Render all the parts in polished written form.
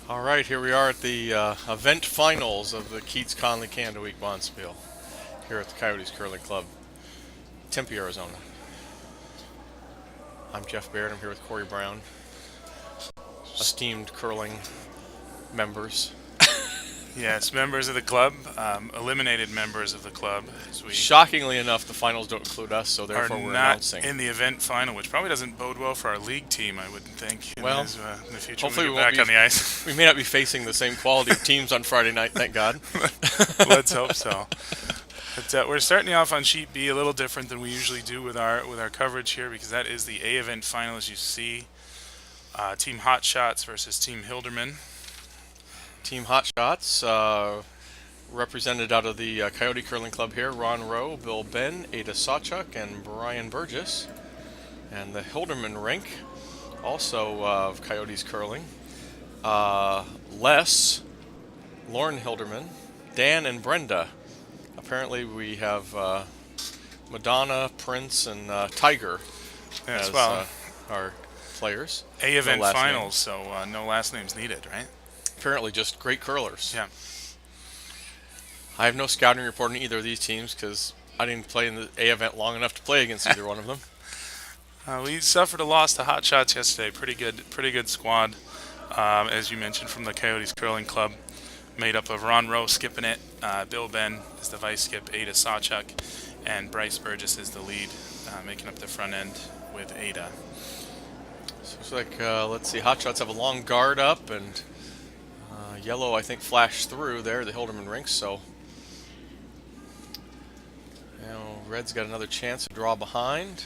All right, here we are at the event finals of the KeatsConnelly Canada Week Spiel here at the Coyotes Curling Club, Tempe, Arizona. I'm Jeff Baird. I'm here with Corey Brown, esteemed curling members. Yes, members of the club, eliminated members of the club, as we Shockingly enough, the finals don't include us, so are therefore we're not announcing. in the event final, which probably doesn't bode well for our league team, I wouldn't think, Well, in the future when hopefully we we get won't back be. on the ice. We may not be facing the same quality of teams on Friday night. Thank God. Let's hope so. But we're starting off on sheet B, a little different than we usually do with our coverage here, because that is the A event final, as you see. Team Hot Shots versus Team Hilderman. Team Hot Shots, represented out of the Coyote Curling Club here, Ron Rowe, Bill Ben, Ada Sawchuk, and Brian Burgess. And the Hilderman rink, also of Coyotes Curling, Les, Lauren Hilderman, Dan, and Brenda. Apparently we have Madonna, Prince, and Tiger As as well. our players. A event last finals, names. so no last names needed, right? Apparently just great curlers. Yeah. I have no scouting report on either of these teams because I didn't play in the A event long enough to play against either one of them. We suffered a loss to Hot Shots yesterday. Pretty good squad, as you mentioned, from the Coyotes Curling Club, made up of Ron Rowe skipping it, Bill Ben is the vice skip, Ada Sawchuk, and Bryce Burgess is the lead, making up the front end with Ada. So it's like, let's see, Hot Shots have a long guard up, and yellow, I think, flashed through there, the Hilderman rinks, so Red's got another chance to draw behind.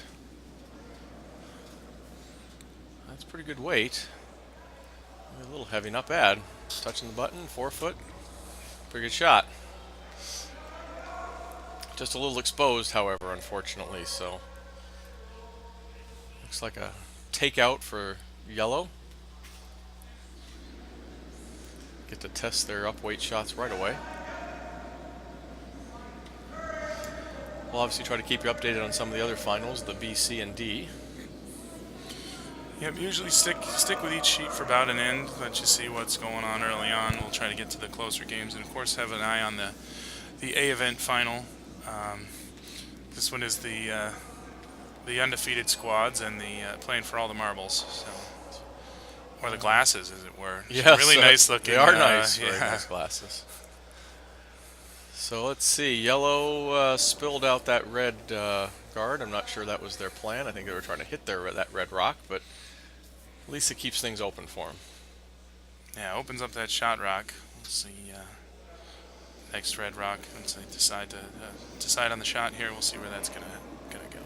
That's pretty good weight. A little heavy, not bad. Touching the button, 4 foot. Pretty good shot. Just a little exposed, however, unfortunately, so looks like a takeout for yellow. Get to test their up-weight shots right away. We'll obviously try to keep you updated on some of the other finals, the B, C, and D. Yep, usually stick with each sheet for about an end, let you see what's going on early on. We'll try to get to the closer games, and of course have an eye on the A event final. This one is the undefeated squads and the playing for all the marbles, so, or the glasses, as it were. Yes, Really nice looking. They are nice, very yeah. nice glasses. So let's see. Yellow spilled out that red guard. I'm not sure that was their plan. I think they were trying to hit that red rock, but at least it keeps things open for them. Yeah, opens up that shot rock. We'll see next red rock once they decide on the shot here. We'll see where that's gonna go.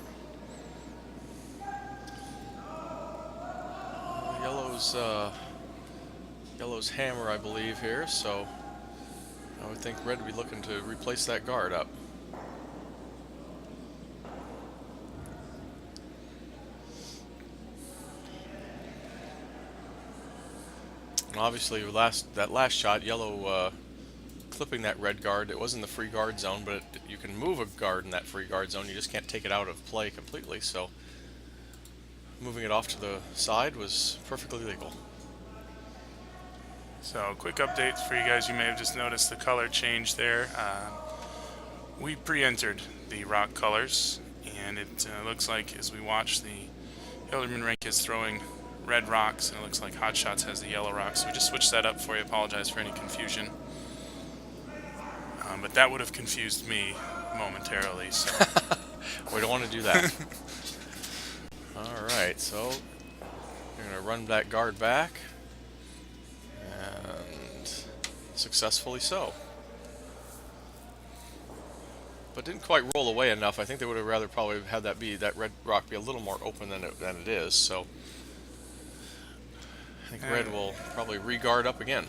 Yellow's hammer, I believe, here. So I would think red would be looking to replace that guard up. And obviously, that last shot, yellow clipping that red guard. It was in the free guard zone, but you can move a guard in that free guard zone. You just can't take it out of play completely. So moving it off to the side was perfectly legal. So, quick update for you guys. You may have just noticed the color change there. We pre-entered the rock colors, and it looks like as we watch, the Hilderman rink is throwing red rocks, and it looks like Hot Shots has the yellow rocks. So we just switched that up for you. Apologize for any confusion. But that would have confused me momentarily. So We don't want to do that. All right, so we're going to run that guard back, and successfully so. But didn't quite roll away enough. I think they would have rather probably had that red rock be a little more open than it is. So I think red will probably re-guard up again.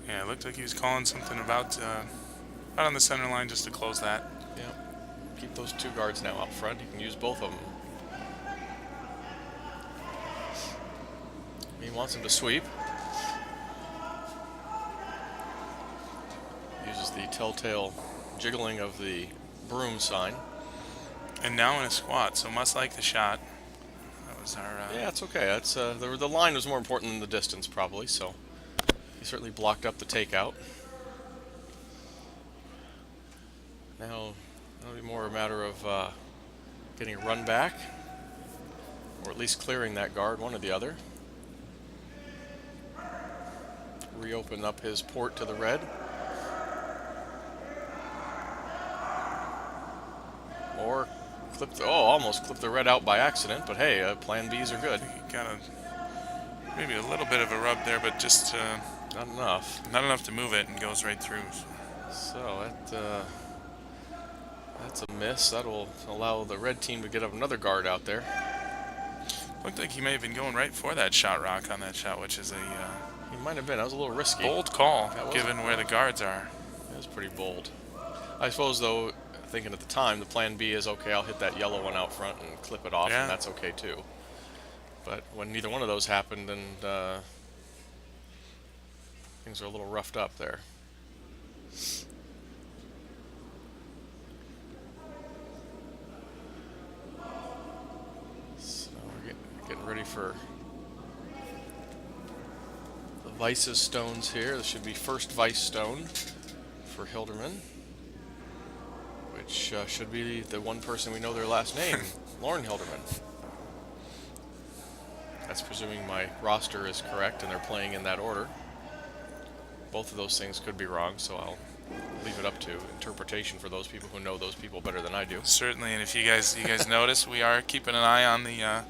yeah, it looked like he was calling something about out on the center line just to close that. Yeah. Keep those two guards now up front. You can use both of them. He wants him to sweep. Uses the telltale jiggling of the broom sign. And now in a squat, so must like the shot. That was our. Yeah, it's okay. That's the line was more important than the distance, probably. So He certainly blocked up the takeout. Now it'll be more a matter of getting a run back, or at least clearing that guard, one or the other. Reopen up his port to the red. Or clip the, almost clipped the red out by accident, but hey, plan Bs are good. He got maybe a little bit of a rub there, but just Not enough. not enough to move it, and goes right through. So that's a miss. That'll allow the red team to get up another guard out there. Looked like he may have been going right for that shot rock on that shot, which is a He might have been. That was a little risky. bold call, That was given where the guards are. That was pretty bold. I suppose, though, thinking at the time, the plan B is, okay, I'll hit that yellow one out front and clip it off, Yeah. and that's okay, too. But when neither one of those happened, and things are a little roughed up there. So we're getting ready for the Vice's stones here. This should be first Vice stone for Hilderman, which should be the one person we know their last name, Lauren Hilderman. That's presuming my roster is correct and they're playing in that order. Both of those things could be wrong, so I'll leave it up to interpretation for those people who know those people better than I do. Certainly, and if you guys notice, we are keeping an eye on the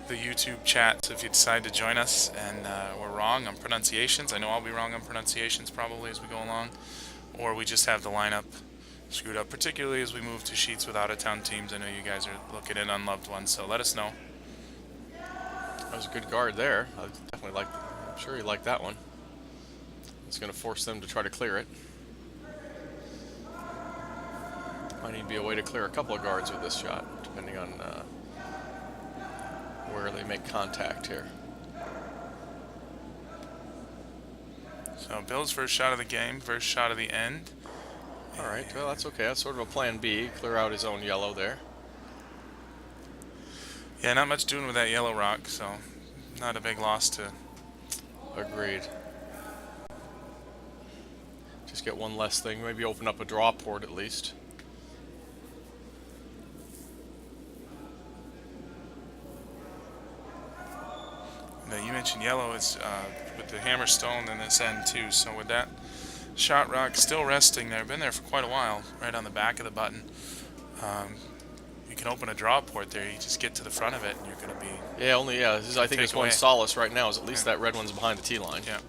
YouTube chat. So if you decide to join us and we're wrong on pronunciations, I know I'll be wrong on pronunciations probably as we go along, or we just have the lineup screwed up, particularly as we move to sheets with out-of-town teams. I know you guys are looking at unloved ones, so let us know. That was a good guard there. I definitely like. I'm sure he liked that one. It's going to force them to try to clear it. Might even be a way to clear a couple of guards with this shot, depending on where they make contact here. So Bill's first shot of the game, first shot of the end. All right, well, that's okay. That's sort of a plan B. Clear out his own yellow there. Yeah, not much doing with that yellow rock, so not a big loss to. Agreed. Just get one less thing. Maybe open up a draw port at least. Now, you mentioned yellow is with the hammer stone in this end too, so with that shot rock still resting there, been there for quite a while, right on the back of the button. You can open a draw port there, you just get to the front of it and you're going to be... Yeah, this is, I think it's one solace right now is at least that red one's behind the tee line. Yeah.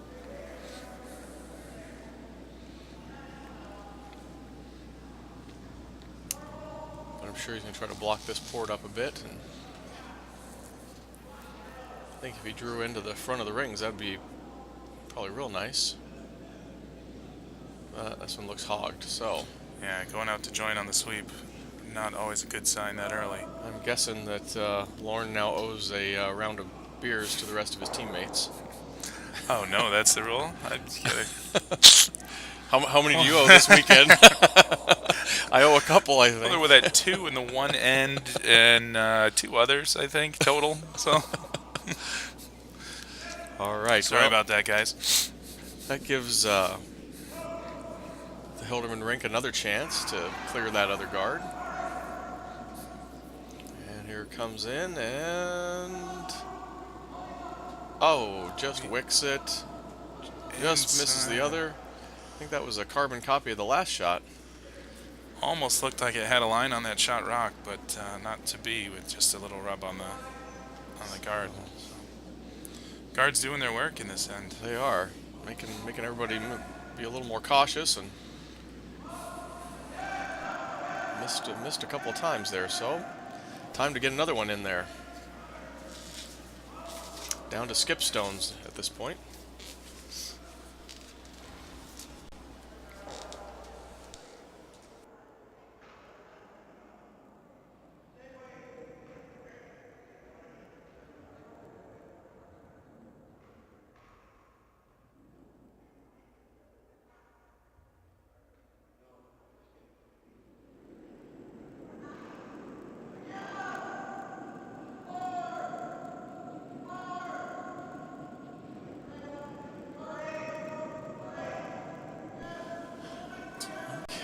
But I'm sure he's going to try to block this port up a bit. And I think if he drew into the front of the rings, that'd be probably real nice. This one looks hogged, so... Yeah, going out to join on the sweep, not always a good sign that early. I'm guessing that Lauren now owes a round of beers to the rest of his teammates. Oh no, that's the rule? I'm just kidding. How many do you owe this weekend? I owe a couple, I think. Well, there were that 2 in the one end and 2 others, I think, total. So, all right. Sorry about that, guys. That gives the Hilderman rink another chance to clear that other guard. And here it comes in, and just wicks it. Just misses the other. I think that was a carbon copy of the last shot. Almost looked like it had a line on that shot rock, but not to be, with just a little rub on the guard. So, guards doing their work in this end. They are making everybody be a little more cautious, and missed a couple of times there. So time to get another one in there. Down to skip stones at this point.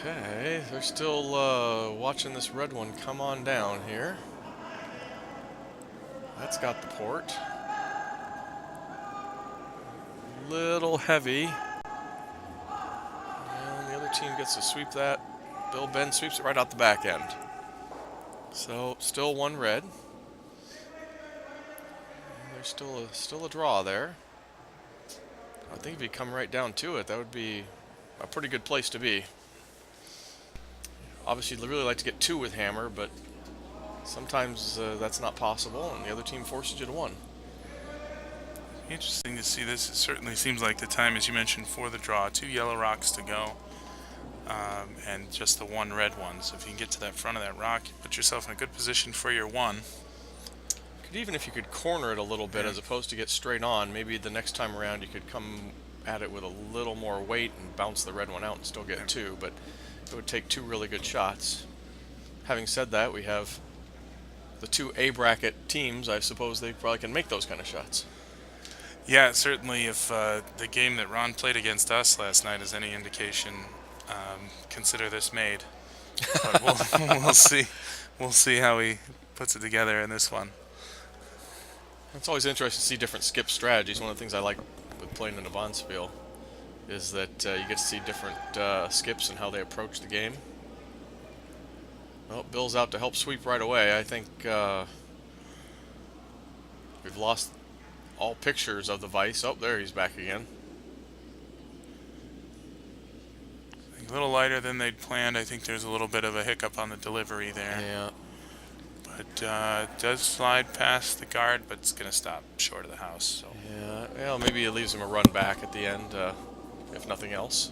Okay, they're still watching this red one come on down here. That's got the port. Little heavy. And the other team gets to sweep that. Bill Ben sweeps it right out the back end. So still one red. And there's still a draw there. I think if you come right down to it, that would be a pretty good place to be. Obviously, you'd really like to get 2 with hammer, but sometimes that's not possible, and the other team forces you to 1. Interesting to see this. It certainly seems like the time, as you mentioned, for the draw. 2 yellow rocks to go, and just the 1 red one. So if you can get to that front of that rock, you put yourself in a good position for your 1. Even if you could corner it a little bit as opposed to get straight on, maybe the next time around you could come at it with a little more weight and bounce the red one out and still get 2, but it would take 2 really good shots. Having said that, we have the 2 A bracket teams. I suppose they probably can make those kind of shots. Yeah, certainly if the game that Ron played against us last night is any indication, consider this made. But we'll see. We'll see how he puts it together in this one. It's always interesting to see different skip strategies. One of the things I like with playing in a Spiel is that you get to see different skips and how they approach the game. Well, Bill's out to help sweep right away. I think we've lost all pictures of the vice. Oh, there he's back again. A little lighter than they'd planned. I think there's a little bit of a hiccup on the delivery there. Yeah. But does slide past the guard, but it's going to stop short of the house. So. Yeah, well, maybe it leaves him a run back at the end, if nothing else.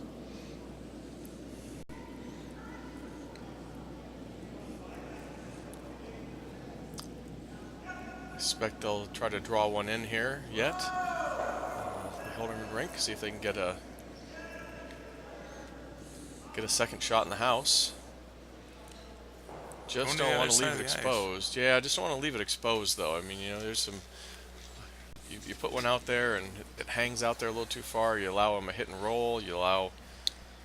I suspect they'll try to draw one in here yet. Holding the rink, see if they can get a second shot in the house. Just don't want to leave it exposed. Yeah, I just don't want to leave it exposed, though. I mean, you know, there's some. You put one out there and it hangs out there a little too far. You allow them a hit and roll. You allow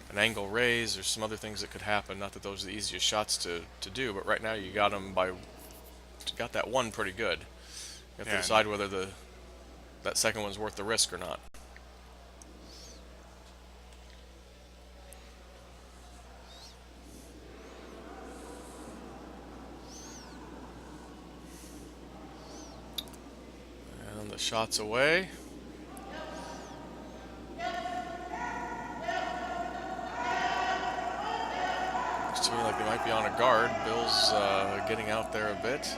an angle raise. There's some other things that could happen. Not that those are the easiest shots to do, but right now you got them got that one pretty good. You have to decide whether that second one's worth the risk or not. The shot's away. Looks to me like they might be on a guard. Bill's getting out there a bit.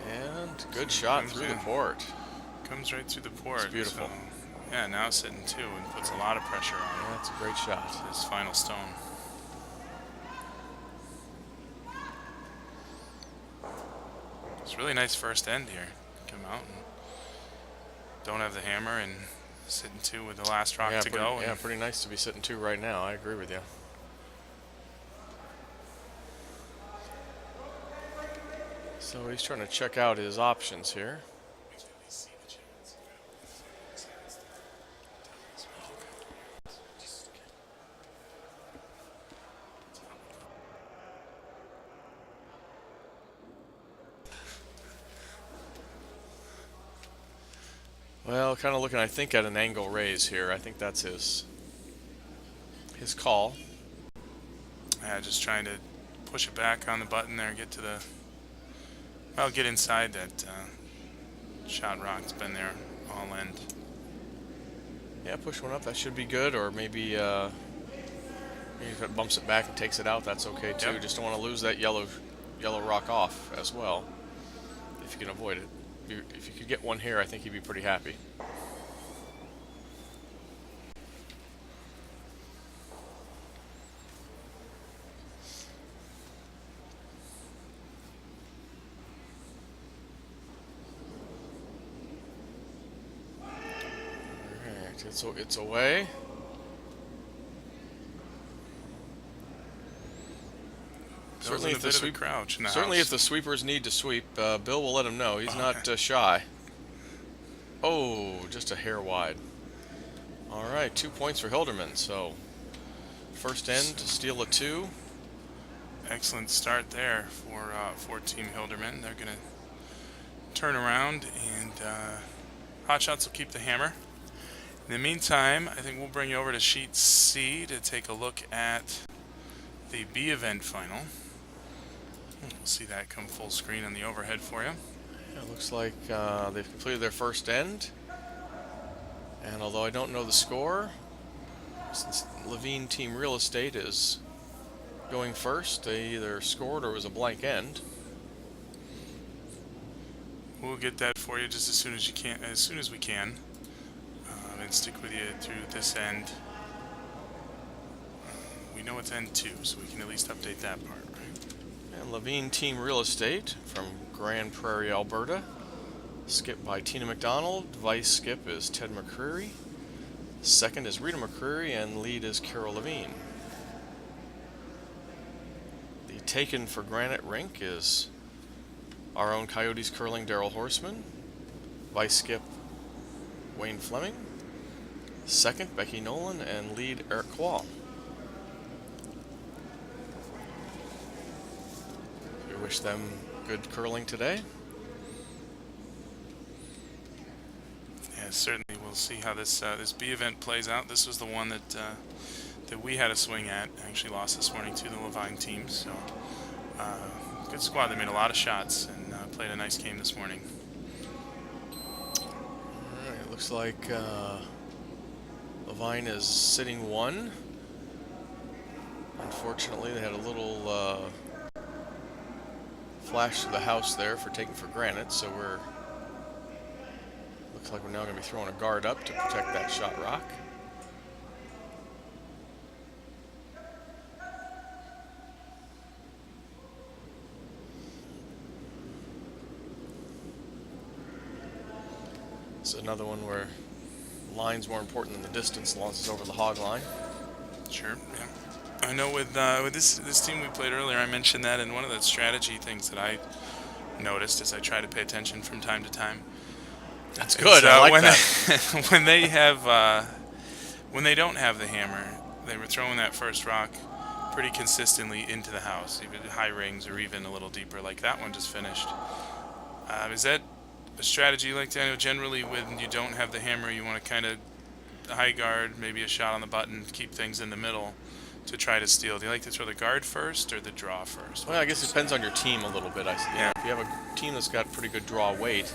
And good shot through the port. Comes right through the port. It's beautiful. So, yeah, now sitting 2 and puts a lot of pressure on. Yeah, that's a great shot. His final stone. It's really nice first end here. Come out and don't have the hammer and sitting 2 with the last rock to go. Yeah, pretty nice to be sitting 2 right now. I agree with you. So he's trying to check out his options here. Well, kind of looking, I think, at an angle raise here. I think that's his call. Yeah, just trying to push it back on the button there, get to the, well, get inside that shot rock. It's been there all end. Yeah, push one up. That should be good. Or maybe if it bumps it back and takes it out, that's okay too. Yep. Just don't want to lose that yellow rock off as well, if you can avoid it. If you could get one here, I think you'd be pretty happy. Alright, it's away. Certainly, if the sweepers need to sweep, Bill will let him know. He's not shy. Oh, just a hair wide All right, 2 points for Hilderman. So first end to steal a 2. Excellent start there for Team Hilderman. They're going to turn around, and Hotshots will keep the hammer. In the meantime, I think we'll bring you over to Sheet C to take a look at the B event final. We'll see that come full screen on the overhead for you. It looks like they've completed their first end. And although I don't know the score, since Levine Team Real Estate is going first, they either scored or it was a blank end. We'll get that for you just as soon as we can, and stick with you through this end. We know it's end 2, so we can at least update that part, right? And Levine Team Real Estate from Grand Prairie, Alberta. Skip by Tina McDonald. Vice skip is Ted McCreary. Second is Rita McCreary, and lead is Carol Levine. The taken for Granite Rink is our own Coyotes Curling Daryl Horseman. Vice skip Wayne Fleming. Second, Becky Nolan, and lead Eric Quall. We wish them good curling today. Yeah, certainly. We'll see how this B event plays out. This was the one that we had a swing at. Actually lost this morning to the Levine team. So good squad. They made a lot of shots and played a nice game this morning. All right, it looks like Levine is sitting 1. Unfortunately, they had a little flash to the house there for taking for granted, so looks like we're now going to be throwing a guard up to protect that shot rock. It's another one where line's more important than the distance, as long as it's over the hog line. Sure. Yeah. I know with this team we played earlier, I mentioned that, and one of the strategy things that I noticed as I try to pay attention from time to time. That's good. I like when that. When they don't have the hammer, they were throwing that first rock pretty consistently into the house, even high rings or even a little deeper, like that one just finished. Is that a strategy you like to? I know generally when you don't have the hammer, you want to kind of high guard, maybe a shot on the button, keep things in the middle to try to steal. Do you like to throw the guard first or the draw first? Well, I guess it depends on your team a little bit. Yeah. If you have a team that's got pretty good draw weight,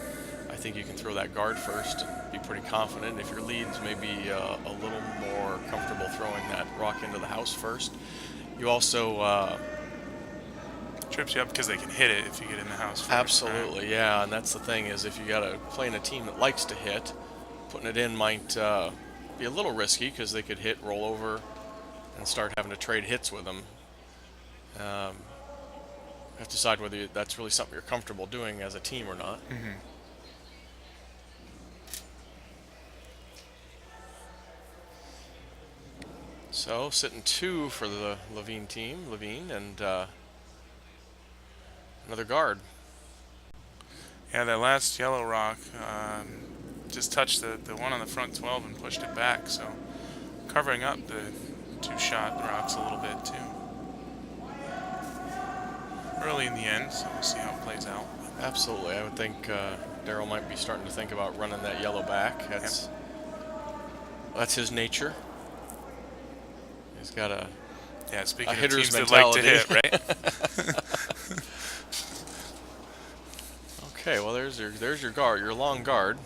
I think you can throw that guard first and be pretty confident. If your leads may be a little more comfortable throwing that rock into the house first. You also trips you up because they can hit it if you get in the house first. Absolutely, right? Yeah, and that's the thing is if you got to play in a team that likes to hit, putting it in might be a little risky because they could hit, roll over, and start having to trade hits with them. You have to decide whether that's really something you're comfortable doing as a team or not. Mm-hmm. So sitting 2 for the Levine team, and another guard. Yeah, that last yellow rock just touched the one on the front 12 and pushed it back, so covering up the 2-shot rocks a little bit too. Early in the end, so we'll see how it plays out. Absolutely, I would think Daryl might be starting to think about running that yellow back. That's his nature. He's got a speaking of hitter's teams that like to mentality. hit, right? Okay, well there's your guard, your long guard.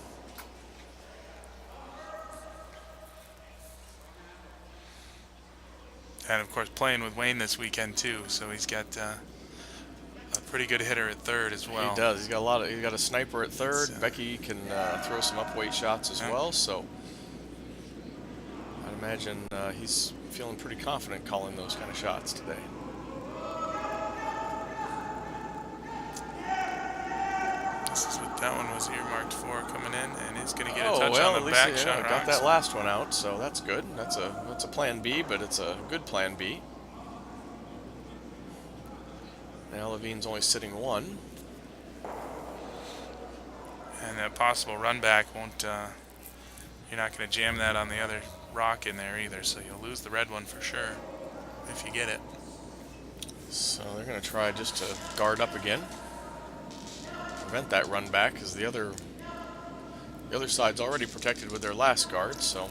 And of course playing with Wayne this weekend too, so he's got a pretty good hitter at third as well. He does. He's got a sniper at third. Becky can throw some upweight shots as well, so I'd imagine he's feeling pretty confident calling those kind of shots today. This is what that one was earmarked for coming in, and he's going to get a touch on the at back least, shot. Got that last one out, so that's good. That's a plan B, but it's a good plan B. Now Levine's only sitting 1. And that possible run back won't. You're not going to jam that on the rock in there either, so you'll lose the red one for sure if you get it. So they're going to try just to guard up again. Prevent that run back, because the other side's already protected with their last guard, so...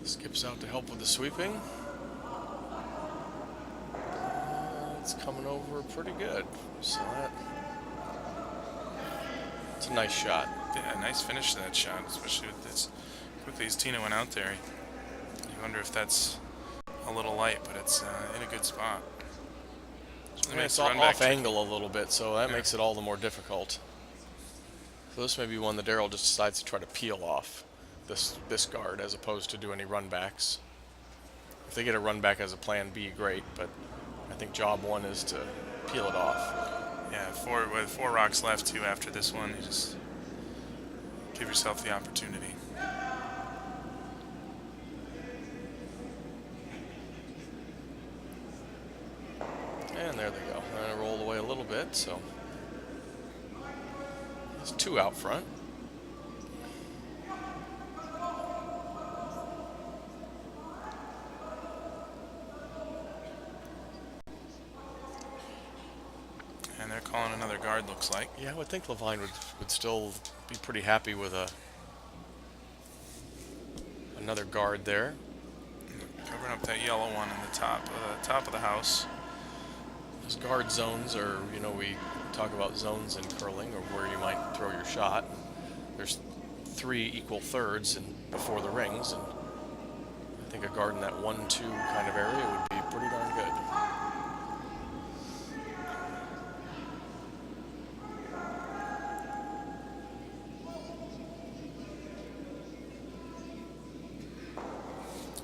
Skips out to help with the sweeping. It's coming over pretty good, so it's a nice shot. Yeah, nice finish to that shot, especially with this quickly as Tina went out there. You wonder if that's a little light, but it's in a good spot. I mean, it's off angle a little bit, so that makes it all the more difficult. So this may be one that Darrell just decides to try to peel off this guard as opposed to do any run backs. If they get a run back as a plan B, great, but I think job one is to peel it off. Yeah, with 4 rocks left too after this one, you just give yourself the opportunity. And there they go. They're going to roll away a little bit, so there's 2 out front. And they're calling another guard, looks like. Yeah, I would think Levine would still be pretty happy with another guard there. Covering up that yellow one in the top of the house. Those guard zones are, we talk about zones in curling, or where you might throw your shot. There's 3 equal thirds before the rings, and I think a guard in that 1-2 kind of area would be pretty darn good.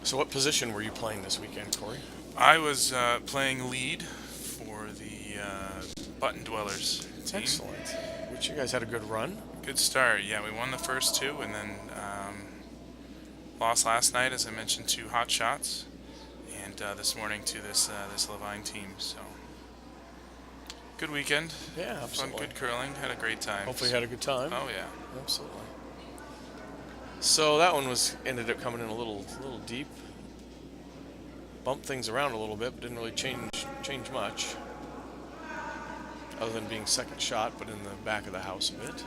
So what position were you playing this weekend, Corey? I was playing lead for the Button Dwellers team. Excellent. Which you guys had a good run. Good start. Yeah, we won the first 2, and then lost last night, as I mentioned, 2 hot shots, and this morning to this Levine team. So good weekend. Yeah, absolutely. Fun, good curling. Had a great time. Hopefully, you had a good time. Oh yeah, absolutely. So that one ended up coming in a little deep. Bumped things around a little bit, but didn't really change much, other than being second shot, but in the back of the house a bit.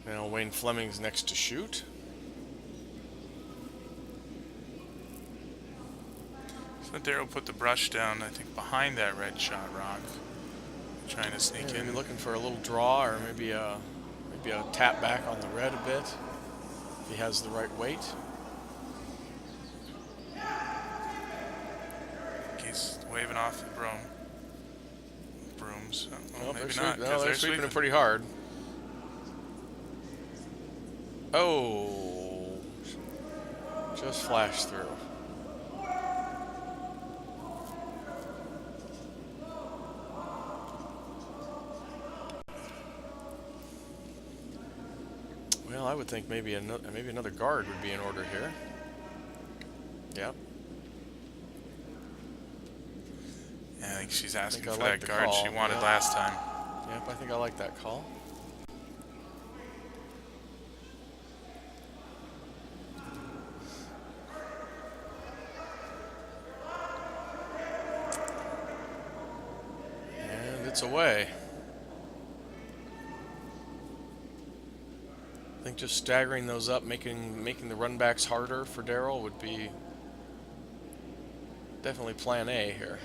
Now Wayne Fleming's next to shoot. So Darrell put the brush down, I think, behind that red shot rock, trying to sneak in. Maybe looking for a little draw, or maybe a tap back on the red a bit, if he has the right weight. He's waving off the brooms. Well, maybe not. They're sweeping it pretty hard. Oh, just flashed through. Well, I would think maybe another guard would be in order here. Yep. Yeah, I think she's asking for like that guard call. she wanted last time. Yep, I think I like that call. And it's away. I think just staggering those up, making the run backs harder for Darrell would be definitely plan A here.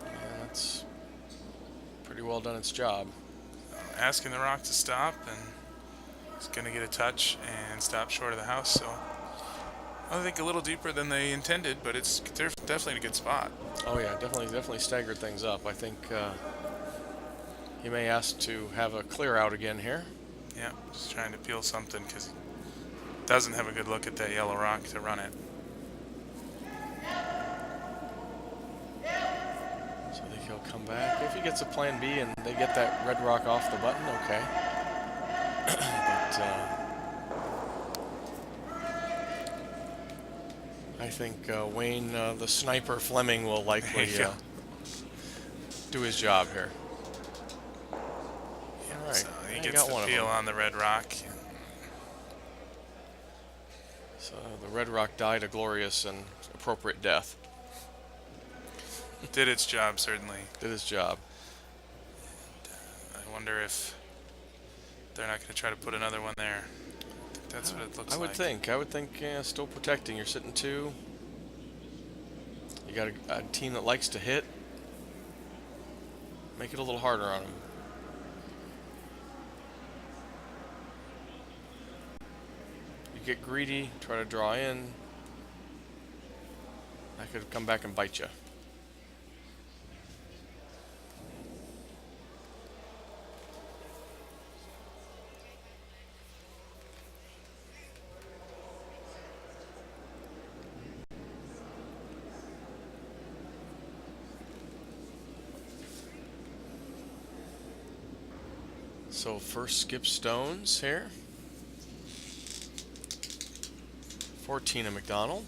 And that's pretty well done its job. Asking the rock to stop, and it's going to get a touch and stop short of the house. So I think a little deeper than they intended, but they're definitely in a good spot. Oh yeah, definitely staggered things up. I think he may ask to have a clear out again here. Yeah, just trying to peel something because he doesn't have a good look at that yellow rock to run it. he'll come back. If he gets a plan B and they get that red rock off the button, okay. But I think Wayne, the sniper Fleming, will likely do his job here. All right, So he I gets got the one of peel them. on the red rock. So the red rock died a glorious and appropriate death. Did its job, certainly. Did his job. I wonder if they're not going to try to put another one there. I think that's what it looks I would like. think. I would think. Yeah, still protecting. You're sitting 2. You got a team that likes to hit. Make it a little harder on them. You get greedy, try to draw in. That could come back and bite you. So first skip stones here for Tina McDonald.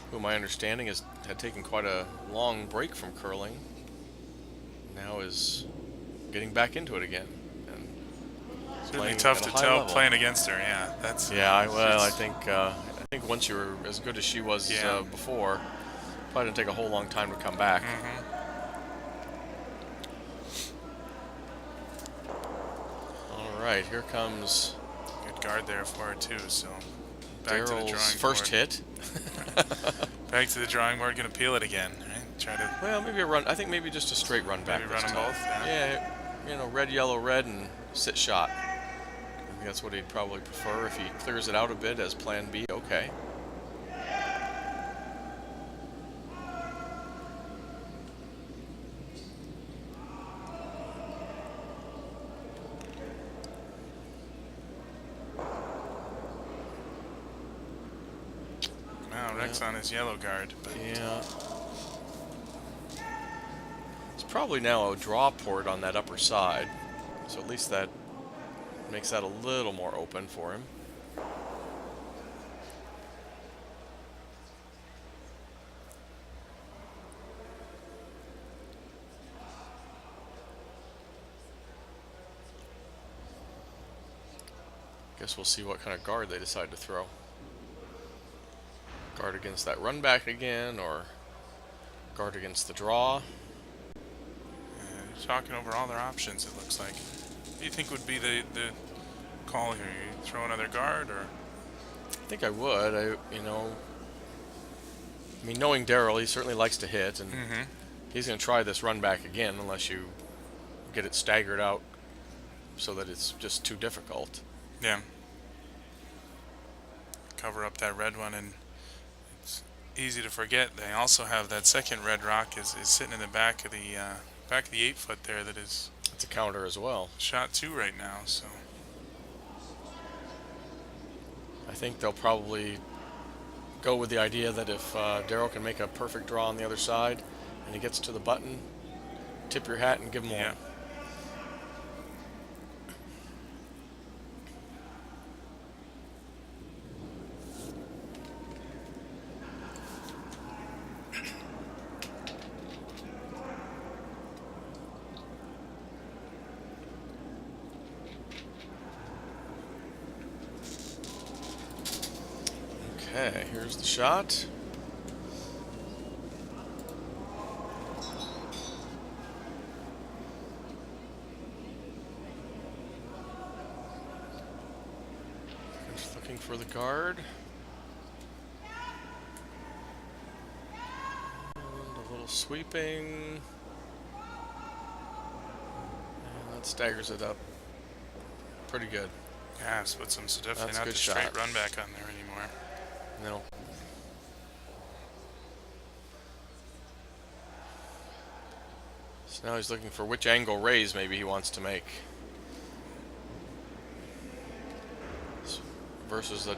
Who my understanding had taken quite a long break from curling. Now is getting back into it again. And Certainly playing tough at a to high tell level. playing against her. Yeah, that's. Yeah, I think once you're as good as she was before, probably didn't take a whole long time to come back. All right, here comes Good guard there for her too. So back to the Daryl's drawing first board. hit. Back to the drawing board. Going to peel it again. Right? Try to Well, maybe a run. I think maybe just a straight run back. maybe this run them time. both. Yeah, you know, red, yellow, red, and sit shot. I think that's what he'd probably prefer. If he clears it out a bit as plan B, okay. Wow, Rex on his yellow guard. But Yeah. It's probably now a draw port on that upper side, so at least that makes that a little more open for him. Guess we'll see what kind of guard they decide to throw. Guard against that run back again, or guard against the draw. talking over all their options, it looks like. What do you think would be the call here? You throw another guard, or? I think I would. I mean, knowing Daryl, he certainly likes to hit, and he's going to try this run back again unless you get it staggered out so that it's just too difficult. Yeah. Cover up that red one, and it's easy to forget. They also have that second red rock is sitting in the back of the 8-foot there that is It's a counter as well. shot 2 right now. So I think they'll probably go with the idea that if Daryl can make a perfect draw on the other side and he gets to the button, tip your hat and give him yeah. one. Okay, here's the shot. Just looking for the guard. And a little sweeping. And that staggers it up pretty good. Yeah, so definitely That's a not good the straight shot. run back on there anymore. No. So now he's looking for which angle raise maybe he wants to make. Versus the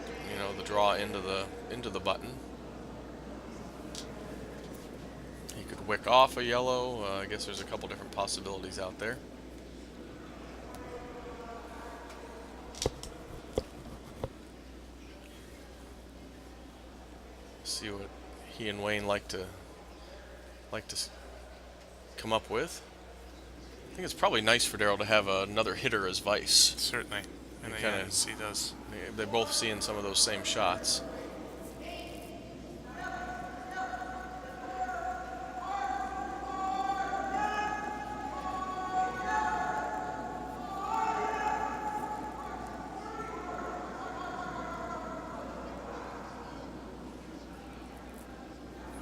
the draw into the button. wick off a yellow. I guess there's a couple different possibilities out there. See what he and Wayne like to come up with. I think it's probably nice for Daryl to have another hitter as vice. Certainly. And You they kinda- see those. They're both seeing some of those same shots.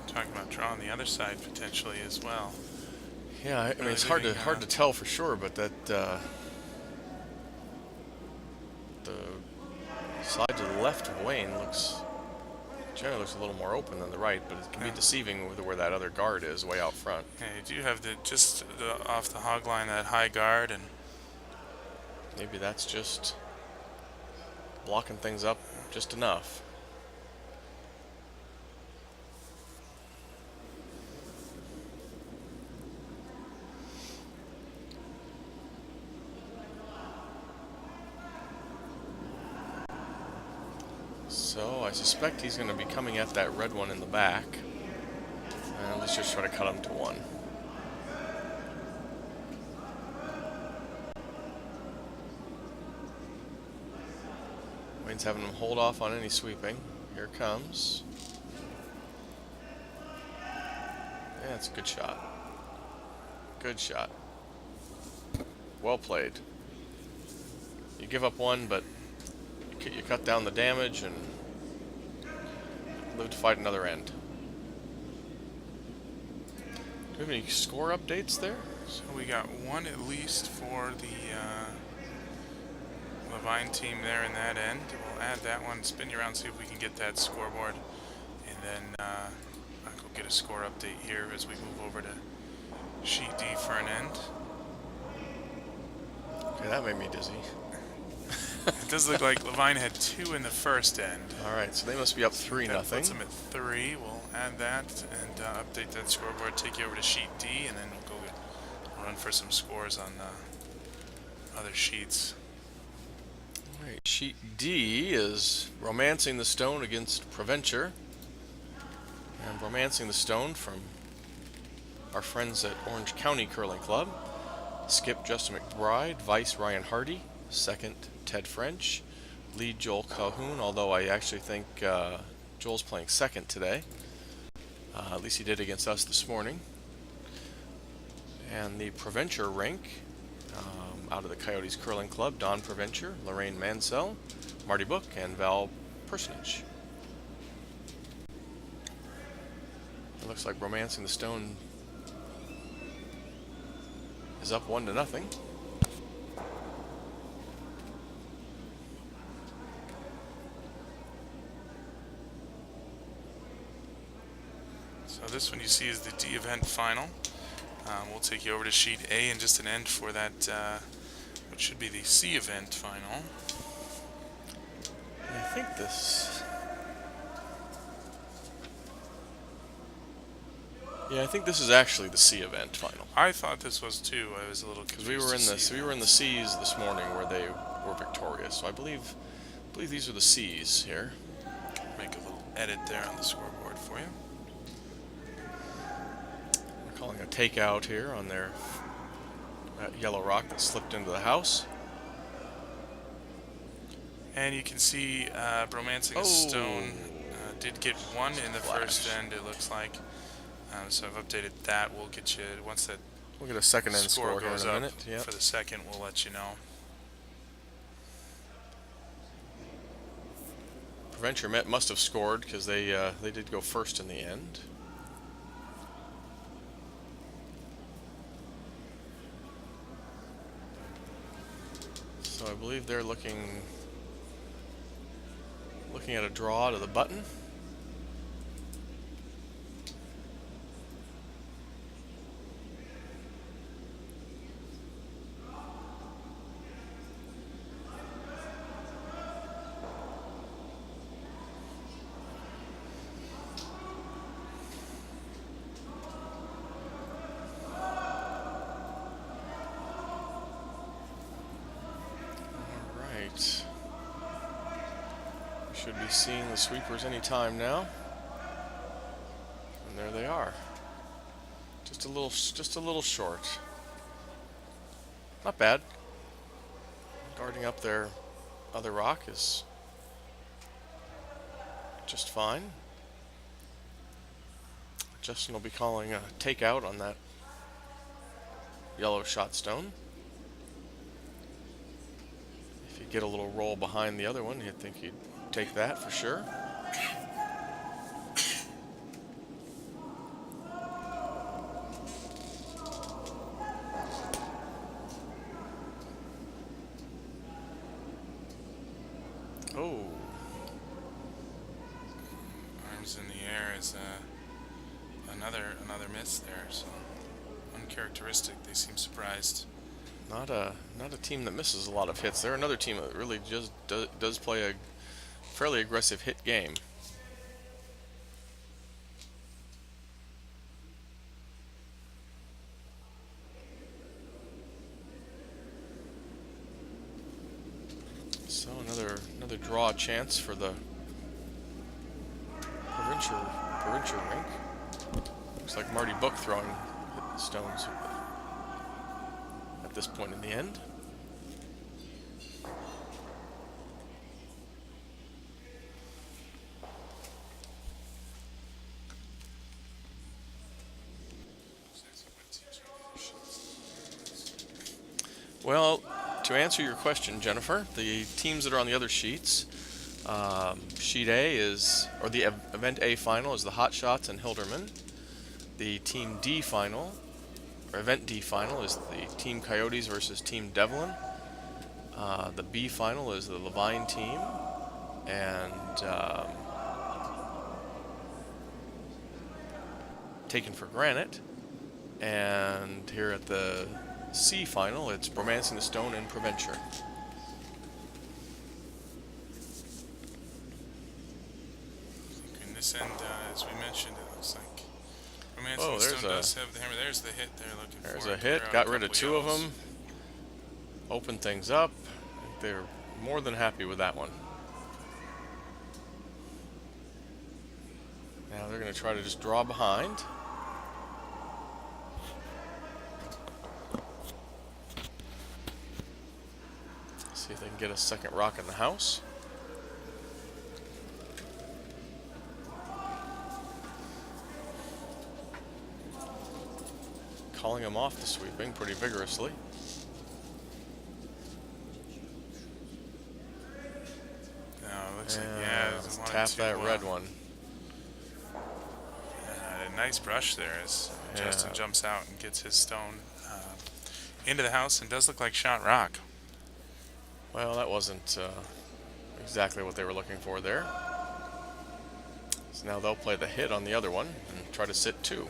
Talking about drawing the other side potentially as well. Yeah, I mean Really it's hard leaving, to tell for sure, but that the side to the left of Wayne generally looks a little more open than the right, but it can be deceiving with where that other guard is, way out front. Yeah, you do have off the hog line that high guard, and Maybe that's just blocking things up just enough. So I suspect he's going to be coming at that red one in the back. And let's just try to cut him to one. Wayne's having him hold off on any sweeping. Here it comes. Yeah, it's a good shot. Good shot. Well played. You give up one, but you cut down the damage and live to fight another end. Do we have any score updates there? so we got one at least for the Levine team there in that end. We'll add that one, spin you around, see if we can get that scoreboard, and then I'll go get a score update here as we move over to sheet D for an end. Okay, that made me dizzy. It does look like Levine had 2 in the first end. Alright, so they must be up 3-0. That puts them at 3. We'll add that and update that scoreboard, take you over to sheet D, and then we'll go run for some scores on other sheets. Alright, sheet D is Romancing the Stone against Preventure. And Romancing the Stone from our friends at Orange County Curling Club. Skip Justin McBride, Vice Ryan Hardy, second Ted French, lead Joel Calhoun, although I actually think Joel's playing second today. At least he did against us this morning. And the Preventure rink, out of the Coyotes Curling Club, Don Preventure, Lorraine Mansell, Marty Book, and Val Personage. It looks like Romancing the Stone is up 1-0. So this one you see is the D event final. We'll take you over to sheet A in just an end for that, what should be the C event final. I think this... Yeah, I think this is actually the C event final. I thought this was too. I was a little Because confused. we were in the C's this morning where they were victorious. So I believe these are the C's here. Make a little edit there on the scoreboard for you. We're calling a takeout here on their yellow rock that slipped into the house. And you can see Romancing a Stone did get 1 in the first end, it looks like. So I've updated that. We'll get you, once that We'll get a second end score here goes in a up minute. Yep. for the second, we'll let you know. Preventure must have scored because they did go first in the end. So I believe they're looking at a draw to the button. Should be seeing the sweepers any time now. And there they are. Just a little short. Not bad. Guarding up their other rock is just fine. Justin will be calling a takeout on that yellow shot stone. If you get a little roll behind the other one, you'd think he'd take that for sure. Oh. Arms in the air is another miss there, so uncharacteristic. They seem surprised. Not a team that misses a lot of hits. They're another team that really just does play a fairly aggressive hit game. So another draw chance for the provincial rink. Looks like Marty Book throwing stones at this point in the end. Well, to answer your question, Jennifer, the teams that are on the other sheets, sheet A is, or the event A final is the Hot Shots and Hilderman. The team D final, or event D final, is the Team Coyotes versus Team Devlin. The B final is the Levine team, and Taken for Granite. And here at the C final, it's Romancing the Stone and Proventure. In this end, as we mentioned, it looks like Romancing the Stone does have the hammer. There's the hit they're looking for. There's a hit, got rid of two of them, opened things up. I think they're more than happy with that one. Now they're going to try to just draw behind. See if they can get a second rock in the house. Calling him off the sweeping pretty vigorously. No, it looks like, yeah, let's tap that red one. A nice brush there as Justin jumps out and gets his stone into the house, and does look like shot rock. Well, that wasn't exactly what they were looking for there. So now they'll play the hit on the other one and try to sit two.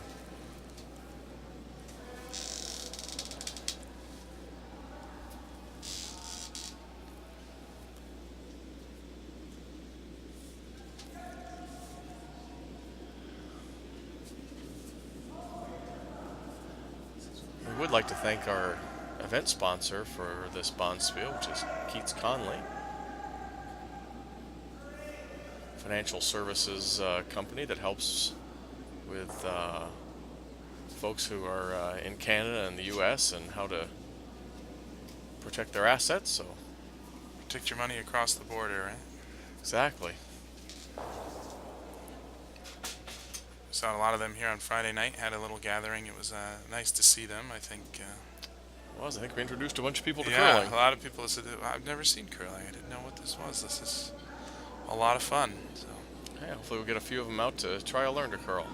We would like to thank our event sponsor for this bond spiel, which is KeatsConnelly, financial services company that helps with folks who are in Canada and the U.S. and how to protect their assets. So Protect your money across the border, right? exactly. Saw a lot of them here on Friday night. Had a little gathering. It was nice to see them. I think. I think we introduced a bunch of people to yeah, curling. a lot of people said, I've never seen curling. I didn't know what this was. This is a lot of fun. So. Yeah, hopefully we'll get a few of them out to try to learn to curl.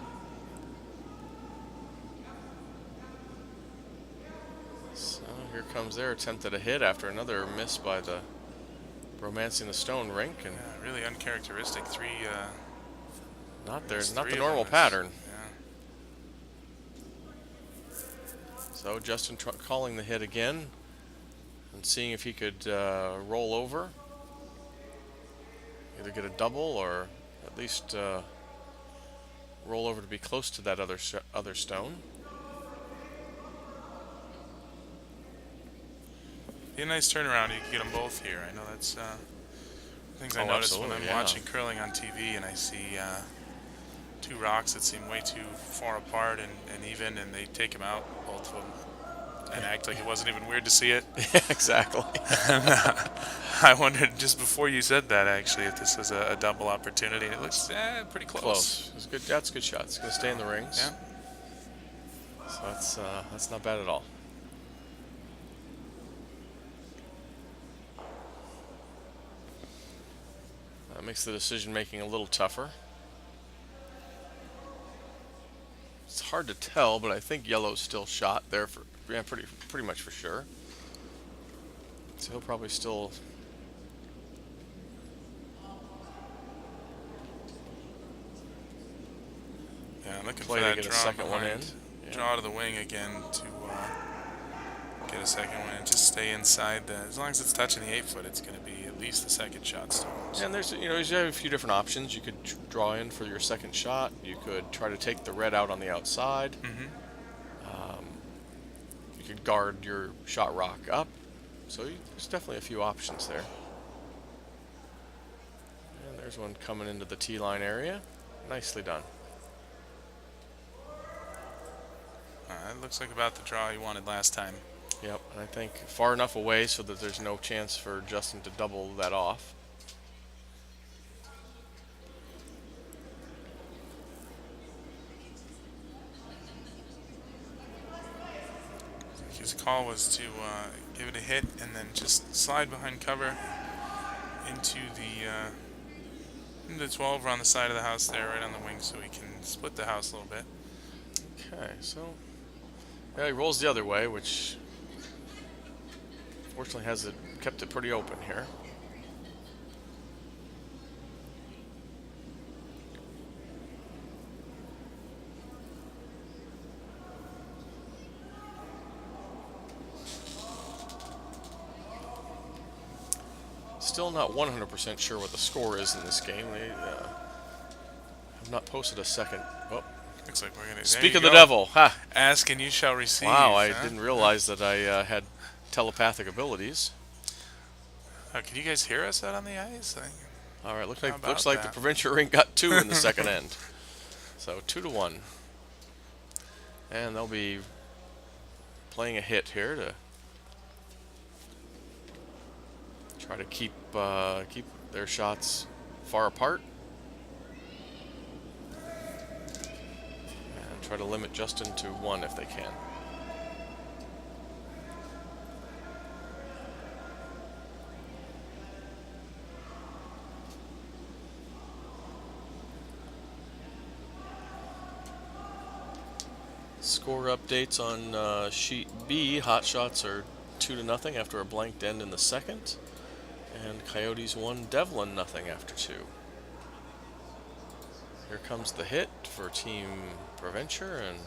So here comes their attempt at a hit after another miss by the Romancing the Stone rink, and really uncharacteristic. not the normal pattern. So Justin calling the hit again and seeing if he could roll over, either get a double or at least roll over to be close to that other stone. Be a nice turnaround. You can get them both here. I know that's things I Oh, notice when absolutely, I'm yeah. watching curling on TV and I see two rocks that seem way too far apart and even, and they take them out, both of them, and act like it wasn't even weird to see it. Yeah, exactly. I wondered just before you said that, actually, if this was a double opportunity. It looks pretty close. Close. It's good. That's a good shot. It's going to stay in the Yeah. rings. So that's not bad at all. That makes the decision making a little tougher. It's hard to tell, but I think yellow's still shot there for pretty much for sure. So he'll probably still. Yeah, I'm looking Play for to that get a draw second one behind. in. Yeah. Draw to the wing again to get a second one and just stay inside the. As long as it's touching the 8-foot, it's going to be at least the second shot still. And there's you have a few different options. You could draw in for your second shot. You could try to take the red out on the outside. You could guard your shot rock up. So there's definitely a few options there. And there's one coming into the tee line area. Nicely done. It looks like about the draw he wanted last time. Yep, and I think far enough away so that there's no chance for Justin to double that off. His call was to give it a hit and then just slide behind cover into the 12 around the side of the house there, right on the wing, so he can split the house a little bit. Okay, so yeah, he rolls the other way, which fortunately kept it pretty open here. Still not 100% sure what the score is in this game. They have not posted a second. Oh, Looks like we're gonna speak of the devil. Ha! Ask and you shall receive. Wow, I huh? didn't realize that I had telepathic abilities. Can you guys hear us out on the ice? All right, looks How like about the that? provincial ring got 2 in the second end. So 2-1, and they'll be playing a hit here to try to keep their shots far apart and try to limit Justin to 1 if they can. Score updates on sheet B. Hot Shots are 2-0 after a blanked end in the second, and Coyotes 1, Devlin 0 after 2. Here comes the hit for Team Provencher, and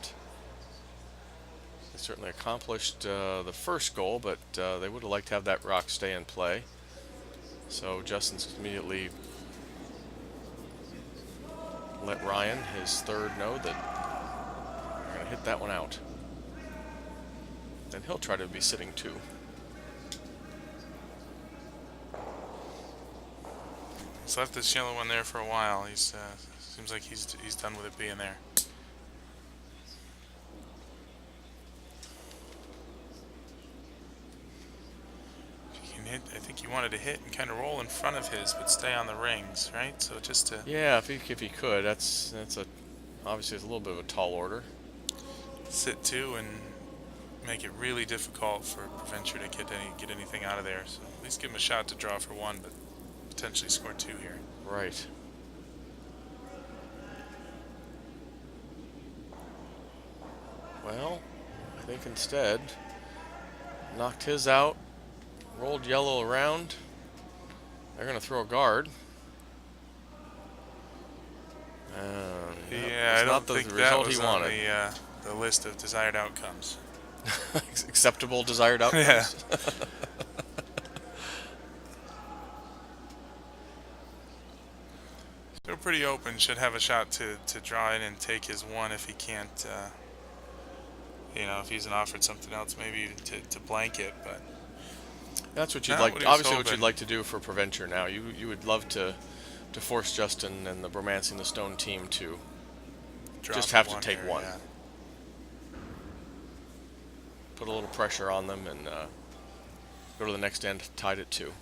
they certainly accomplished the first goal, but they would have liked to have that rock stay in play. So Justin's immediately let Ryan, his third, know that they're going to hit that one out. Then he'll try to be sitting 2. He's left this yellow one there for a while. He's seems like he's done with it being there. If you can hit, I think you wanted to hit and kind of roll in front of his, but stay on the rings, right? So just to Yeah, if he could, that's obviously it's a little bit of a tall order. sit 2 and make it really difficult for Provencher to get anything out of there. So at least give him a shot to draw for 1, but potentially score 2 here. Right. Well, I think instead knocked his out, rolled yellow around. They're going to throw a guard. Yeah, I don't think that result was he on wanted. the list of desired outcomes. Acceptable desired outcomes. Yeah. Still pretty open. Should have a shot to draw in and take his 1 if he can't. If he's offered something else, maybe even to blank it. But That's what you'd Not like. what he was Obviously, what you'd hoping. like to do for Preventure now. You would love to force Justin and the Romancing the Stone team to Drop just have to one take here, one. yeah. Put a little pressure on them and go to the next end, tied at 2.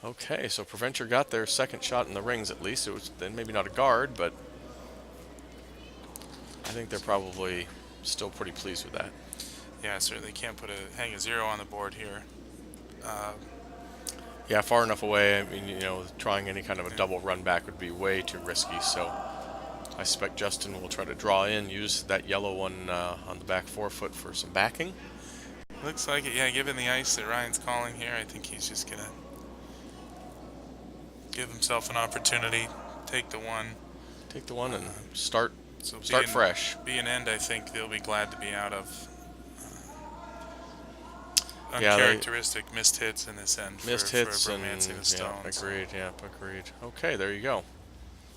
Okay, so Preventure got their second shot in the rings at least. It was then maybe not a guard, but I think they're probably still pretty pleased with that. Yeah, certainly can't hang a 0 on the board here. Yeah, far enough away. I mean, trying any kind of a Yeah. double run back would be way too risky. So I suspect Justin will try to draw in, use that yellow one on the back forefoot for some backing. Looks like it, yeah, given the ice that Ryan's calling here, I think he's just going to give himself an opportunity, take the one. Take the one and start So fresh. Be an end, I think they'll be glad to be out of Yeah, uncharacteristic missed hits in this end missed for hits Romancing and the Stones. agreed. Yeah, agreed. Okay, there you go.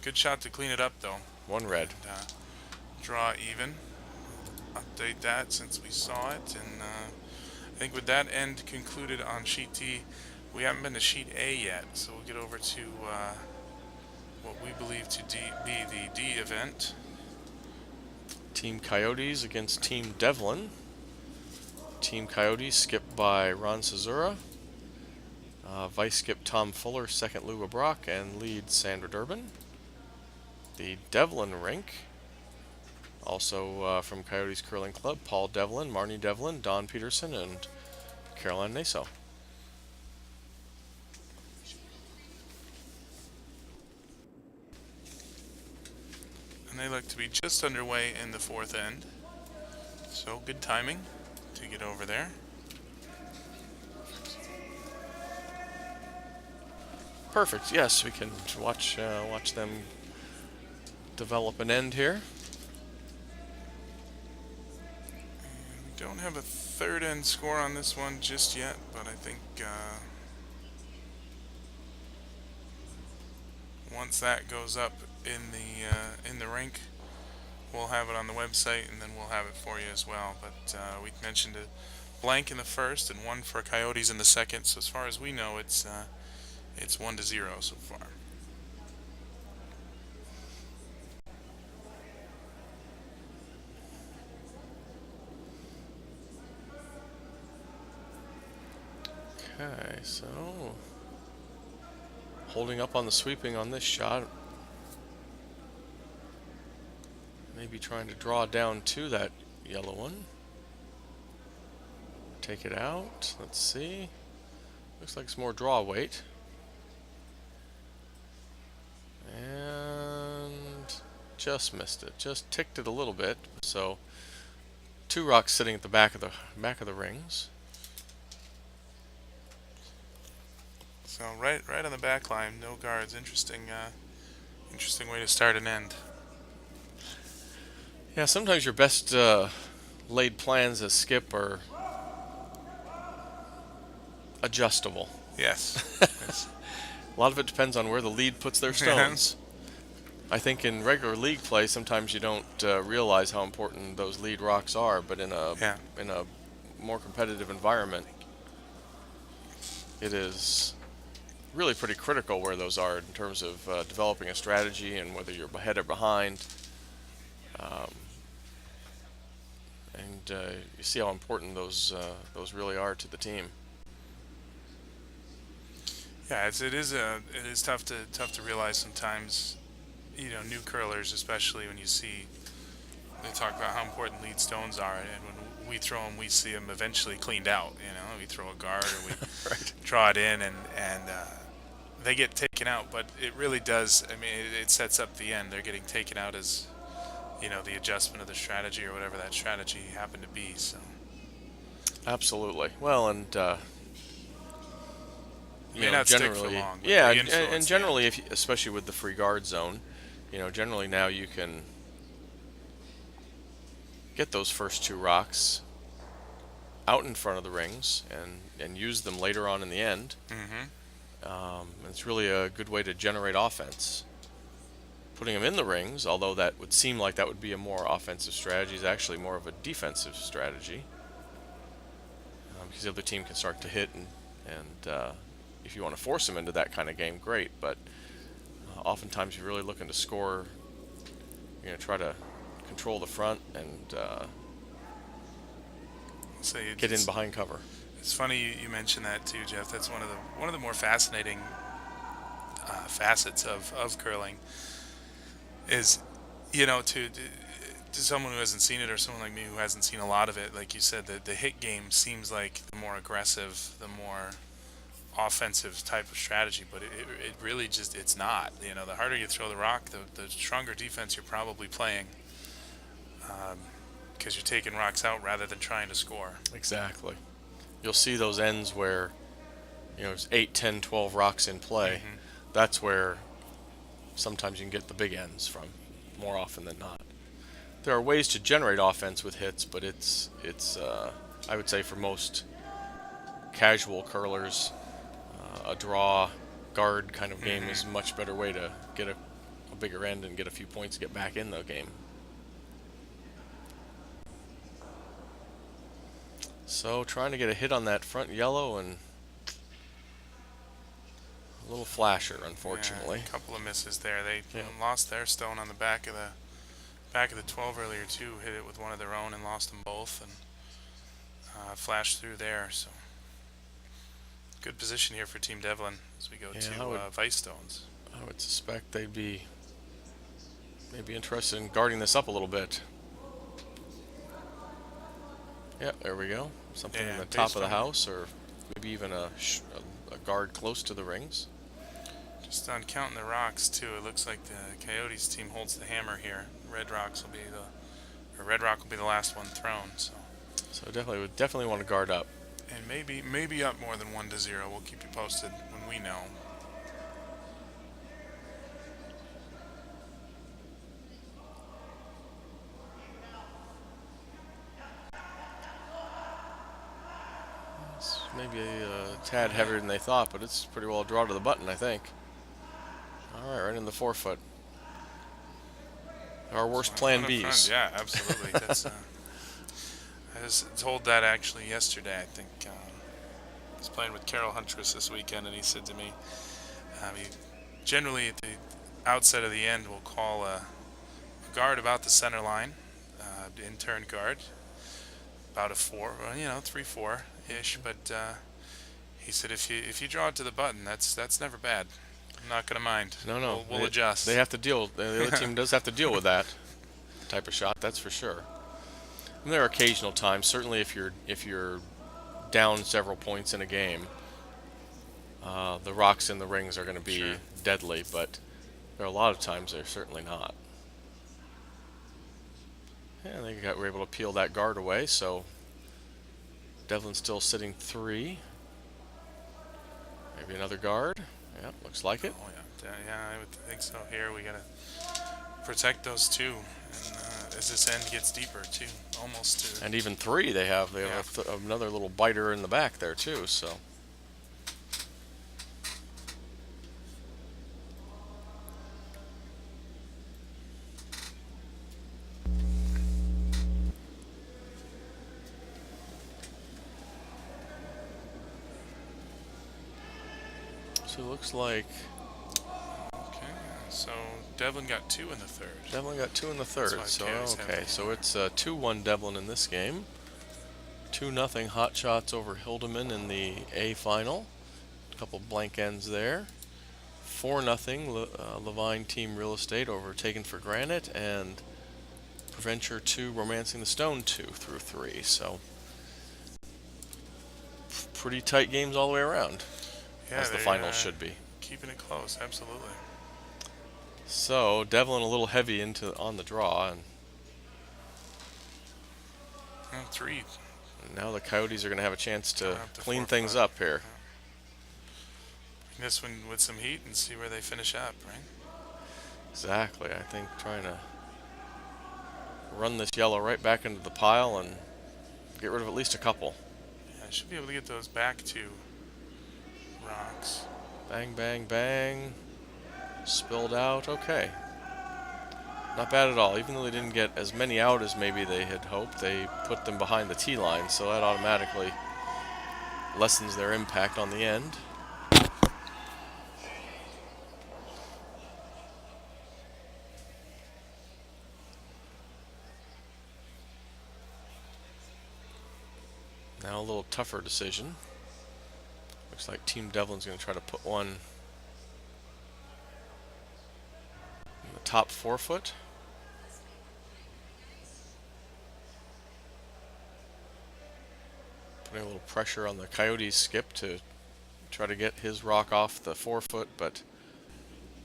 Good shot to clean it up, though. One red. And, draw even. Update that since we saw it. And I think with that end concluded on sheet D, we haven't been to sheet A yet. So we'll get over to what we believe to be the D event. Team Coyotes against Team Devlin. Team Coyotes skipped by Ron Cesura. Vice skip Tom Fuller, second Lou Brock, and lead Sandra Durbin. The Devlin rink, also from Coyotes Curling Club, Paul Devlin, Marnie Devlin, Don Peterson, and Caroline Naso. And they look to be just underway in the fourth end. So good timing to get over there. Perfect. Yes, we can watch them develop an end here. We don't have a third end score on this one just yet, but I think once that goes up in the rink, we'll have it on the website, and then we'll have it for you as well. But we mentioned a blank in the first and 1 for Coyotes in the second. So as far as we know, it's 1-0 so far. Okay, so holding up on the sweeping on this shot. Maybe trying to draw down to that yellow one. Take it out. Let's see. Looks like it's more draw weight. And just missed it. Just ticked it a little bit. So 2 rocks sitting at the back of the rings. So right on the back line, no guards. Interesting way to start an end. Yeah, sometimes your best laid plans as skip are adjustable. Yes. Yes. A lot of it depends on where the lead puts their stones. I think in regular league play, sometimes you don't realize how important those lead rocks are, but in a more competitive environment, it is really pretty critical where those are in terms of developing a strategy and whether you're ahead or behind. And you see how important those really are to the team. Yeah, it is tough to realize sometimes new curlers, especially when you see they talk about how important lead stones are, and when we throw them, we see them eventually cleaned out. We throw a guard or we Right. draw it in, and they get taken out. But it really does. I mean, it sets up the end. They're getting taken out as the adjustment of the strategy or whatever that strategy happened to be. So Absolutely. Well, and it may not stick for generally, long. But yeah, they and influence the generally, end. especially with the free guard zone, generally now you can get those first two rocks out in front of the rings and use them later on in the end. Mm-hmm. It's really a good way to generate offense. Putting them in the rings, although that would seem like that would be a more offensive strategy, is actually more of a defensive strategy, because the other team can start to hit, and if you want to force them into that kind of game, great. But oftentimes you're really looking to score. You're going to try to control the front and So get in behind cover. it's funny you mentioned that too, Jeff. That's one of the more fascinating facets of curling is, to someone who hasn't seen it or someone like me who hasn't seen a lot of it, like you said, the hit game seems like the more aggressive, the more offensive type of strategy, but it really just it's not. The harder you throw the rock, the stronger defense you're probably playing, because you're taking rocks out rather than trying to score. Exactly. You'll see those ends where there's 8, 10, 12 rocks in play. Mm-hmm. That's where sometimes you can get the big ends from, more often than not. There are ways to generate offense with hits, but it's I would say for most casual curlers, a draw guard kind of game is a much better way to get a bigger end and get a few points to get back in the game. So trying to get a hit on that front yellow, and a little flasher, unfortunately. Yeah, a couple of misses there. They Yeah. lost their stone on the back of the 12 earlier too. Hit it with one of their own and lost them both, and flashed through there. So good position here for Team Devlin as we go Yeah, to Vice Stones. I would suspect they'd be maybe interested in guarding this up a little bit. Yeah, there we go. Something in Yeah, the top of the based on- house, or maybe even a guard close to the rings. Just on counting the rocks too, it looks like the Coyotes team holds the hammer here. Red Rock will be the last one thrown. So definitely want to guard up. And maybe up more than 1-0. We'll keep you posted when we know. It's maybe a tad heavier than they thought, but it's pretty well a draw to the button, I think. All right, right in the forefoot. Our worst plan Bs. Yeah, absolutely. That's. I was told that actually yesterday. I think I was playing with Carol Huntress this weekend, and he said to me, he generally at the outset of the end will call a guard about the center line, intern guard, about a 4, 3-4 ish. But he said if you draw it to the button, that's never bad. I'm not gonna mind. No. We'll adjust. They have to deal. The other team does have to deal with that type of shot. That's for sure. And there are occasional times, certainly if you're down several points in a game, the rocks in the rings are going to be Sure. deadly. But there are a lot of times they're certainly not. And they were able to peel that guard away. So Devlin's still sitting 3. Maybe another guard. Yeah, looks like it. Oh yeah, I would think so. Here we gotta protect those two, and as this end gets deeper too, almost to. And even 3, they have Yeah. another little biter in the back there too. So it looks like Okay, so Devlin got 2 in the third. Devlin got 2 in the third. why So Coyotes have okay, the- so it's 2-1 Devlin in this game. 2-0 hot shots over Hildeman in the A final. A couple blank ends there. 4-0 Levine Team Real Estate over Taken for Granite, and Preventure 2 Romancing the Stone 2 through 3. So pretty tight games all the way around, Yeah, as the they're finals should be. keeping it close, absolutely. So Devlin a little heavy on the draw, and Three. now the Coyotes are going to have a chance to Up to clean 4-5. things up here. This one with some heat and see where they finish up, right? Exactly. I think trying to run this yellow right back into the pile and get rid of at least a couple. Yeah, I should be able to get those back to rocks. Bang, bang, bang. Spilled out. Okay. Not bad at all. Even though they didn't get as many out as maybe they had hoped, they put them behind the tee line, so that automatically lessens their impact on the end. Now a little tougher decision. Looks like Team Devlin's going to try to put one in the top 4 foot. Putting a little pressure on the Coyotes skip to try to get his rock off the 4 foot, but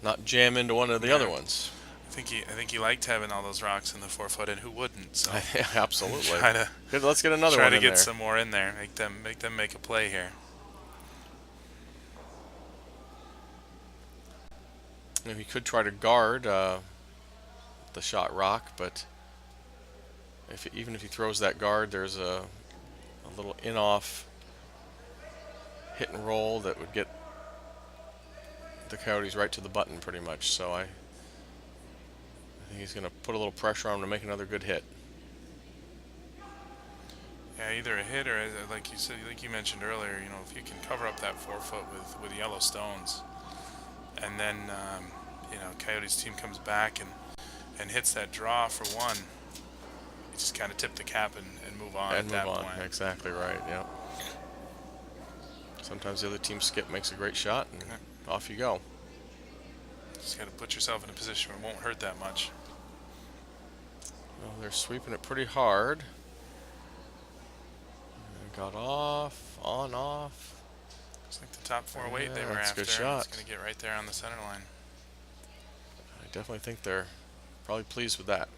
not jam into one of the other ones. I think he liked having all those rocks in the 4 foot, and who wouldn't? So Absolutely. Good, let's get another try one to in get there. some more in there. Make them make a play here. And he could try to guard the shot rock, but even if he throws that guard, there's a little in-off hit and roll that would get the Coyotes right to the button pretty much. So I think he's going to put a little pressure on him to make another good hit. Yeah, either a hit or, like you said, like you mentioned earlier, if you can cover up that 4 foot with yellow stones, and then Coyotes team comes back and hits that draw for one, you just kind of tip the cap and move on at that point. Exactly right. Yeah. Sometimes the other team skip makes a great shot, and off you go. Just got to put yourself in a position where it won't hurt that much. Well, they're sweeping it pretty hard. Got off, on, off. Looks like the top 4 weight they were that's after. a good shot. It's going to get right there on the center line. I definitely think they're probably pleased with that.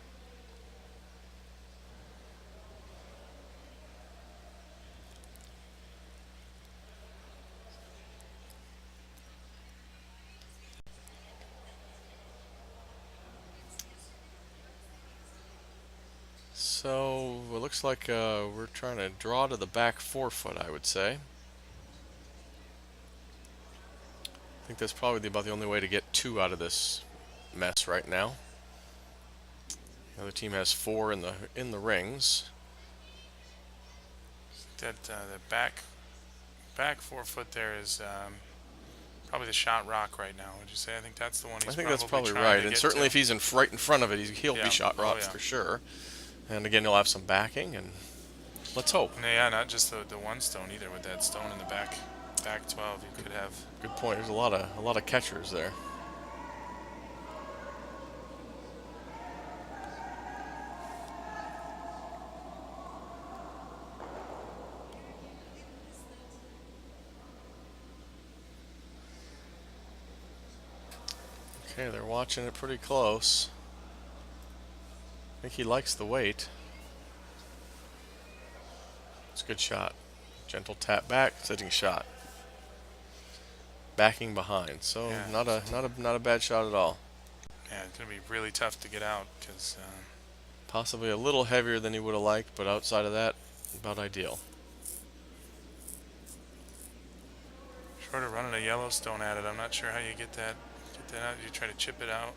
So it looks like we're trying to draw to the back 4 foot, I would say. I think that's probably about the only way to get 2 out of this mess right now. The other team has 4 in the rings. That the back 4 foot there is probably the shot rock right now. Would you say? I think that's the one he's I think that's probably trying right, to and get certainly to. if he's right in front of it, he'll be shot rock yeah. for sure. And again, he'll have some backing, and let's hope. And yeah, not just the one stone either. With that stone in the back 12, you could have. Good point. There's a lot of catchers there. Okay, they're watching it pretty close. I think he likes the weight. It's a good shot. Gentle tap back, sitting shot. Backing behind, so Yeah. not a bad shot at all. Yeah, it's gonna be really tough to get out because. Possibly a little heavier than he would have liked, but outside of that, about ideal. Short of running a Yellowstone at it, I'm not sure how you get that out. You try to chip it out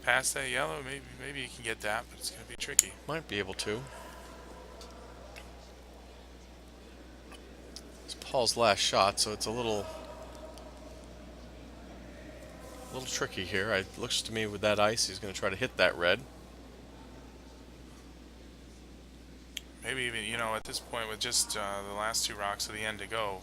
past that yellow, maybe you can get that, but it's going to be tricky. Might be able to. It's Paul's last shot, so it's a little tricky here. It looks to me with that ice, he's going to try to hit that red. Maybe even, at this point with just the last 2 rocks at the end to go,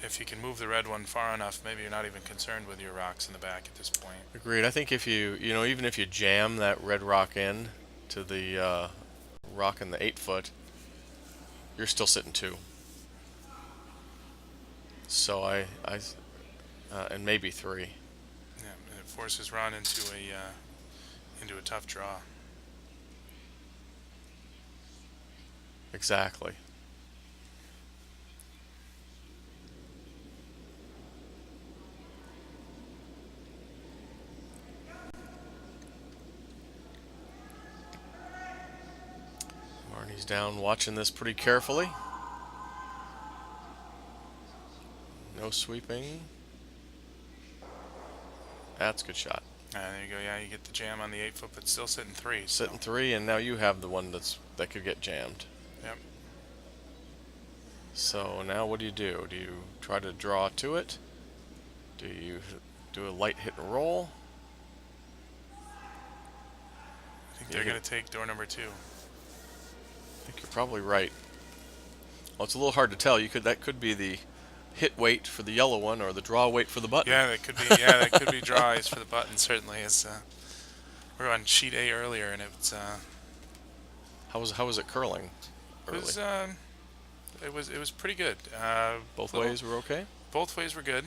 if you can move the red one far enough, maybe you're not even concerned with your rocks in the back at this point. Agreed. I think if even if you jam that red rock in to the rock in the 8-foot, you're still sitting 2. So and maybe 3. Yeah, and it forces Ron into a tough draw. Exactly. Marnie's down watching this pretty carefully. No sweeping. That's a good shot. There you go. Yeah, you get the jam on the 8-foot, but still sitting 3. Sitting 3, and now you have the one that could get jammed. Yep. So now what do? Do you try to draw to it? Do you do a light hit and roll? I think they're going to take door number 2. I think you're probably right. Well, it's a little hard to tell. That could be the hit weight for the yellow one or the draw weight for the button. Yeah, that could be. Yeah, that could be draw ice for the button. Certainly, as we were on sheet A earlier, and it's. How was it curling early? It was pretty good. Both ways were okay. Both ways were good.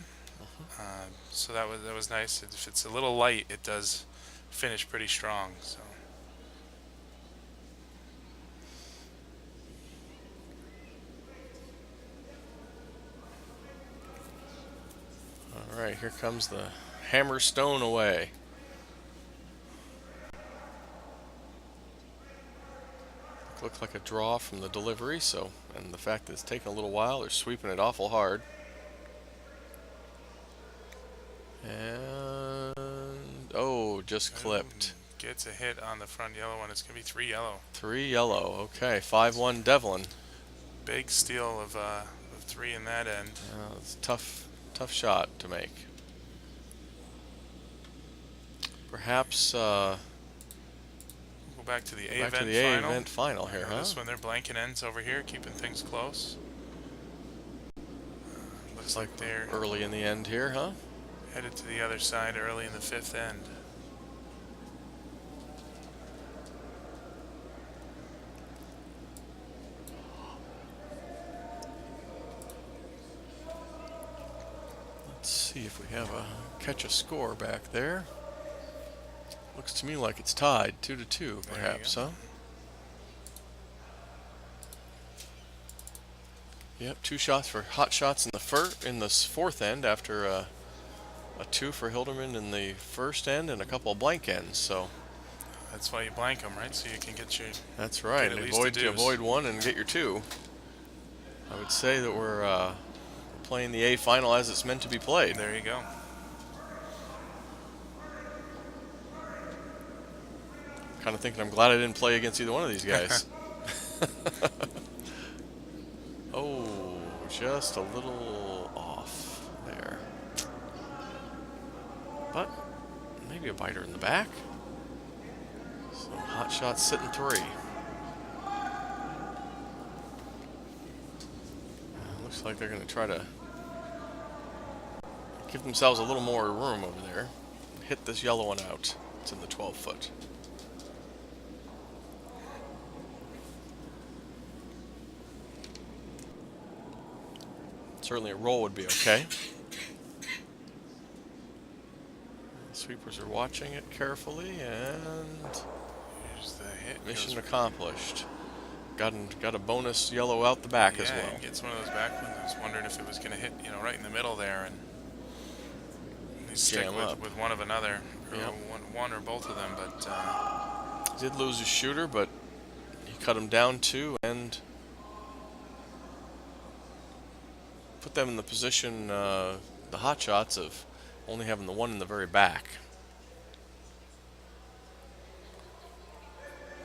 So that was nice. If it's a little light, it does finish pretty strong. So. All right, here comes the hammer stone away. Looks like a draw from the delivery, and the fact that it's taking a little while, they're sweeping it awful hard. And just clipped. Gets a hit on the front yellow one. It's gonna be 3 yellow. 3 yellow. Okay, 5-1 Devlin. Big steal of 3 in that end. It's a tough shot to make. Perhaps Go back to the A event final here, huh? This one they're blanking ends over here, keeping things close. Looks like they're early in the end here, huh? Headed to the other side early in the 5th end. Let's see if we have catch a score back there. Looks to me like it's tied 2-2, perhaps, huh? Yep, 2 shots for hot shots in the 4th end after a 2 for Hilderman in the 1st end and a couple of blank ends. So that's why you blank them, right? So you can get your. That's right. Avoid 1 and get your 2. I would say that we're playing the A final as it's meant to be played. There you go. Kind of thinking I'm glad I didn't play against either one of these guys. Oh, just a little off there. But maybe a biter in the back. So hot shot sitting 3. Looks like they're going to try to give themselves a little more room over there. Hit this yellow one out. It's in the 12-foot. Certainly a roll would be okay. Sweepers are watching it carefully, and here's the hit. Mission accomplished. Got a bonus yellow out the back as well. Yeah, gets one of those back ones. I was wondering if it was going to hit, right in the middle there, and they stick with one of another, or one or both of them. But did lose his shooter, but he cut him down 2 and put them in the position, the hot shots of only having the one in the very back.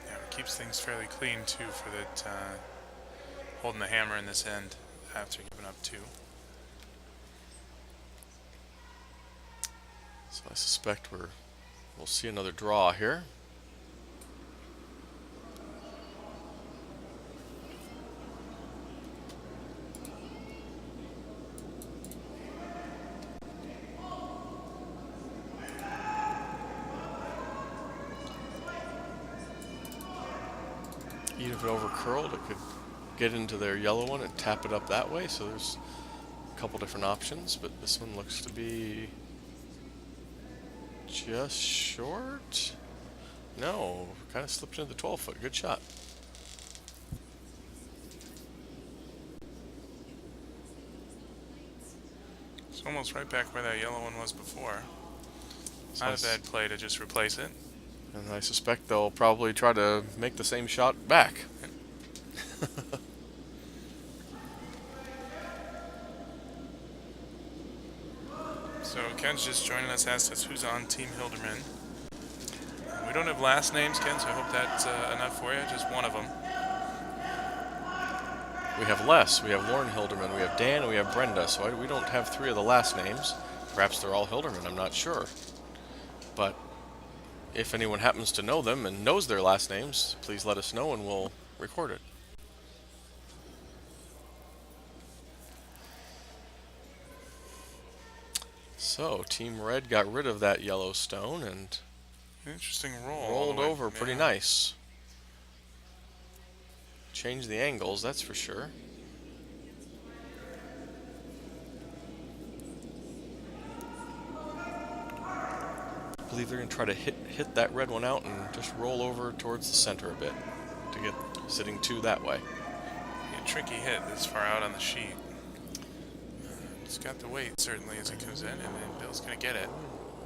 Yeah, it keeps things fairly clean too for that holding the hammer in this end after giving up 2. So I suspect we'll see another draw here. even over curled, it could get into their yellow one and tap it up that way. So there's a couple different options, but this one looks to be just short. No, kind of slipped into the 12-foot. Good shot. It's almost right back where that yellow one was before. Not a bad play to just replace it. And I suspect they'll probably try to make the same shot back. So Ken's just joining us, asked us who's on Team Hilderman. We don't have last names, Ken, so I hope that's enough for you. Just one of them. We have Les, we have Lauren Hilderman, we have Dan, and we have Brenda. So we don't have 3 of the last names. Perhaps they're all Hilderman, I'm not sure. But if anyone happens to know them and knows their last names, please let us know and we'll record it. So Team Red got rid of that yellow stone and Interesting roll. rolled over pretty nice. Changed the angles, that's for sure. I believe they're going to try to hit that red one out and just roll over towards the center a bit to get sitting 2 that way. A tricky hit this far out on the sheet. It's got the weight certainly as it comes in, and then Bill's going to get it.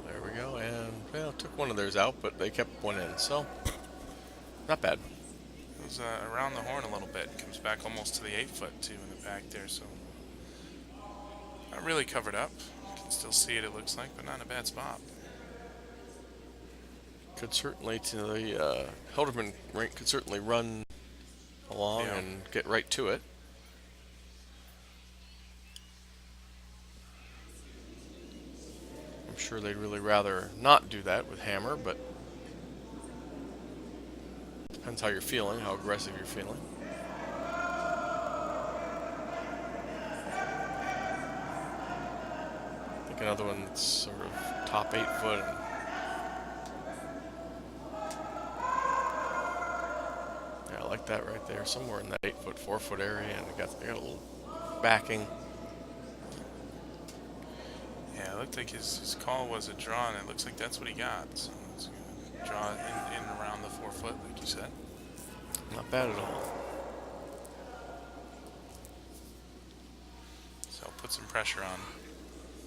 There we go, and well, took one of theirs out, but they kept one in, so not bad. Goes around the horn a little bit. Comes back almost to the 8-foot too in the back there, so not really covered up. You can still see it, it looks like, but not in a bad spot. Could certainly, to the Hilderman rink, could certainly run along and get right to it. I'm sure they'd really rather not do that with hammer, but depends how you're feeling, how aggressive you're feeling. I think another one that's sort of top 8-foot. Yeah, I like that right there, somewhere in that 8-foot, 4-foot area, and they got a little backing. Yeah, it looked like his call was a draw, and it looks like that's what he got. So it's gonna draw in and around the 4-foot, like you said. Not bad at all. So put some pressure on.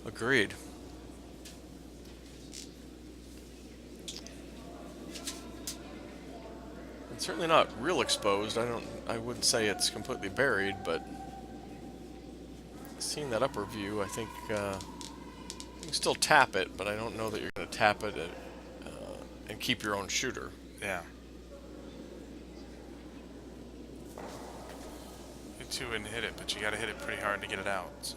Agreed. It's certainly not real exposed. I wouldn't say it's completely buried, but seeing that upper view, I think you can still tap it, but I don't know that you're going to tap it and keep your own shooter. Yeah. You two wouldn't hit it, but you got to hit it pretty hard to get it out. So.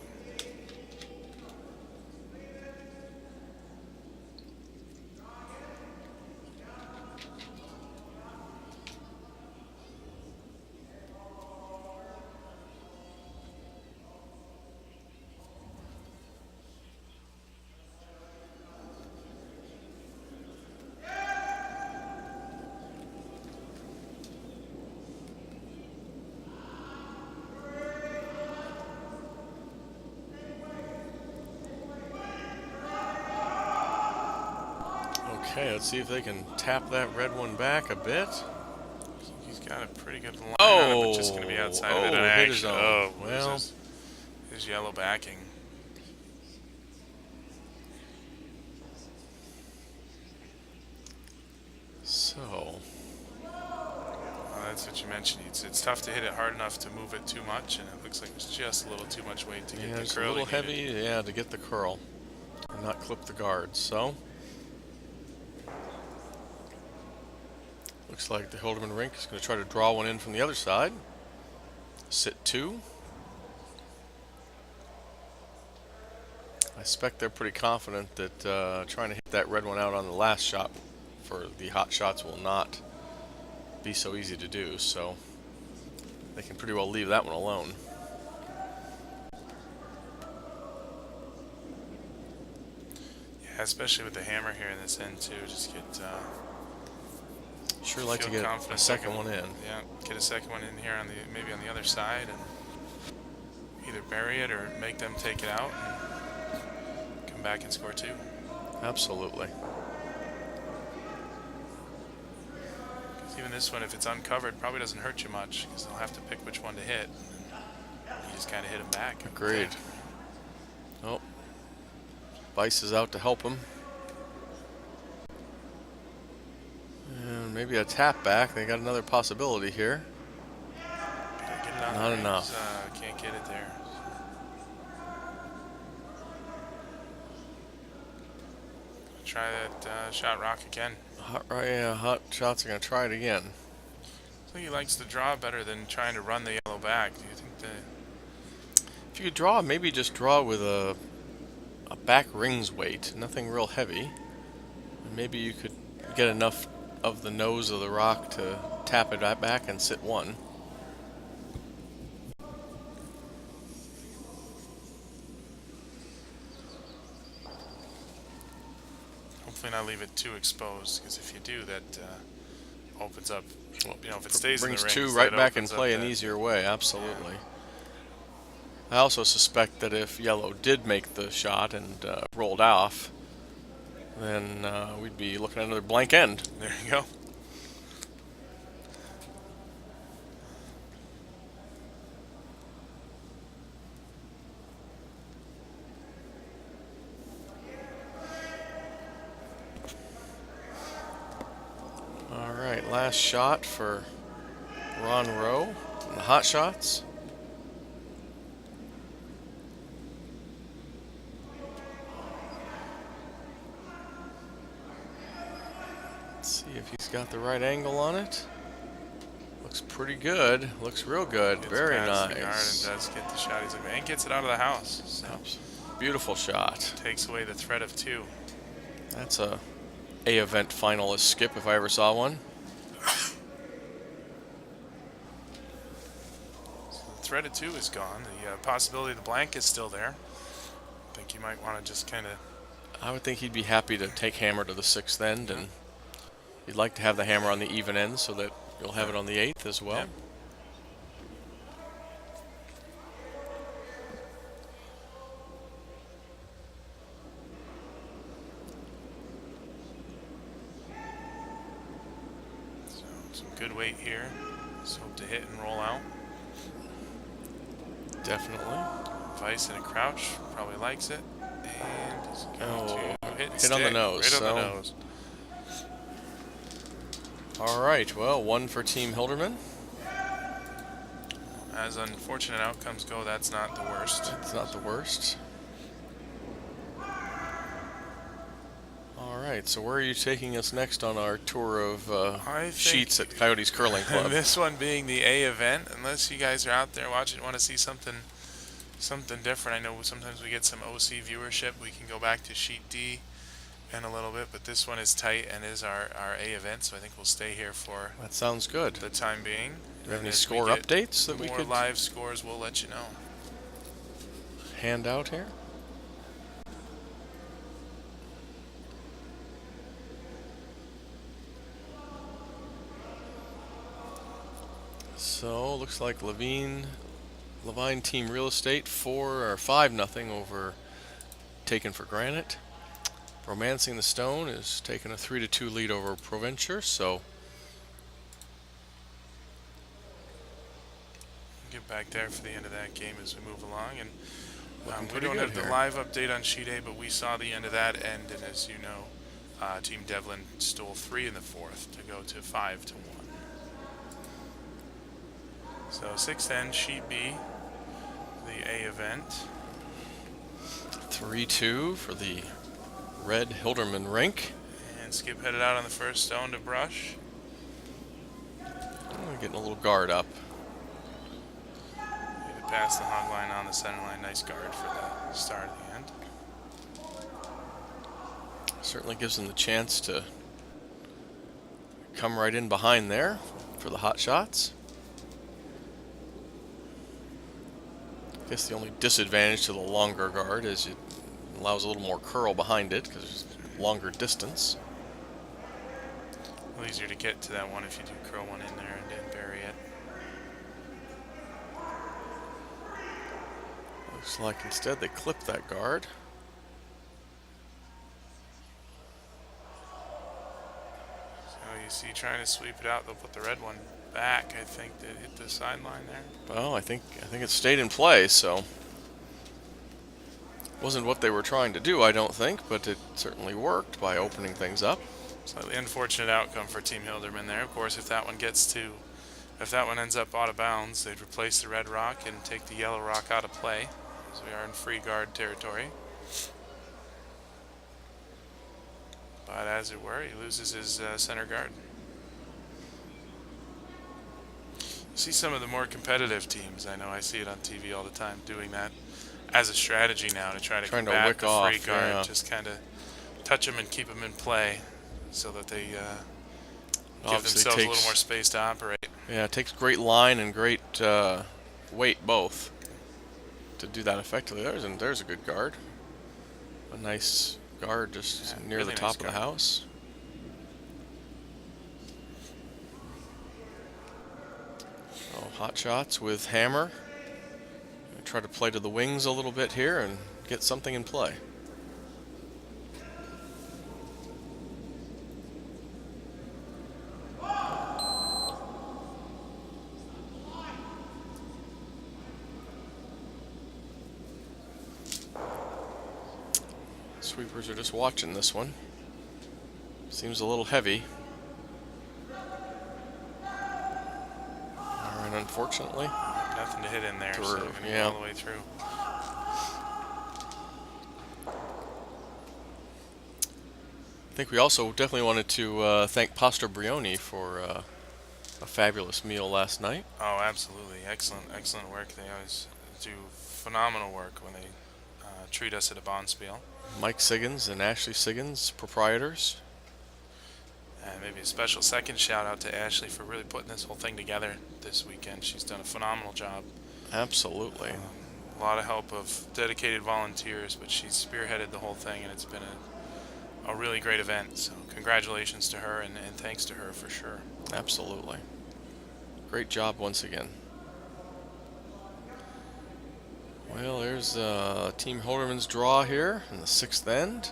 Okay, let's see if they can tap that red one back a bit. He's got a pretty good line on it, but just going to be outside of it. And Hit his own. Well, his yellow backing. So, that's what you mentioned. It's tough to hit it hard enough to move it too much, and it looks like it's just a little too much weight to get the it's curl. a little heavy, to get the curl and not clip the guards. So, looks like the Hilderman rink is going to try to draw one in from the other side. Sit 2. I suspect they're pretty confident that trying to hit that red one out on the last shot for the hot shots will not be so easy to do, so they can pretty well leave that one alone. Yeah, especially with the hammer here in this end too. Just get Sure like to feel get a confident second one in. Yeah, get a second one in here on the maybe on the other side and either bury it or make them take it out and come back and score 2. Absolutely. Even this one, if it's uncovered, probably doesn't hurt you much because they'll have to pick which one to hit. You just kind of hit them back. Agreed. Oh, Vice is out to help him. And maybe a tap back. They got another possibility here. Get it on Not the enough. rings. Can't get it there. Try that shot rock again. Hot shots are going to try it again. I think he likes the draw better than trying to run the yellow back. Do you think the... If you could draw, maybe just draw with a back rings weight, nothing real heavy. And maybe you could get enough of the nose of the rock to tap it back and sit one. Hopefully not leave it too exposed, because if you do, that opens up. You know, if it stays in the brings rings, two right that back in opens up play an that- easier way. Absolutely. I also suspect that if yellow did make the shot and rolled off, then we'd be looking at another blank end. There you go. All right, last shot for Ron Rowe in the hot shots. Let's see if he's got the right angle on it. Looks pretty good. Looks real good. Gets Very past the guard nice. and does get the shot. He's like, and gets it out of the house. So Beautiful shot. takes away the threat of 2. That's a event finalist skip if I ever saw one. So the threat of 2 is gone. The possibility of the blank is still there. I think you might want to just kind of... I would think he'd be happy to take hammer to the 6th end, and you'd like to have the hammer on the even end so that you'll have it on the 8th as well. Yep. So some good weight here. Just hope to hit and roll out. Definitely. Vice in a crouch, probably likes it. And is going to hit and hit on the stick. nose, Right on the so- nose. All right, well, one for Team Hilderman. As unfortunate outcomes go, that's not the worst. It's not the worst. All right, so where are you taking us next on our tour of I think- sheets at Coyotes Curling Club? This one being the A event, unless you guys are out there watching, want to see something different. I know sometimes we get some OC viewership. We can go back to sheet D in a little bit, but this one is tight and is our A event, so I think we'll stay here for That sounds good. the time being. Do we have And any as we score get updates that we more could live scores, we'll let you know. hand out here? So looks like Levine Team Real Estate 5-0 over Taken for Granite. Romancing the Stone is taking a 3-2 lead over Proventure. So Get back there for the end of that game as we move along, and Looking we pretty don't good have the here. live update on sheet A, but we saw the end of that end, and as you know, Team Devlin stole 3 in the 4th to go to 5-1. So 6th end, sheet B, the A event. 3-2 for the Red Hilderman rink. And Skip headed out on the first stone to brush. Oh, getting a little guard up. Made it past the hog line on the center line. Nice guard for the start of the end. Certainly gives them the chance to come right in behind there for the hot shots. I guess the only disadvantage to the longer guard is it allows a little more curl behind it because there's longer distance. little easier to get to that one if you do curl one in there and then bury it. Looks like instead they clipped that guard. So you see, trying to sweep it out, they'll put the red one back. I think that hit the sideline there. Well, I think it stayed in play, so wasn't what they were trying to do, I don't think, but it certainly worked by opening things up. Slightly unfortunate outcome for Team Hilderman there. Of course, if that one ends up out of bounds, they'd replace the red rock and take the yellow rock out of play, as we are in free guard territory. But as it were, he loses his center guard. See some of the more competitive teams, I know I see it on TV all the time, doing that as a strategy now to try to combat the free guard. Yeah. Just kind of touch them and keep them in play so that they give themselves a little more space to operate. Yeah, it takes great line and great weight both to do that effectively. There's a good guard. A nice guard just near really the top nice of the guard. house. Oh, hot shots with hammer. Try to play to the wings a little bit here and get something in play. Sweepers are just watching this one. Seems a little heavy. And unfortunately, Nothing to hit in there, so they're going to go all the way through. I think we also definitely wanted to thank Pastor Brioni for a fabulous meal last night. Oh, absolutely. Excellent work. They always do phenomenal work when they treat us at a bond Spiel. Mike Siggins and Ashley Siggins, proprietors. And maybe a special second shout out to Ashley for really putting this whole thing together this weekend. She's done a phenomenal job. Absolutely. A lot of help of dedicated volunteers, but she's spearheaded the whole thing, and it's been a really great event. So congratulations to her, and thanks to her for sure. Absolutely. Great job once again. Well, there's Team Holderman's draw here in the sixth end.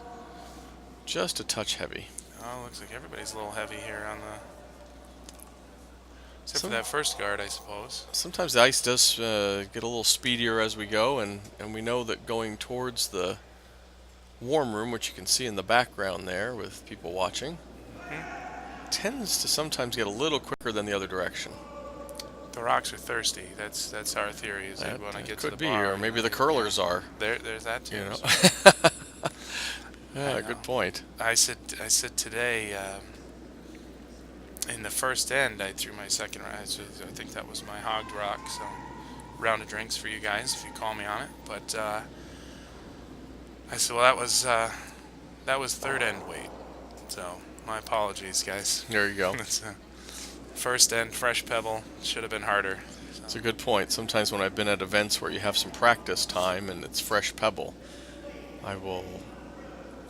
Just a touch heavy. Oh, looks like everybody's a little heavy here on the... Except for that first guard, I suppose. Sometimes the ice does get a little speedier as we go, and we know that going towards the warm room, which you can see in the background there with people watching, tends to sometimes get a little quicker than the other direction. The rocks are thirsty. That's our theory. Is they want to get to the bar. Could be, or maybe the curlers are. There's that too. You know. So. Yeah, good point. I said today in the first end I threw my second round. I think that was my hogged rock. So round of drinks for you guys if you call me on it. But I said, well, that was third end weight. So my apologies, guys. There you go. First end, fresh pebble, should have been harder. So. It's a good point. Sometimes when I've been at events where you have some practice time and it's fresh pebble, I will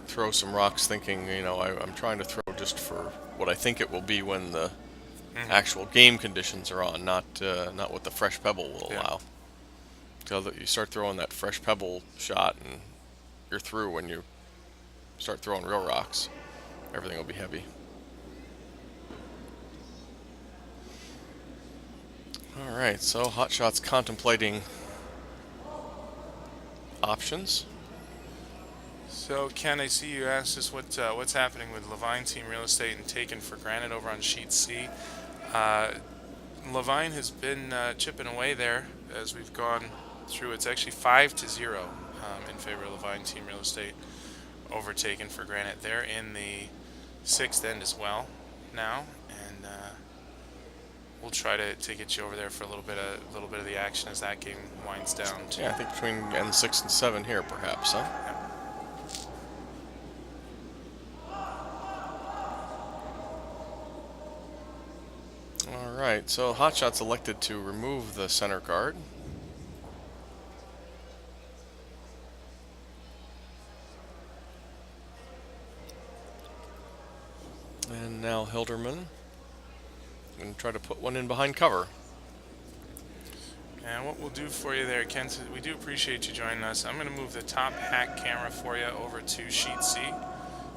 throw some rocks thinking, I'm trying to throw just for what I think it will be when the actual game conditions are on, not what the fresh pebble will allow. So that you start throwing that fresh pebble shot and you're through. When you start throwing real rocks, everything will be heavy. All right, so Hotshot's contemplating options. So Ken, I see you asked us what's happening with Levine Team Real Estate and Taken for Granted over on Sheet C. Levine has been chipping away there as we've gone through. It's actually 5-0 in favor of Levine Team Real Estate over Taken for Granted. They're in the sixth end as well now, and we'll try to get you over there for a little bit of the action as that game winds down. Too. Yeah, I think between end 6 and 7 here, perhaps, huh? Yeah. All right, so Hotshot's elected to remove the center guard. And And now Hilderman. I'm going to try to put one in behind cover. And what we'll do for you there, Ken, we do appreciate you joining us. I'm going to move the top hack camera for you over to sheet C,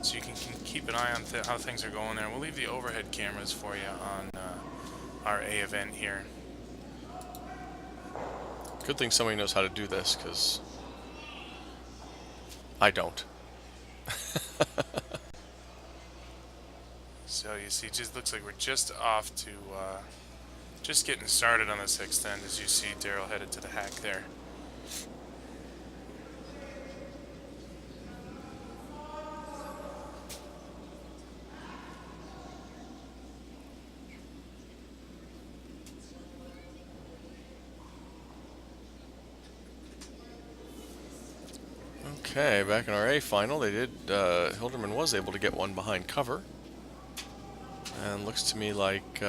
so you can keep an eye on how things are going there. We'll leave the overhead cameras for you on our A event here. Good thing somebody knows how to do this, because I don't. So you see, it just looks like we're just off to just getting started on the sixth end, as you see Daryl headed to the hack there. Okay, back in our A final, they did. Hilderman was able to get one behind cover, and looks to me like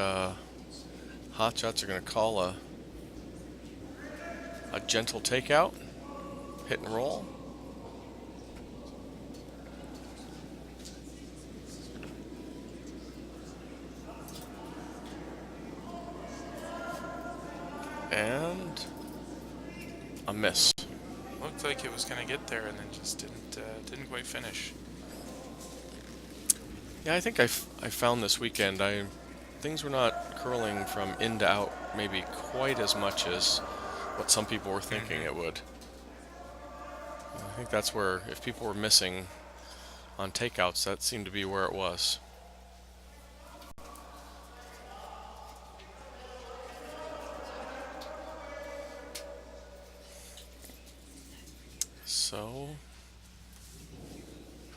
Hotshots are going to call a gentle takeout, hit and roll. And a miss. Looked like it was going to get there, and then just didn't quite finish. Yeah, I think I found this weekend things were not curling from in to out maybe quite as much as what some people were thinking it would. I think that's where, if people were missing on takeouts, that seemed to be where it was. So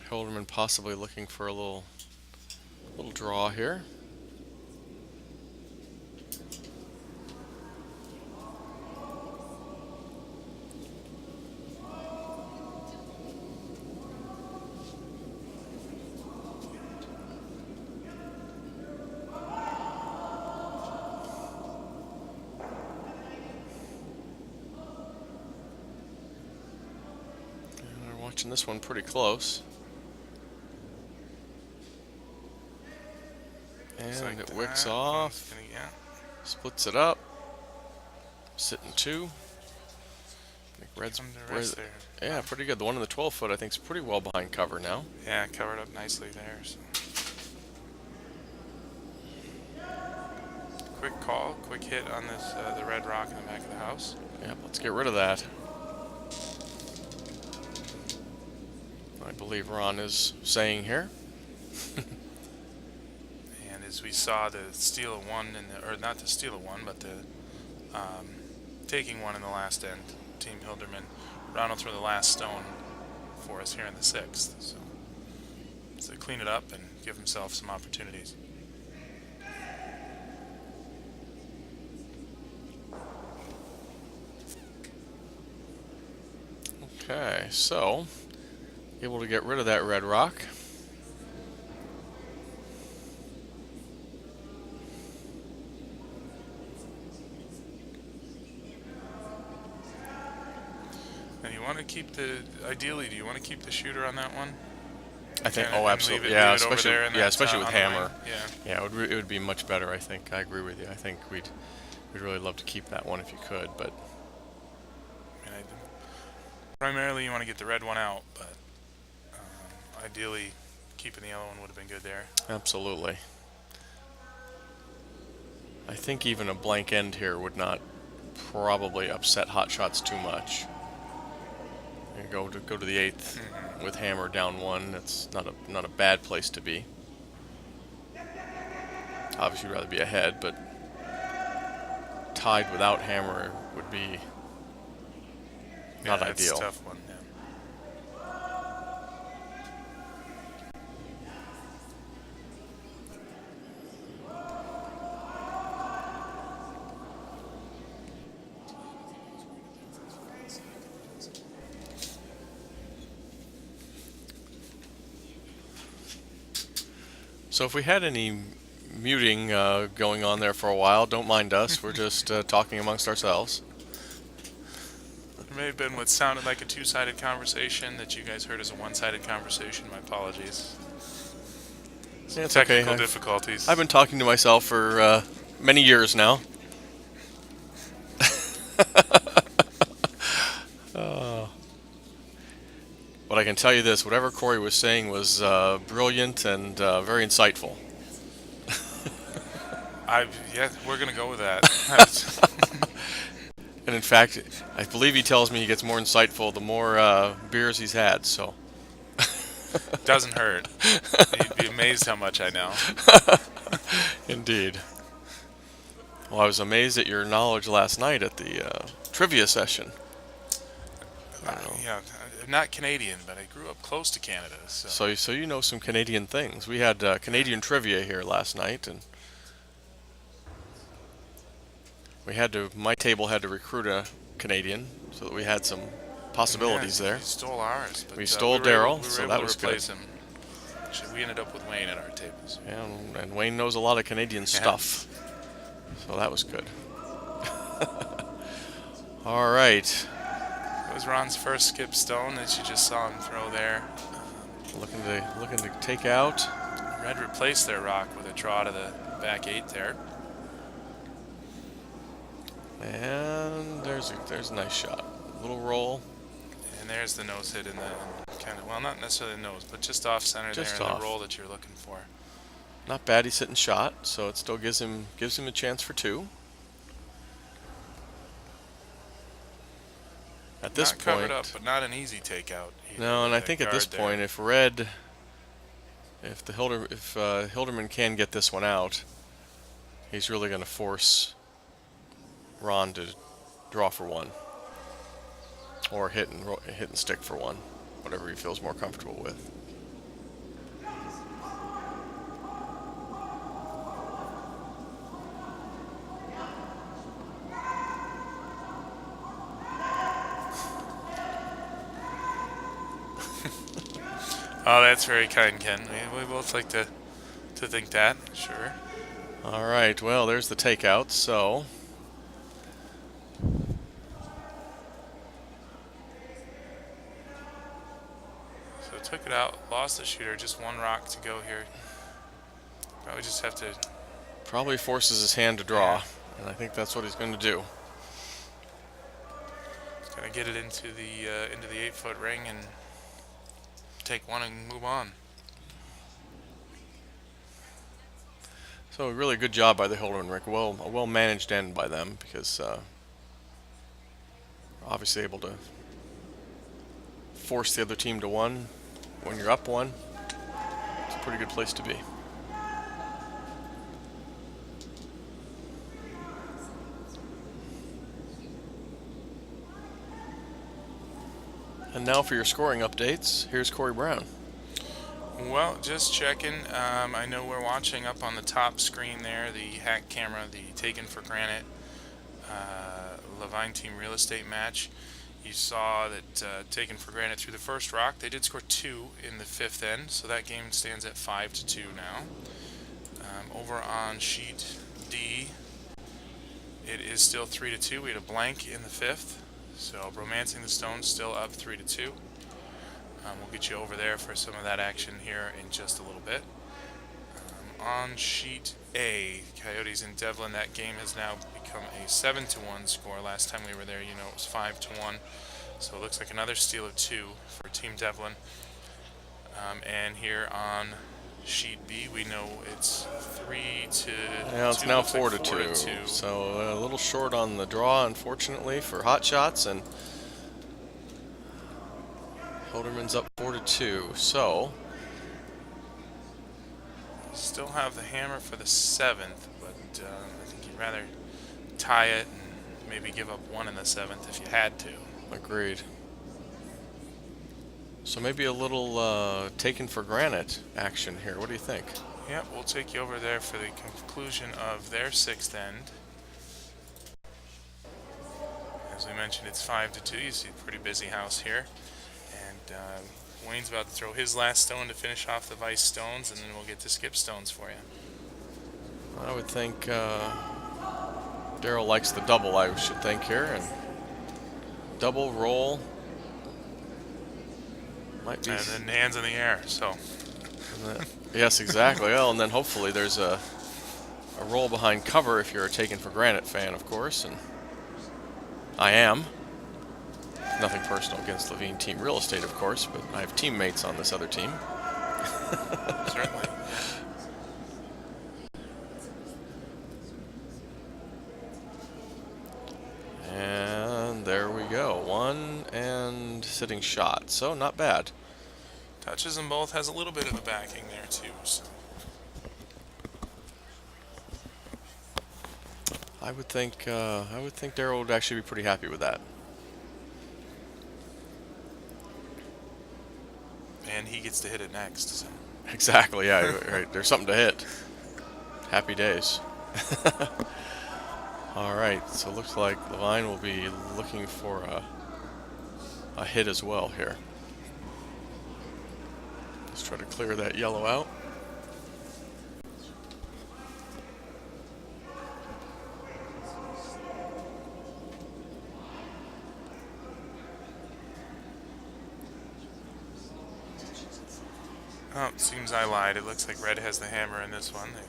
Hilderman possibly looking for a little draw here. And we're watching this one pretty close. And like it wicks that. off, Yeah. splits it up, sitting two. I think Red's, There. yeah, pretty good. The one in the 12 foot I think is pretty well behind cover now. Yeah, covered up nicely there. So. Quick call, quick hit on this the red rock in the back of the house. Yeah, let's get rid of that. I believe Ron is saying here. And as we saw, the steal of one, or not the steal of one, but the taking one in the last end, Team Hilderman. Ron will throw the last stone for us here in the sixth. So clean it up and give himself some opportunities. Okay, so able to get rid of that red rock. And you want to keep ideally, do you want to keep the shooter on that one? I think. And Oh, absolutely. leave Yeah, it over especially there and especially with on the wing? hammer. Yeah. Yeah, it would be much better. I think. I agree with you. I think we'd really love to keep that one if you could, but I mean, primarily you want to get the red one out, but ideally keeping the yellow one would have been good there. absolutely. I think even a blank end here would not probably upset Hotshots too much. You go to the eighth with hammer down one. That's not a bad place to be. Obviously, you'd rather be ahead, but tied without hammer would be not that's ideal. A tough one. Yeah. So if we had any muting going on there for a while, don't mind us. We're just talking amongst ourselves. It may have been what sounded like a two-sided conversation that you guys heard as a one-sided conversation. My apologies. Yeah, it's okay. Technical difficulties. I've been talking to myself for many years now. But I can tell you this, whatever Corey was saying was brilliant and very insightful. Yeah, we're gonna go with that. And in fact, I believe he tells me he gets more insightful the more beers he's had, so. Doesn't hurt. You'd be amazed how much I know. Indeed. Well, I was amazed at your knowledge last night at the trivia session. I don't know. Yeah, I'm not Canadian, but I grew up close to Canada. So you know some Canadian things. We had Canadian trivia here last night, and my table had to recruit a Canadian so that we had some possibilities there. You stole ours. But, We stole Daryl, so we were that able was to good. replace him. Actually, we ended up with Wayne at our tables. Yeah, and Wayne knows a lot of Canadian stuff, so that was good. All right, It was Ron's first skip stone, as you just saw him throw there. looking to take out. Red replaced their rock with a draw to the back 8 there. And there's a nice shot. Little roll. And there's the nose hit in the kind of, well, not necessarily the nose, but just off center Just there in off. the roll that you're looking for. Not bad. He's hitting shot, so it still gives him a chance for 2. At this Not covered point, up, but not an easy takeout. Either no, and with I the think at this guard there. point, if Hilderman can get this one out, he's really going to force Ron to draw for 1, or hit and stick for 1, whatever he feels more comfortable with. Oh, that's very kind, Ken. We both like to think that. Sure. All right, well, there's the takeout, so So took it out, lost the shooter, just 1 rock to go here. Probably just have to. probably forces his hand to draw, and I think that's what he's going to do. Gonna get it into the 8-foot ring and take 1 and move on. So a really good job by the Hilderman Rick. A well managed end by them, because obviously able to force the other team to 1 when you're up 1. It's a pretty good place to be. And now for your scoring updates, here's Corey Brown. Well, just checking. I know we're watching up on the top screen there the hack camera, the Taken for Granted Levine Team Real Estate match. You saw that Taken for Granted through the first rock. They did score 2 in the 5th end, so that game stands at 5-2 now. Over on sheet D, it is still 3-2. We had a blank in the 5th, so Romancing the Stones still up 3-2. We'll get you over there for some of that action here in just a little bit. On sheet A, Coyotes and Devlin, that game has now become a 7-1 score. Last time we were there, you know, it was 5-1. So it looks like another steal of 2 for Team Devlin. And here on sheet B, we know it's 3-2. Yeah, it's now 4-2. So a little short on the draw, unfortunately, for hot shots, and Hilderman's up 4-2. So still have the hammer for the 7th, but I think you'd rather tie it and maybe give up 1 in the 7th if you had to. agreed. So maybe a little taken for granted action here. What do you think? Yeah, we'll take you over there for the conclusion of their 6th end. As we mentioned, it's 5-2. You see a pretty busy house here. And Wayne's about to throw his last stone to finish off the Vice stones, and then we'll get to skip stones for you. I would think Daryl likes the double, I should think, here. And double roll might be. And then hands in the air. So Yes, exactly. Well, and then hopefully there's a roll behind cover if you're a Taken for Granted fan, of course, and I am. Nothing personal against Levine Team Real Estate, of course, but I have teammates on this other team. Certainly. And there we go. One and sitting shot. So not bad. Touches them both, has a little bit of the backing there too. So. I would think Darryl would actually be pretty happy with that. And he gets to hit it next. So. Exactly. Yeah. Right. There's something to hit. Happy days. All right. So it looks like Levine will be looking for a hit as well here. Let's try to clear that yellow out. Oh, it seems I lied. It looks like red has the hammer in this one. They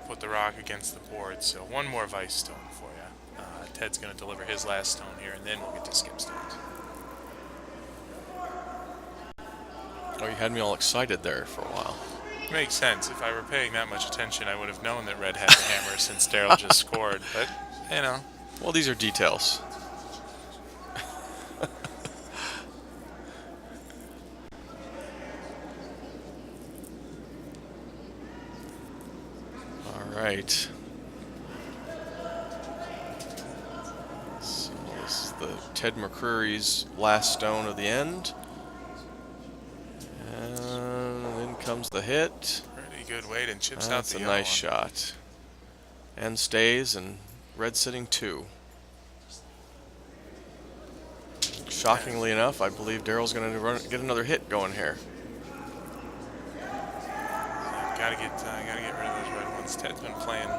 put the rock against the board. So one more vice stone for you. Ted's going to deliver his last stone here, and then we'll get to skip stones. Oh, you had me all excited there for a while. Makes sense. If I were paying that much attention, I would have known that red had the hammer since Darryl just scored. But, you know. Well, these are details. All right. So this is the Ted McCreary's last stone of the end. And in comes the hit. Pretty good weight and chips out That's the a yellow nice one. shot. And stays, and red sitting 2. Shockingly enough, I believe Darryl's going to get another hit going here. Gotta get rid of those red ones. Ted's been playing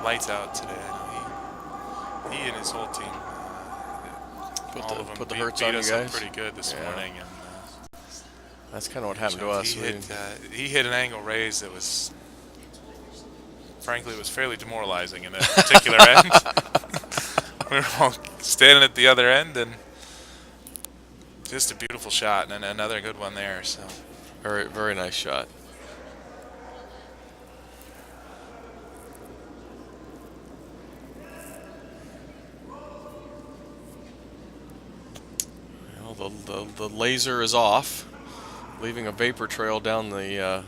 lights out today. I know he and his whole team, all of them put the beat hurts on you us up guys. pretty good this morning. And That's kind of what happened to us. He hit an angle raise that was, frankly, it was fairly demoralizing in that particular end. We were all standing at the other end, and just a beautiful shot, and another good one there. So Very, very nice shot. Well, the laser is off, leaving a vapor trail down the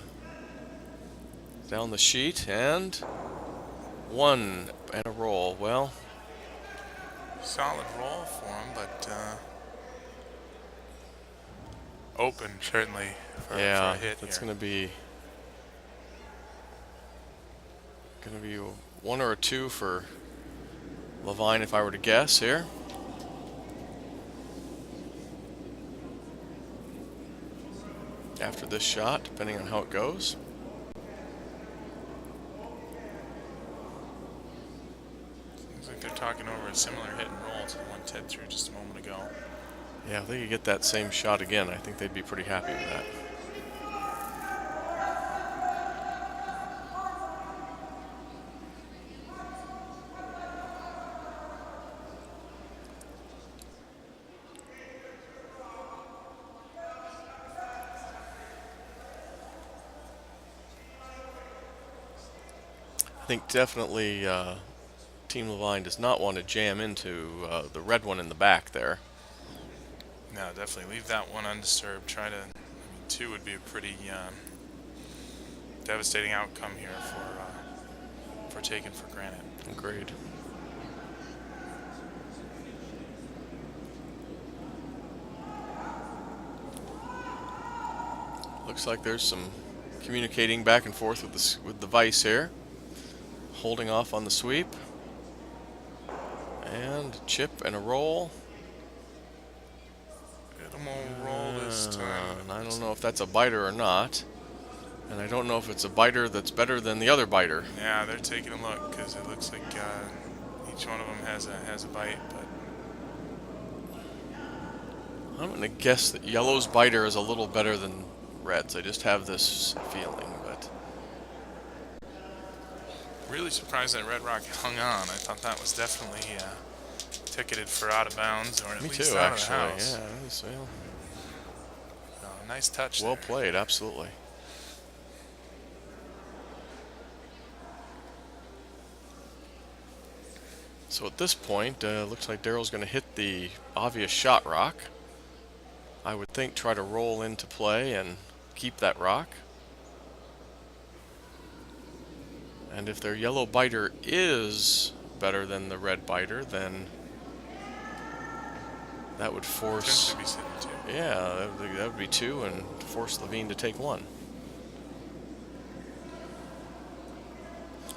sheet, and one and a roll. Well, solid roll for him, but open certainly for a hit. That's here. going to be 1 or a 2 for Levine if I were to guess here. After this shot, depending on how it goes. Seems like they're talking over a similar hit and roll to the one Ted threw just a moment ago. Yeah, if they could get that same shot again, I think they'd be pretty happy with that. I think definitely Team Levine does not want to jam into the red one in the back there. No, definitely leave that one undisturbed. Try to, I mean, 2 would be a pretty devastating outcome here for Taken for Granted. Agreed. Looks like there's some communicating back and forth with the vice here. Holding off on the sweep. And a chip and a roll. Roll this time. And I don't know if that's a biter or not. And I don't know if it's a biter that's better than the other biter. Yeah, they're taking a look because it looks like each one of them has a bite. But I'm going to guess that yellow's biter is a little better than reds. I just have this feeling, but Really surprised that Red Rock hung on. I thought that was definitely ticketed for out of bounds, or at me least too, out of the actually. house. Yeah, well, Nice touch well there. played, absolutely. So at this point, looks like Daryl's going to hit the obvious shot rock. I would think try to roll into play and keep that rock. And if their yellow biter is better than the red biter, then that would force... Potentially be sitting two. Yeah, that would be 2 and force Levine to take 1.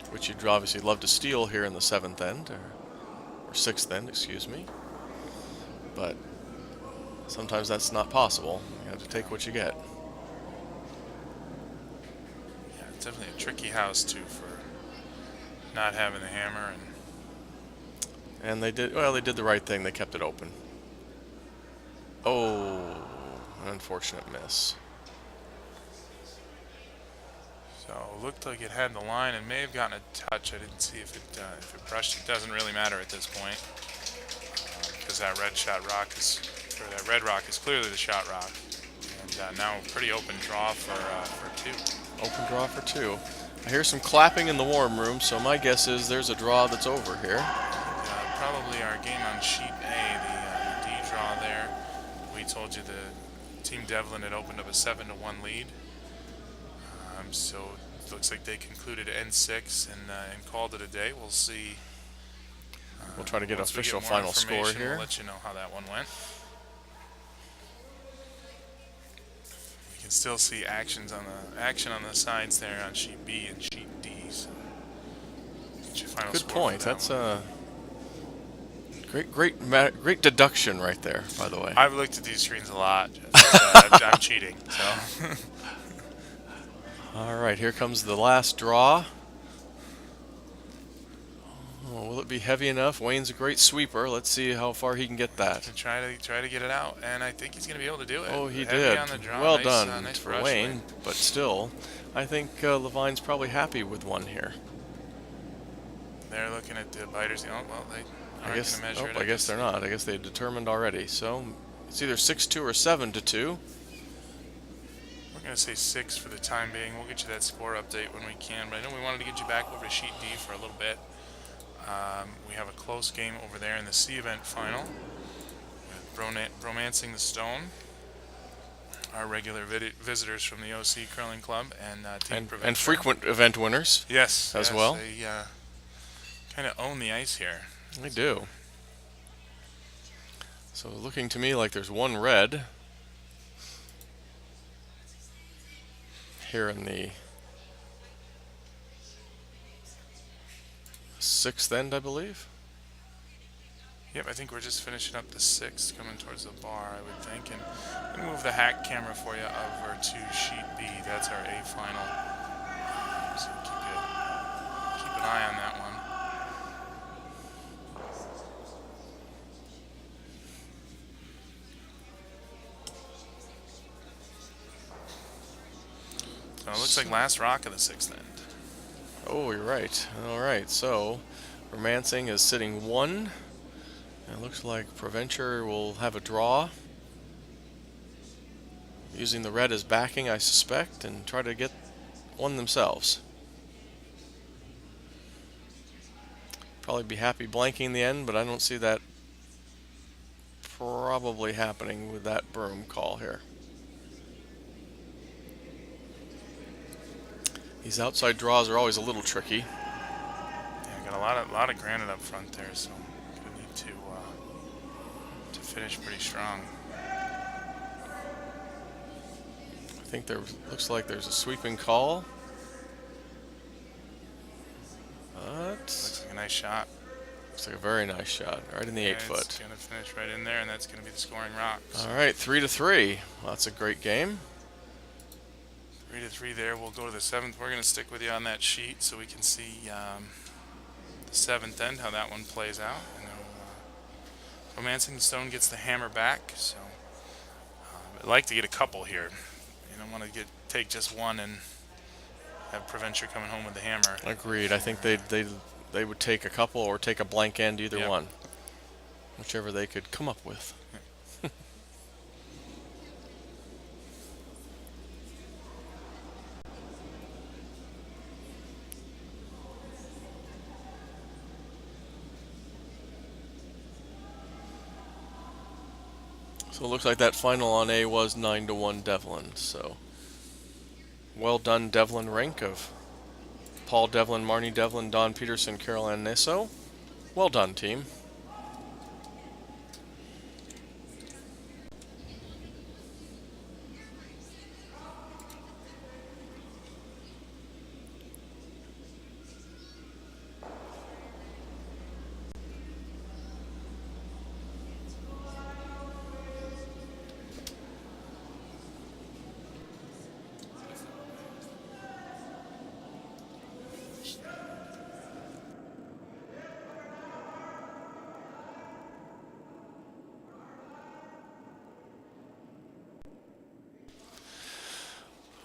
Which you'd obviously love to steal here in the 7th end, or 6th end, excuse me. But sometimes that's not possible. You have to take what you get. Yeah, it's definitely a tricky house too for not having the hammer. And they did the right thing. They kept it open. Oh, an unfortunate miss. So it looked like it had the line and may have gotten a touch. I didn't see if it brushed. It doesn't really matter at this point because that that red rock is clearly the shot rock. And now a pretty open draw for 2. Open draw for 2. I hear some clapping in the warm room, so my guess is there's a draw that's over here. Probably our game on sheet A, the D draw there. We told you the Team Devlin had opened up a 7-1 lead. So it looks like they concluded N6 and called it a day. We'll see. We'll try to get Once we official get more final score information, here. We'll let you know how that one went. You can still see action on the sides there on sheet B and sheet D. So get your final Good score point. for that That's one. great deduction right there, by the way. I've looked at these screens a lot. I'm cheating. So. All right, here comes the last draw. Oh, will it be heavy enough? Wayne's a great sweeper. Let's see how far he can get that. To try to get it out, and I think he's going to be able to do it. Oh, he Heavy did. On the draw. Well nice, done nice for brush, Wayne, but still, I think Levine's probably happy with one here. They're looking at the biters. Oh, well, they aren't going to measure it. I guess they're not. I guess they've determined already. So it's either 6-2 or 7-2. We're going to say 6 for the time being. We'll get you that score update when we can. But I know we wanted to get you back over to sheet D for a little bit. We have a close game over there in the C event final with Romancing the Stone, our regular visitors from the OC Curling Club, and Team Prevention. And frequent event winners. Yes, as well. They kind of own the ice here. They do. So looking to me like there's one red here in the 6th end, I believe. Yep, I think we're just finishing up the 6th, coming towards the bar, I would think. And I'm going to move the hack camera for you over to sheet B. That's our A final. So keep an eye on that one. So it looks like last rock of the 6th end. Oh, you're right. All right, so Romancing is sitting 1. It looks like Proventure will have a draw, using the red as backing, I suspect, and try to get one themselves. Probably be happy blanking the end, but I don't see that probably happening with that broom call here. These outside draws are always a little tricky. Yeah, got a lot of granite up front there, so gonna need to finish pretty strong. I think there looks like there's a sweeping call. But Looks like a nice shot. looks like a very nice shot, right in the 8-foot. It's gonna finish right in there, and that's gonna be the scoring rock. So All right, 3-3. Well, that's a great game. 3-3 there. We'll go to the 7th. We're gonna stick with you on that sheet so we can see the 7th end, how that one plays out. I know Romancing the Stone gets the hammer back, so I'd like to get a couple here. You don't want to take just one and have Preventure coming home with the hammer. Agreed. I think they would take a couple or take a blank end, either Yep. one, whichever they could come up with. So it looks like that final on A was 9-1 Devlin. So well done, Devlin rank of Paul Devlin, Marnie Devlin, Don Peterson, Carol Ann Nisso. Well done, team.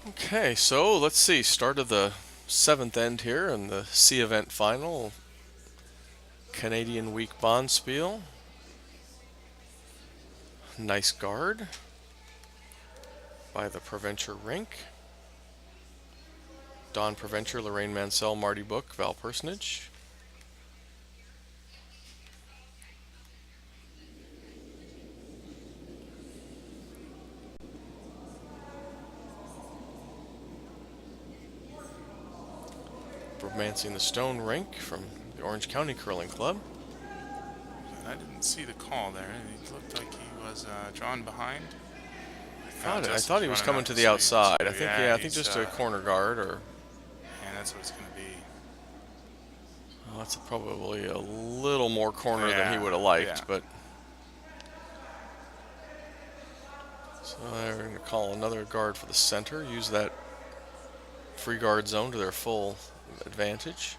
Okay, so let's see. Start of the 7th end here in the C event final. Canadian Week Bond Spiel. Nice guard by the Preventure Rink. Don Preventure, Lorraine Mansell, Marty Book, Val Personage. Romancing the Stone Rink from the Orange County Curling Club. I didn't see the call there. It looked like he was drawn behind. I thought he was coming to the outside. I think, I think just a corner guard, or. And that's what it's going to be. Well, that's probably a little more corner than he would have liked, but. So they're going to call another guard for the center. Use that free guard zone to their full advantage.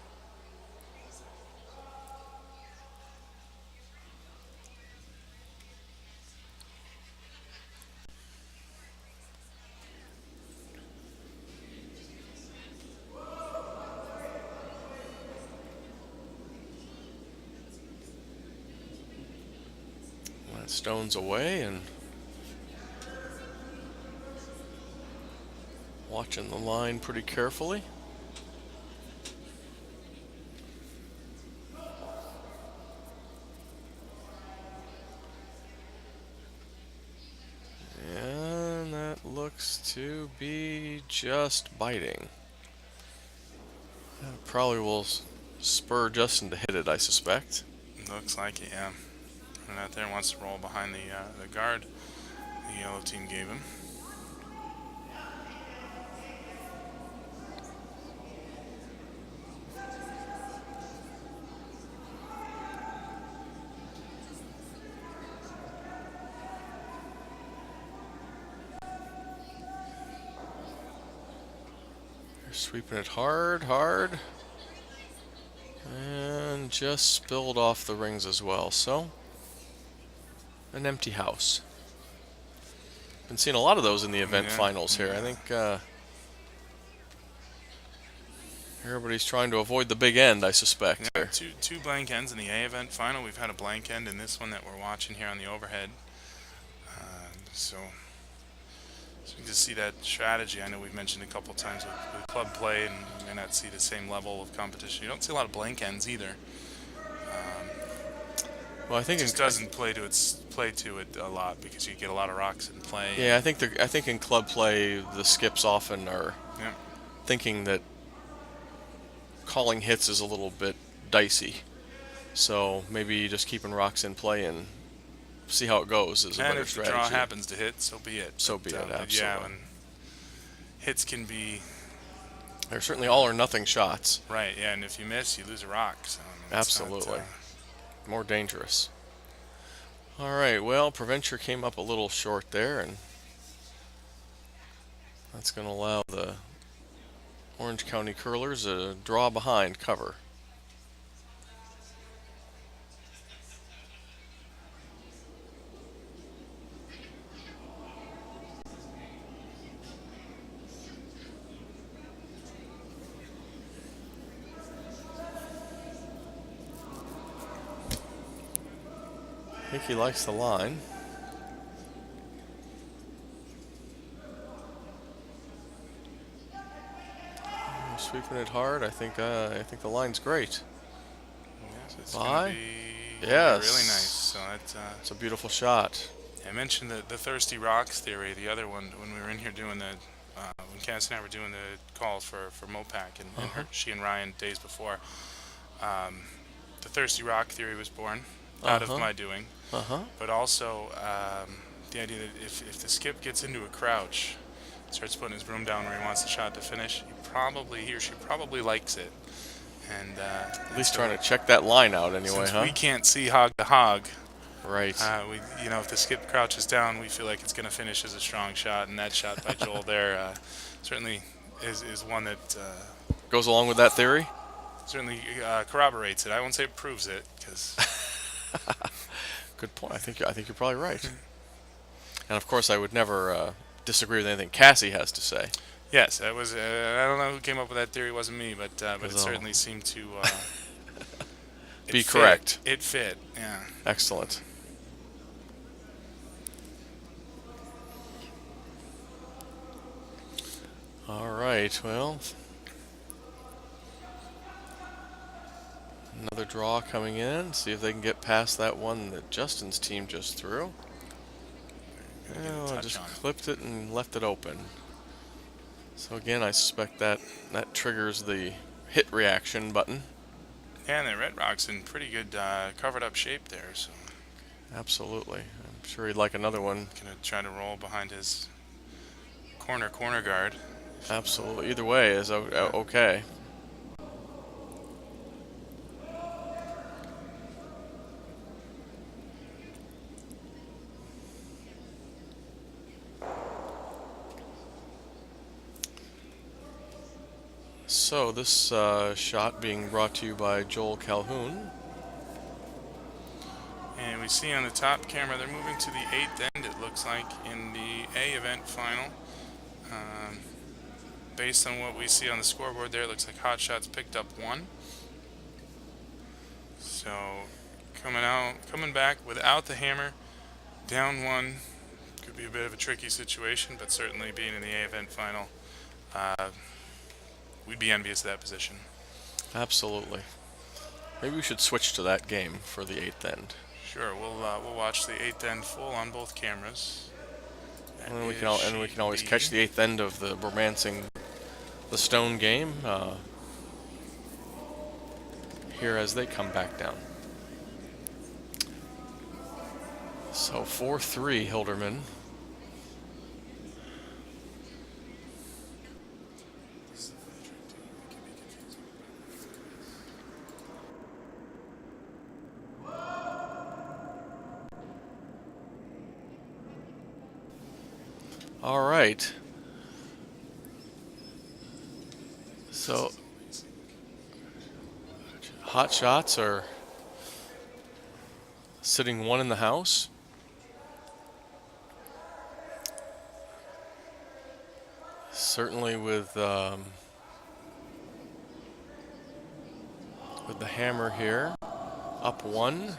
That stone's away, and watching the line pretty carefully. And that looks to be just biting. That probably will spur Justin to hit it, I suspect. Looks like it, yeah. Running out there, wants to roll behind the guard the yellow team gave him. They're sweeping it hard, hard. And just spilled off the rings as well, so an empty house. Been seeing a lot of those in the event finals here. I think everybody's trying to avoid the big end, I suspect. Yeah, two blank ends in the A event final. We've had a blank end in this one that we're watching here on the overhead. So you can see that strategy. I know we've mentioned a couple times with club play, and we may not see the same level of competition. You don't see a lot of blank ends either. Well, I think it just doesn't play to it a lot because you get a lot of rocks in play. Yeah, I think in club play the skips often are thinking that calling hits is a little bit dicey. So maybe just keeping rocks in play and see how it goes is a better strategy. And if the draw happens to hit, so be it. So be it, absolutely. Yeah, and hits can be... They're certainly all or nothing shots. Right, yeah, and if you miss, you lose a rock. So, I mean, absolutely. More dangerous. All right, well, Preventure came up a little short there, and that's going to allow the Orange County Curlers a draw behind cover. think he likes the line. Sweeping it hard. I think the line's great. Yes, it's Bye. going to be Yes. really nice. So that's It's a beautiful shot. I mentioned the thirsty rocks theory, the other one, when we were in here doing the when Cass and I were doing the call for Mopac and she and Ryan days before. The thirsty rock theory was born out of my doing, but also the idea that if the skip gets into a crouch, starts putting his broom down where he wants the shot to finish, he or she probably likes it. And At least trying to check that line out anyway, since huh? we can't see hog to hog, Right. if the skip crouches down, we feel like it's going to finish as a strong shot, and that shot by Joel there certainly is one that Goes along with that theory? certainly corroborates it. I won't say it proves it, because Good point. I think you're probably right. And of course, I would never disagree with anything Cassie has to say. yes, that was. I don't know who came up with that theory. It wasn't me, but it all- certainly seemed to Be it fit. correct. It fit. Yeah. Excellent. All right. Well, another draw coming in. See if they can get past that one that Justin's team just threw. Oh, I just clipped it and left it open. So again, I suspect that triggers the hit reaction button. Yeah, and the Red Rock's in pretty good covered up shape there, so Absolutely. I'm sure he'd like another one. gonna try to roll behind his corner guard. Absolutely. Either way is okay. So this shot being brought to you by Joel Calhoun. And we see on the top camera they're moving to the 8th end, it looks like, in the A event final. Based on what we see on the scoreboard there, it looks like Hot Shots picked up 1. So coming back without the hammer, down 1, could be a bit of a tricky situation, but certainly being in the A event final, we'd be envious of that position. Absolutely. Maybe we should switch to that game for the 8th end. Sure, we'll watch the 8th end full on both cameras. And we can always catch the 8th end of the Romancing the Stone game here as they come back down. So 4-3 Hilderman. All right. So Hot Shots are sitting 1 in the house. Certainly with the hammer here, up 1.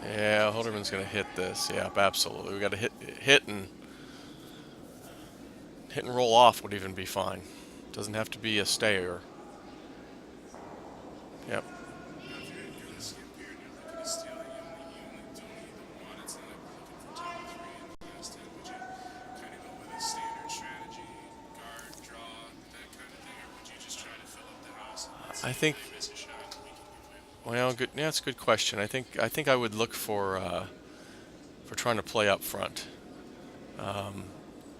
Yeah, Hilderman's going to hit this. Yep, absolutely. We got to hit and roll off would even be fine. Doesn't have to be a stayer. Yep. I think. Well, good. Yeah, that's a good question. I think I would look for trying to play up front.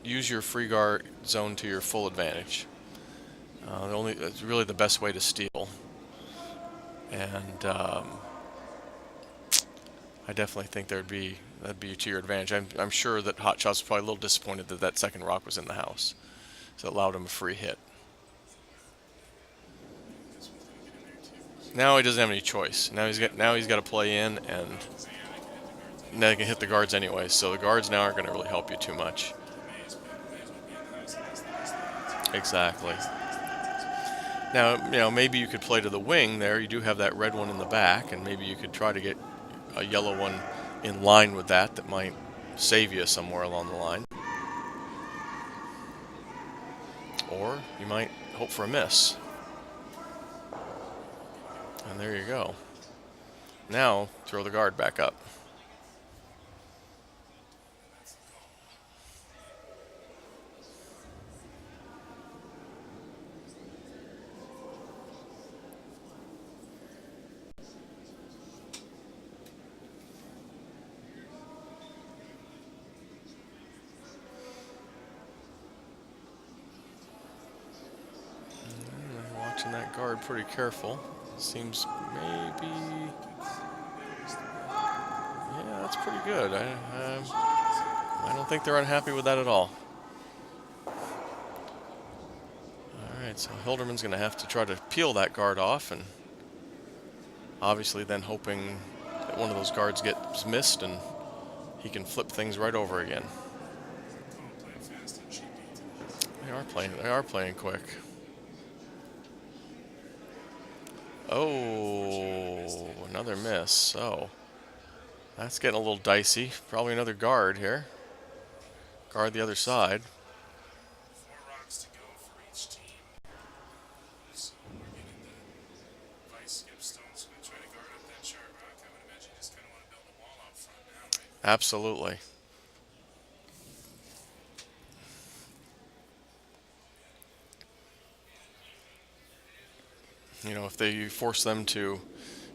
Use your free guard zone to your full advantage. It's really the best way to steal. And I definitely think that'd be to your advantage. I'm sure that Hot Shots was probably a little disappointed that second rock was in the house, so it allowed him a free hit. Now he doesn't have any choice. Now he's got to play in, and now he can hit the guards anyway. So the guards now aren't going to really help you too much. Exactly. Now, maybe you could play to the wing there. You do have that red one in the back, and maybe you could try to get a yellow one in line with that might save you somewhere along the line. Or you might hope for a miss. And there you go. Now, throw the guard back up. Watching that guard pretty careful. Seems maybe... Yeah, that's pretty good. I don't think they're unhappy with that at all. Alright, so Hilderman's going to have to try to peel that guard off, and obviously then hoping that one of those guards gets missed and he can flip things right over again. They are playing quick. Oh, another miss. So that's getting a little dicey. Probably another guard here. Guard the other side. 4 rocks to go for each team. So we're getting the vice skip stones. Going to try to guard up that sharp rock. I would imagine you just kind of want to build a wall out front now, right? Absolutely. If you force them to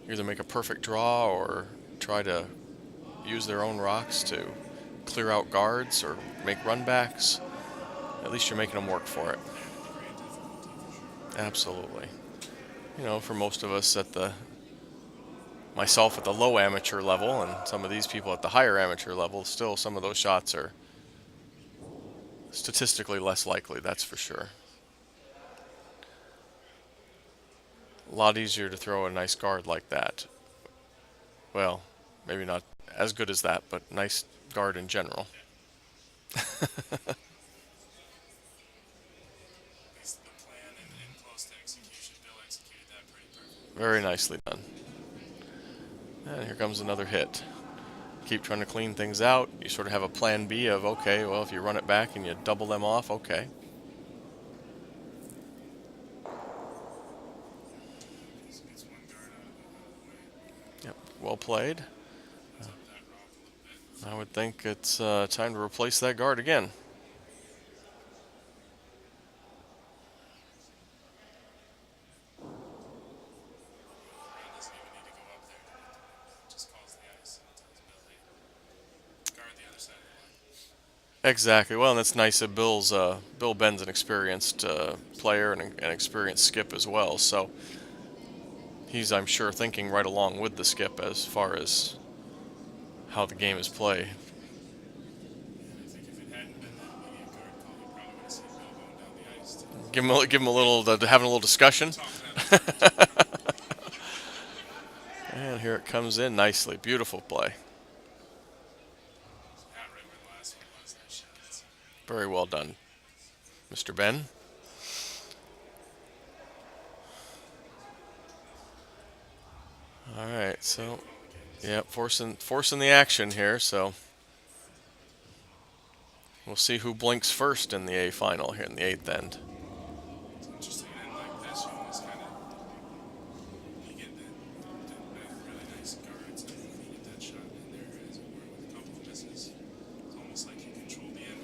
either make a perfect draw or try to use their own rocks to clear out guards or make runbacks, at least you're making them work for it. Absolutely. For most of us myself at the low amateur level and some of these people at the higher amateur level, still some of those shots are statistically less likely, that's for sure. A lot easier to throw a nice guard like that. Well, maybe not as good as that, but nice guard in general. Very nicely done. And here comes another hit. Keep trying to clean things out. You sort of have a plan B of, okay, well, if you run it back and you double them off, okay. Yep, well played. I would think it's time to replace that guard again. Exactly. Well, and that's nice that Bill Ben's an experienced player and an experienced skip as well. So he's, I'm sure, thinking right along with the skip as far as how the game is played. Give him a little, having a little discussion. And here it comes in nicely. Beautiful play. Very well done, Mr. Ben. All right, so, yeah, forcing the action here. So we'll see who blinks first in the A final here in the 8th end.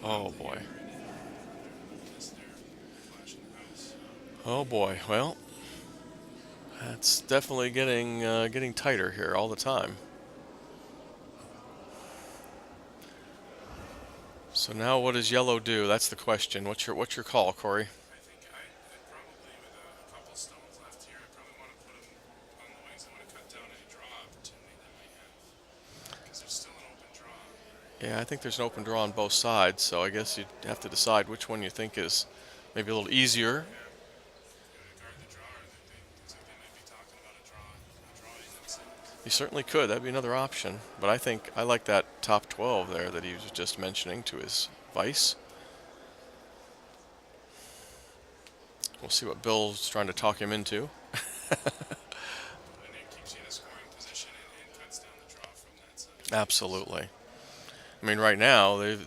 Oh boy. Oh boy. Well, that's definitely getting tighter here all the time. So now, what does yellow do? That's the question. What's your call, Corey? I think I probably, with a couple stones left here, I probably want to put them on the wings. I want to cut down any draw opportunity that might have, because there's still an open draw. Yeah, I think there's an open draw on both sides, so I guess you'd have to decide which one you think is maybe a little easier. You certainly could. That'd be another option. But I think I like that top 12 there that he was just mentioning to his vice. We'll see what Bill's trying to talk him into. And it keeps you in a scoring position and cuts down the draw from that side. Absolutely. I mean, right now they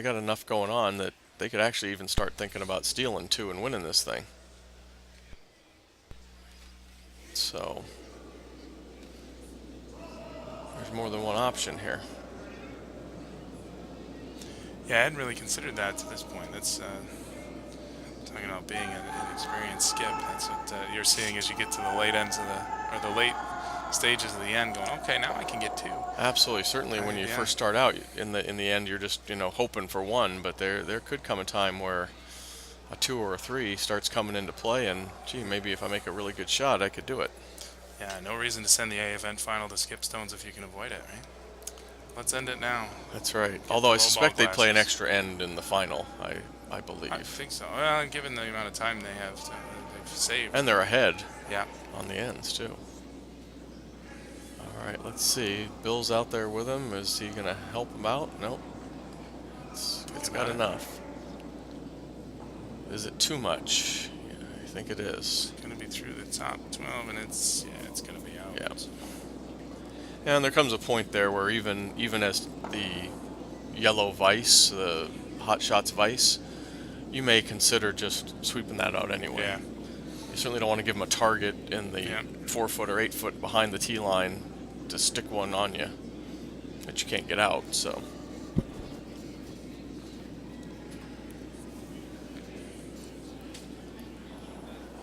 got enough going on that they could actually even start thinking about stealing two and winning this thing. So there's more than one option here. Yeah, I hadn't really considered that to this point. That's talking about being an experienced skip. That's what you're seeing as you get to the late ends of the late stages of the end. Going, okay, now I can get two. Absolutely, certainly when you first start out, in the end, you're just hoping for one. But there could come a time where a two or a three starts coming into play, and gee, maybe if I make a really good shot, I could do it. Yeah, no reason to send the A event final to skip stones if you can avoid it, right? Let's end it now. That's right. Get Although the I low suspect ball they'd play an glasses. extra end in the final. I believe. I think so. Well, given the amount of time they have, they've saved. And they're ahead Yeah. on the ends too. All right, let's see. Bill's out there with him. Is he going to help him out? Nope. It's got enough. Is it too much? Yeah, I think it is. It's going to be through the top 12, and it's going to be out. Yeah. And there comes a point there where even as the yellow vice, the hot shots vice, you may consider just sweeping that out anyway. Yeah. You certainly don't want to give him a target in the 4 foot or 8 foot behind the tee line to stick one on you that you can't get out. So.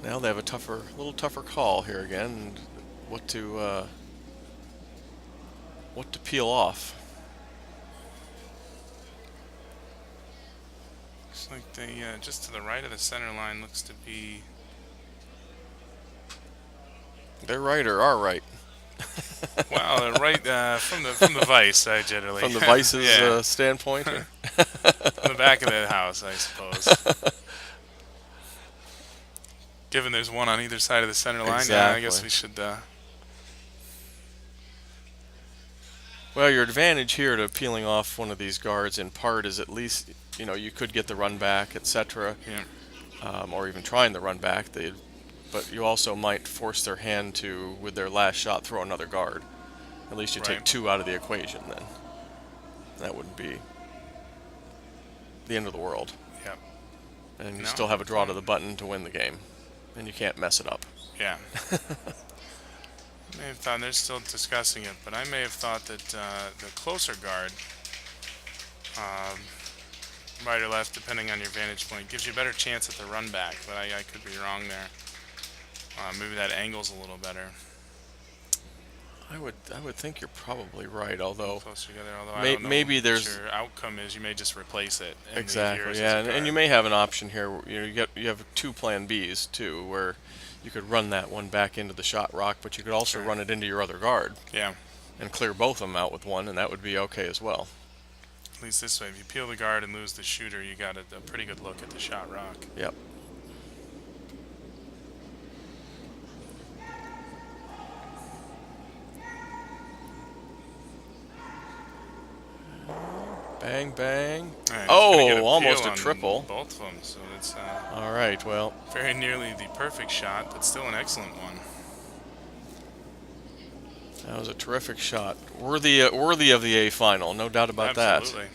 Now they have a little tougher call here again, and what to peel off. Looks like they just to the right of the center line looks to be. They're right or are right. Well, right from the vice, I generally. From the vice's yeah. standpoint. From the back of the house, I suppose. Given there's one on either side of the center line, yeah, I guess Exactly. we should. Well, your advantage here to peeling off one of these guards in part is at least you could get the run back, etc. Yeah. Or even trying the run back. But you also might force their hand to, with their last shot, throw another guard. At least you take two out of the equation then. That wouldn't be the end of the world. Yep. And you still have a draw to the button to win the game. And you can't mess it up. Yeah. May have thought they're still discussing it, but I may have thought that the closer guard, right or left, depending on your vantage point, gives you a better chance at the run back. But I could be wrong there. Maybe that angle's a little better. I would think you're probably right, although Closer together, although I don't know maybe what there's your outcome is. You may just replace it. And exactly, use yeah, as a and you guard. may have an option here. You have two plan Bs too, where you could run that one back into the shot rock, but you could also run it into your other guard. Yeah. And clear both of them out with one, and that would be okay as well. At least this way, if you peel the guard and lose the shooter, you got a pretty good look at the shot rock. Yep. Bang, bang. Right, oh, almost a triple. Both of them, so it's all right, well. very nearly the perfect shot, but still an excellent one. That was a terrific shot. Worthy of the A final, no doubt about Absolutely.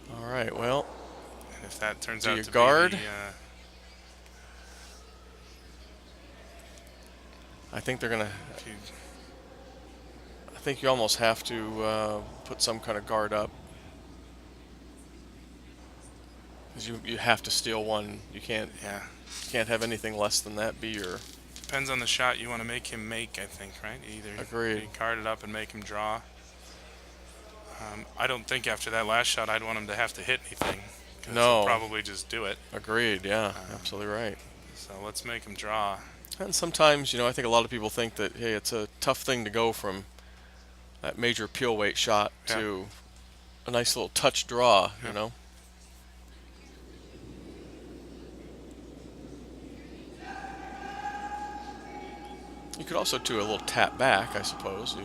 that. All right, well. And if that turns do out you to guard? be the, I think they're going to... I think you almost have to put some kind of guard up. Because you have to steal one. You can't have anything less than that be your... Depends on the shot you want to make him make, I think, right? Either Agreed. you guard it up and make him draw. I don't think after that last shot I'd want him to have to hit anything. No. He'll probably just do it. Agreed, yeah, absolutely right. So let's make him draw. And sometimes, I think a lot of people think that, hey, it's a tough thing to go from that major peel weight shot to a nice little touch draw, you know? You could also do a little tap back, I suppose,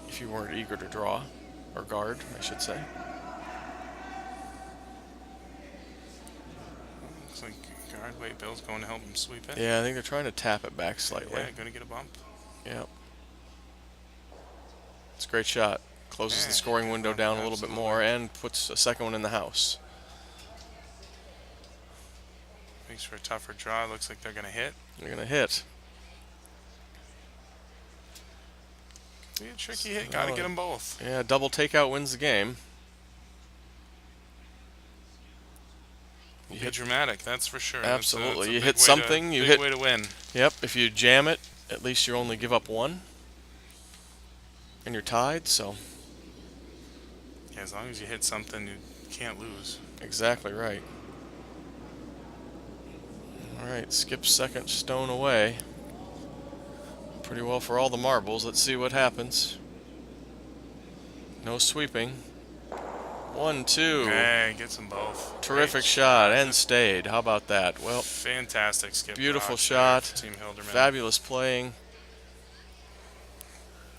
if you weren't eager to draw, or guard, I should say. Looks like guard. Wait, Bill's going to help him sweep it. Yeah, I think they're trying to tap it back slightly. Yeah, going to get a bump. Yep. It's a great shot. Closes the Yeah, scoring good window bump, down a little bit absolutely. more and puts a second one in the house. Makes for a tougher draw. Looks like they're going to hit. They're going to hit. Be a tricky hit. Got to get them both. Yeah, double takeout wins the game. You hit dramatic, that's for sure. Absolutely. That's a You big hit way something, you big hit. way to win. Yep, if you jam it, at least you only give up one. And you're tied, so. Yeah, as long as you hit something, you can't lose. Exactly right. All right, Skip's second stone away. Pretty well for all the marbles. Let's see what happens. No sweeping. 1, 2. Hey, gets them both. Terrific Great shot and stayed. How about that? Well, fantastic skip. beautiful Rocks shot. there for Team Hilderman. Fabulous playing.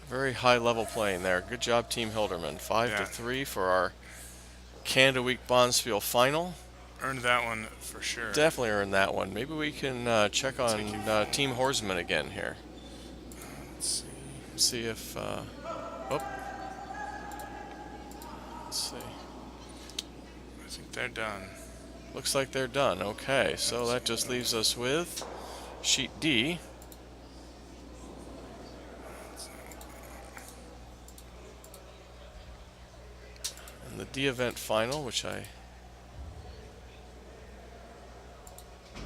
Very high level playing there. Good job, Team Hilderman. 5-3 for our Canada Week Spiel final. Earned that one for sure. Definitely earned that one. Maybe we can check on Team Horsman again here. Let's See if. Let's see. I think they're done. Looks like they're done. Okay, so that just leaves us with sheet D. And the D event final, which I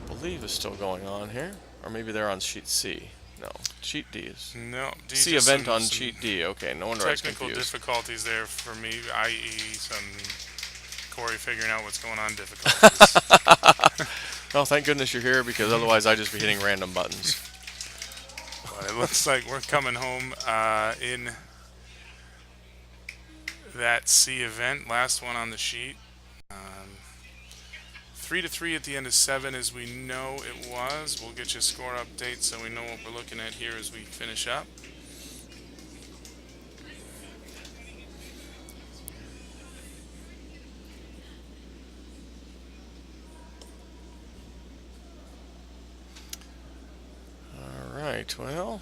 believe is still going on here. Or maybe they're on sheet C. No, sheet D is. No, D C just event some on sheet D. Okay, no wonder I was technical confused. difficulties there for me, i.e. some Corey figuring out what's going on difficulties. Well, thank goodness you're here, because otherwise I'd just be hitting random buttons. But it looks like we're coming home in that C event, last one on the sheet. 3-3 at the end of 7, as we know it was. We'll get you a score update so we know what we're looking at here as we finish up. All right, well,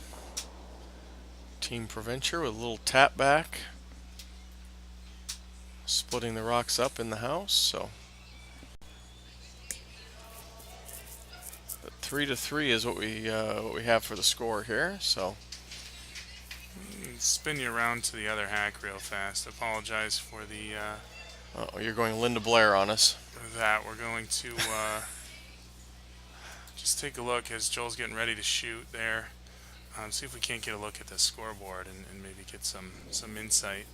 Team Proventure with a little tap back, splitting the rocks up in the house. So 3-3 is what we have for the score here. So Spin you around to the other hack real fast. Apologize for the oh, you're going Linda Blair on us. that. We're going to just take a look as Joel's getting ready to shoot there. See if we can't get a look at the scoreboard and maybe get some insight.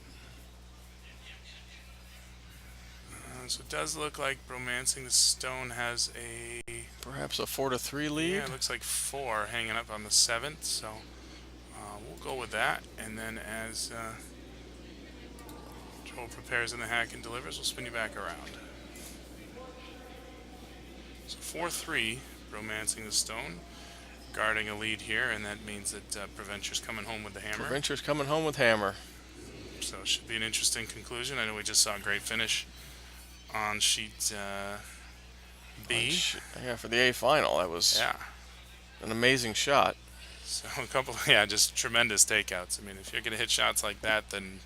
So it does look like Romancing the Stone has a Perhaps a 4-3 lead. Yeah, it looks like 4 hanging up on the 7th. So we'll go with that. And then as Joel prepares in the hack and delivers, we'll spin you back around. So 4-3, Romancing the Stone, guarding a lead here, and that means that Proventure's coming home with the hammer. Proventure's coming home with hammer. So it should be an interesting conclusion. I know we just saw a great finish on sheet B. Yeah, for the A final, that was an amazing shot. So a couple, just tremendous takeouts. I mean, if you're going to hit shots like that, then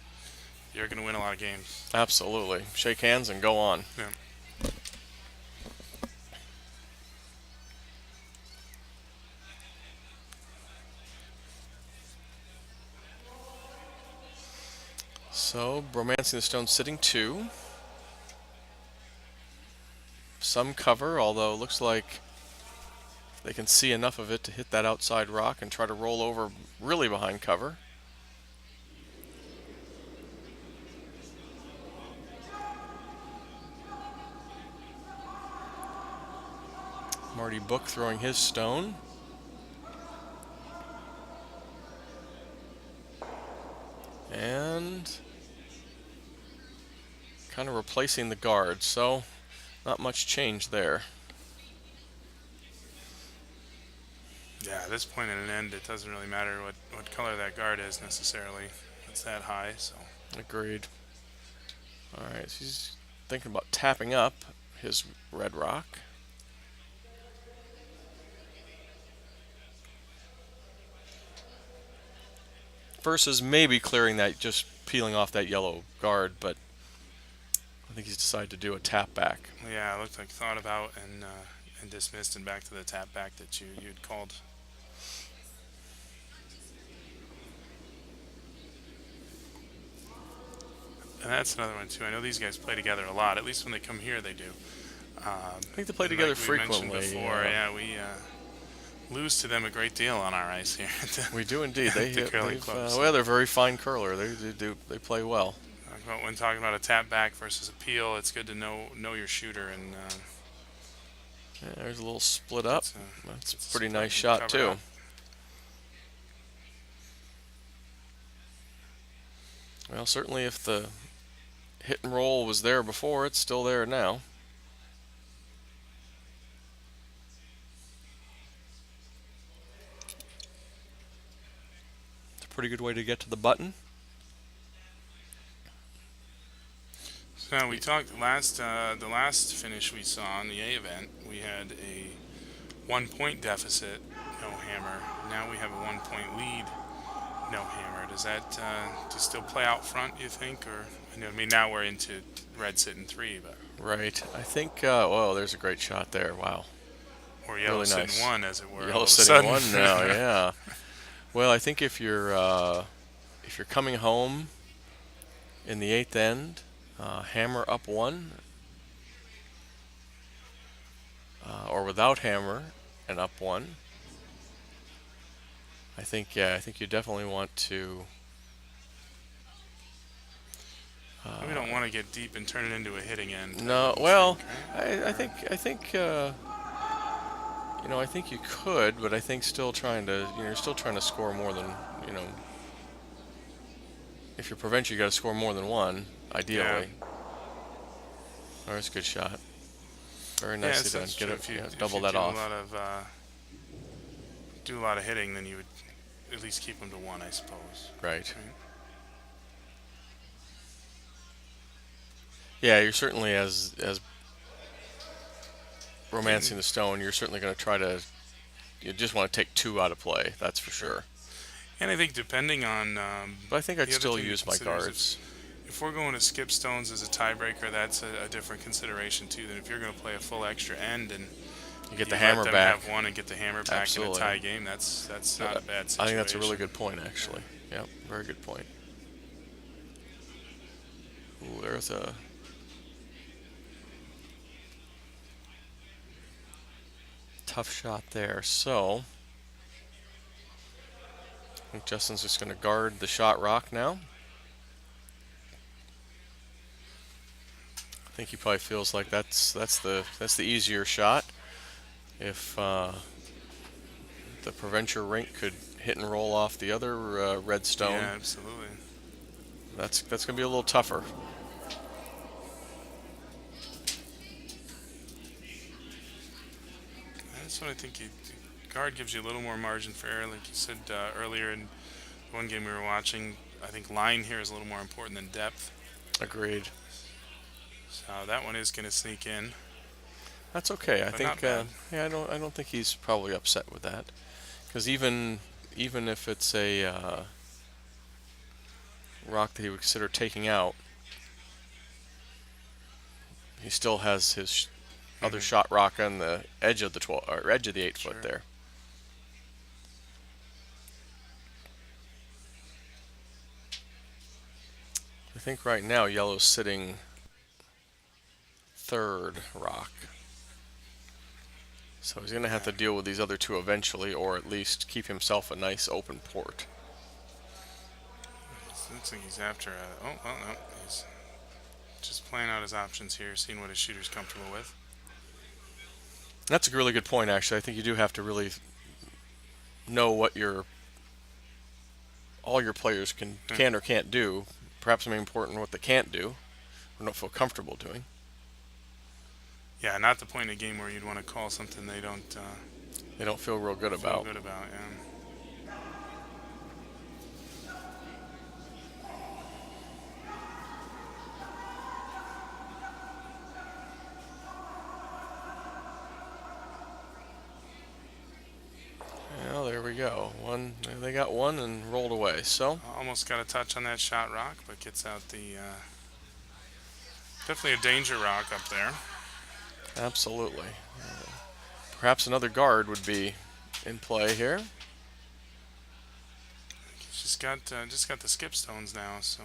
you're going to win a lot of games. Absolutely. Shake hands and go on. Yeah. So, Romancing the Stone sitting 2. Some cover, although it looks like they can see enough of it to hit that outside rock and try to roll over really behind cover. Marty Book throwing his stone. And kind of replacing the guard, so not much change there. Yeah, at this point in an end, it doesn't really matter what color that guard is necessarily. It's that high, so. Agreed. All right, so he's thinking about tapping up his red rock. versus maybe clearing that, just peeling off that yellow guard, but I think he's decided to do a tap back. Yeah, it looked like thought about and dismissed and back to the tap back that you'd called. And that's another one too. I know these guys play together a lot. At least when they come here, they do. I think they play And together like we mentioned frequently. before, yeah, we lose to them a great deal on our ice here. We do indeed. They the hit. curling clubs. Well, they're a very fine curler. They play well. When talking about a tap back versus a peel, it's good to know your shooter, and Yeah, there's a little split up. That's it's a pretty split nice shot cover too. up. Well, certainly if the hit and roll was there before, it's still there now. It's a pretty good way to get to the button. So we talked the last finish we saw in the A event. We had a 1 point deficit, no hammer. Now we have a 1 point lead, no hammer. Does that do you still play out front? You think, or I mean now we're into red sitting 3, but Right. I think. Whoa, there's a great shot there. Wow. or yellow Really sitting nice. 1, as it were. all Yellow of a sitting sudden. 1 now. Yeah. Well, I think if you're coming home in the 8th end, hammer up 1, or without hammer and up 1. I think you definitely want to. We don't want to get deep and turn it into a hitting end. No, I well, think, right? I think you could, but I think still trying to, you're still trying to score more than, if you're provincial, you got to score more than 1, ideally. Oh, that's a good shot. Very nicely done. That's Get true. it, If you double do that off. Do a lot of hitting, then you would at least keep them to 1, I suppose. Right. Yeah, you're certainly as romancing the stone. You're certainly going to try to. You just want to take 2 out of play. That's for sure. And I think depending on. But I think I'd the other still thing to use my consider is guards. If we're going to skip stones as a tiebreaker, that's a different consideration too than if you're going to play a full extra end and You get the let hammer them back. have 1 and get the hammer back Absolutely. in a tie game. That's not a bad situation. I think that's a really good point, actually. Yeah, very good point. Ooh, there's a. Tough shot there. So, I think Justin's just going to guard the shot rock now. I think he probably feels like that's the easier shot. If the Provencher rink could hit and roll off the other red stone, Yeah, absolutely. that's going to be a little tougher. That's what I think. Guard gives you a little more margin for error, like you said earlier in one game we were watching. I think line here is a little more important than depth. Agreed. So that one is going to sneak in. That's okay. I But think. not bad. I don't think he's probably upset with that, because even if it's a rock that he would consider taking out, he still has his other shot rock on the edge of the 12 or edge of the 8 foot Sure. there. I think right now yellow's sitting 3rd rock. So he's going to have to deal with these other 2 eventually, or at least keep himself a nice open port. It looks like he's after a. Oh, well, no. He's just playing out his options here, seeing what his shooter's comfortable with. That's a really good point, actually. I think you do have to really know what all your players can or can't do. Perhaps more important what they can't do or don't feel comfortable doing. Yeah, not the point in a game where you'd want to call something they don't feel real good feel about. good about. Yeah. Well, there we go. They got one and rolled away. So Almost got a touch on that shot rock, but gets out the definitely a danger rock up there. absolutely. Perhaps another guard would be in play here. He's just got the skip stones now, so.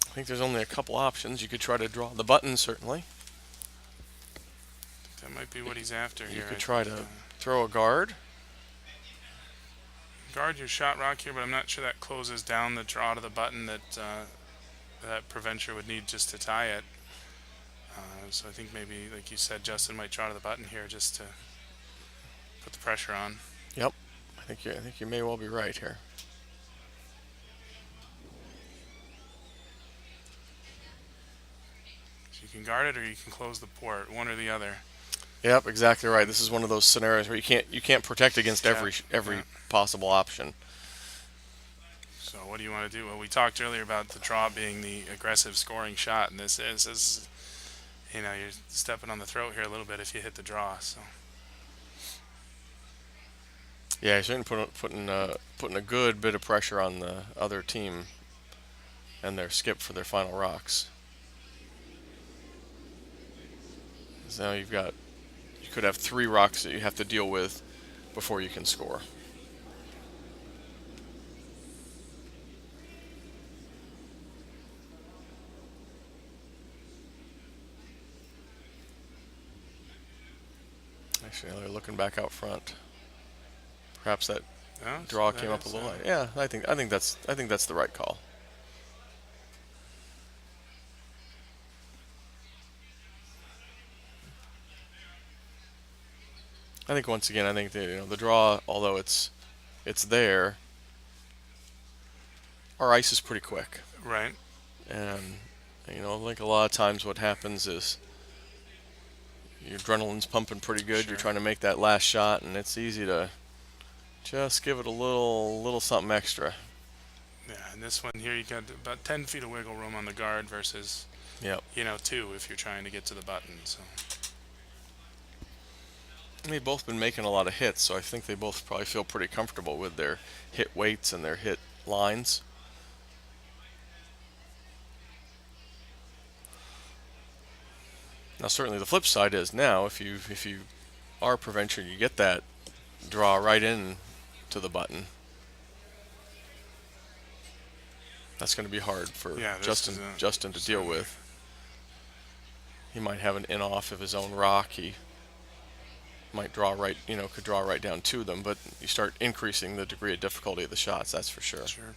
I think there's only a couple options. You could try to draw the button, certainly. That might be what he's after You here. could try to throw a guard. Guard your shot rock here, but I'm not sure that closes down the draw to the button that that preventer would need just to tie it. So I think maybe, like you said, Justin might draw to the button here just to put the pressure on. Yep, I think you may well be right here. So you can guard it or you can close the port, one or the other. Yep, exactly right. This is one of those scenarios where you can't protect against every Yeah. possible option. So what do you want to do? Well, we talked earlier about the draw being the aggressive scoring shot, and this is you know, you're stepping on the throat here a little bit if you hit the draw. So Yeah, you're certainly putting a good bit of pressure on the other team and their skip for their final rocks. So now you could have 3 rocks that you have to deal with before you can score. Actually, now they're looking back out front. Perhaps that yeah, draw so came that up a is, little late. Yeah, I think that's the right call. I think once again, I think the draw, although it's there, our ice is pretty quick, right. and like a lot of times, what happens is your adrenaline's pumping pretty good. Sure. You're trying to make that last shot, and it's easy to just give it a little something extra. Yeah, and this one here, you got about 10 feet of wiggle room on the guard versus, Yep. 2 if you're trying to get to the button. So They've both been making a lot of hits, so I think they both probably feel pretty comfortable with their hit weights and their hit lines. Now, certainly the flip side is now if you are a preventer, you get that draw right in to the button. That's going to be hard for yeah, Justin to deal with. He might have an in off of his own rock. He might could draw right down to them, but you start increasing the degree of difficulty of the shots, that's for sure. Sure.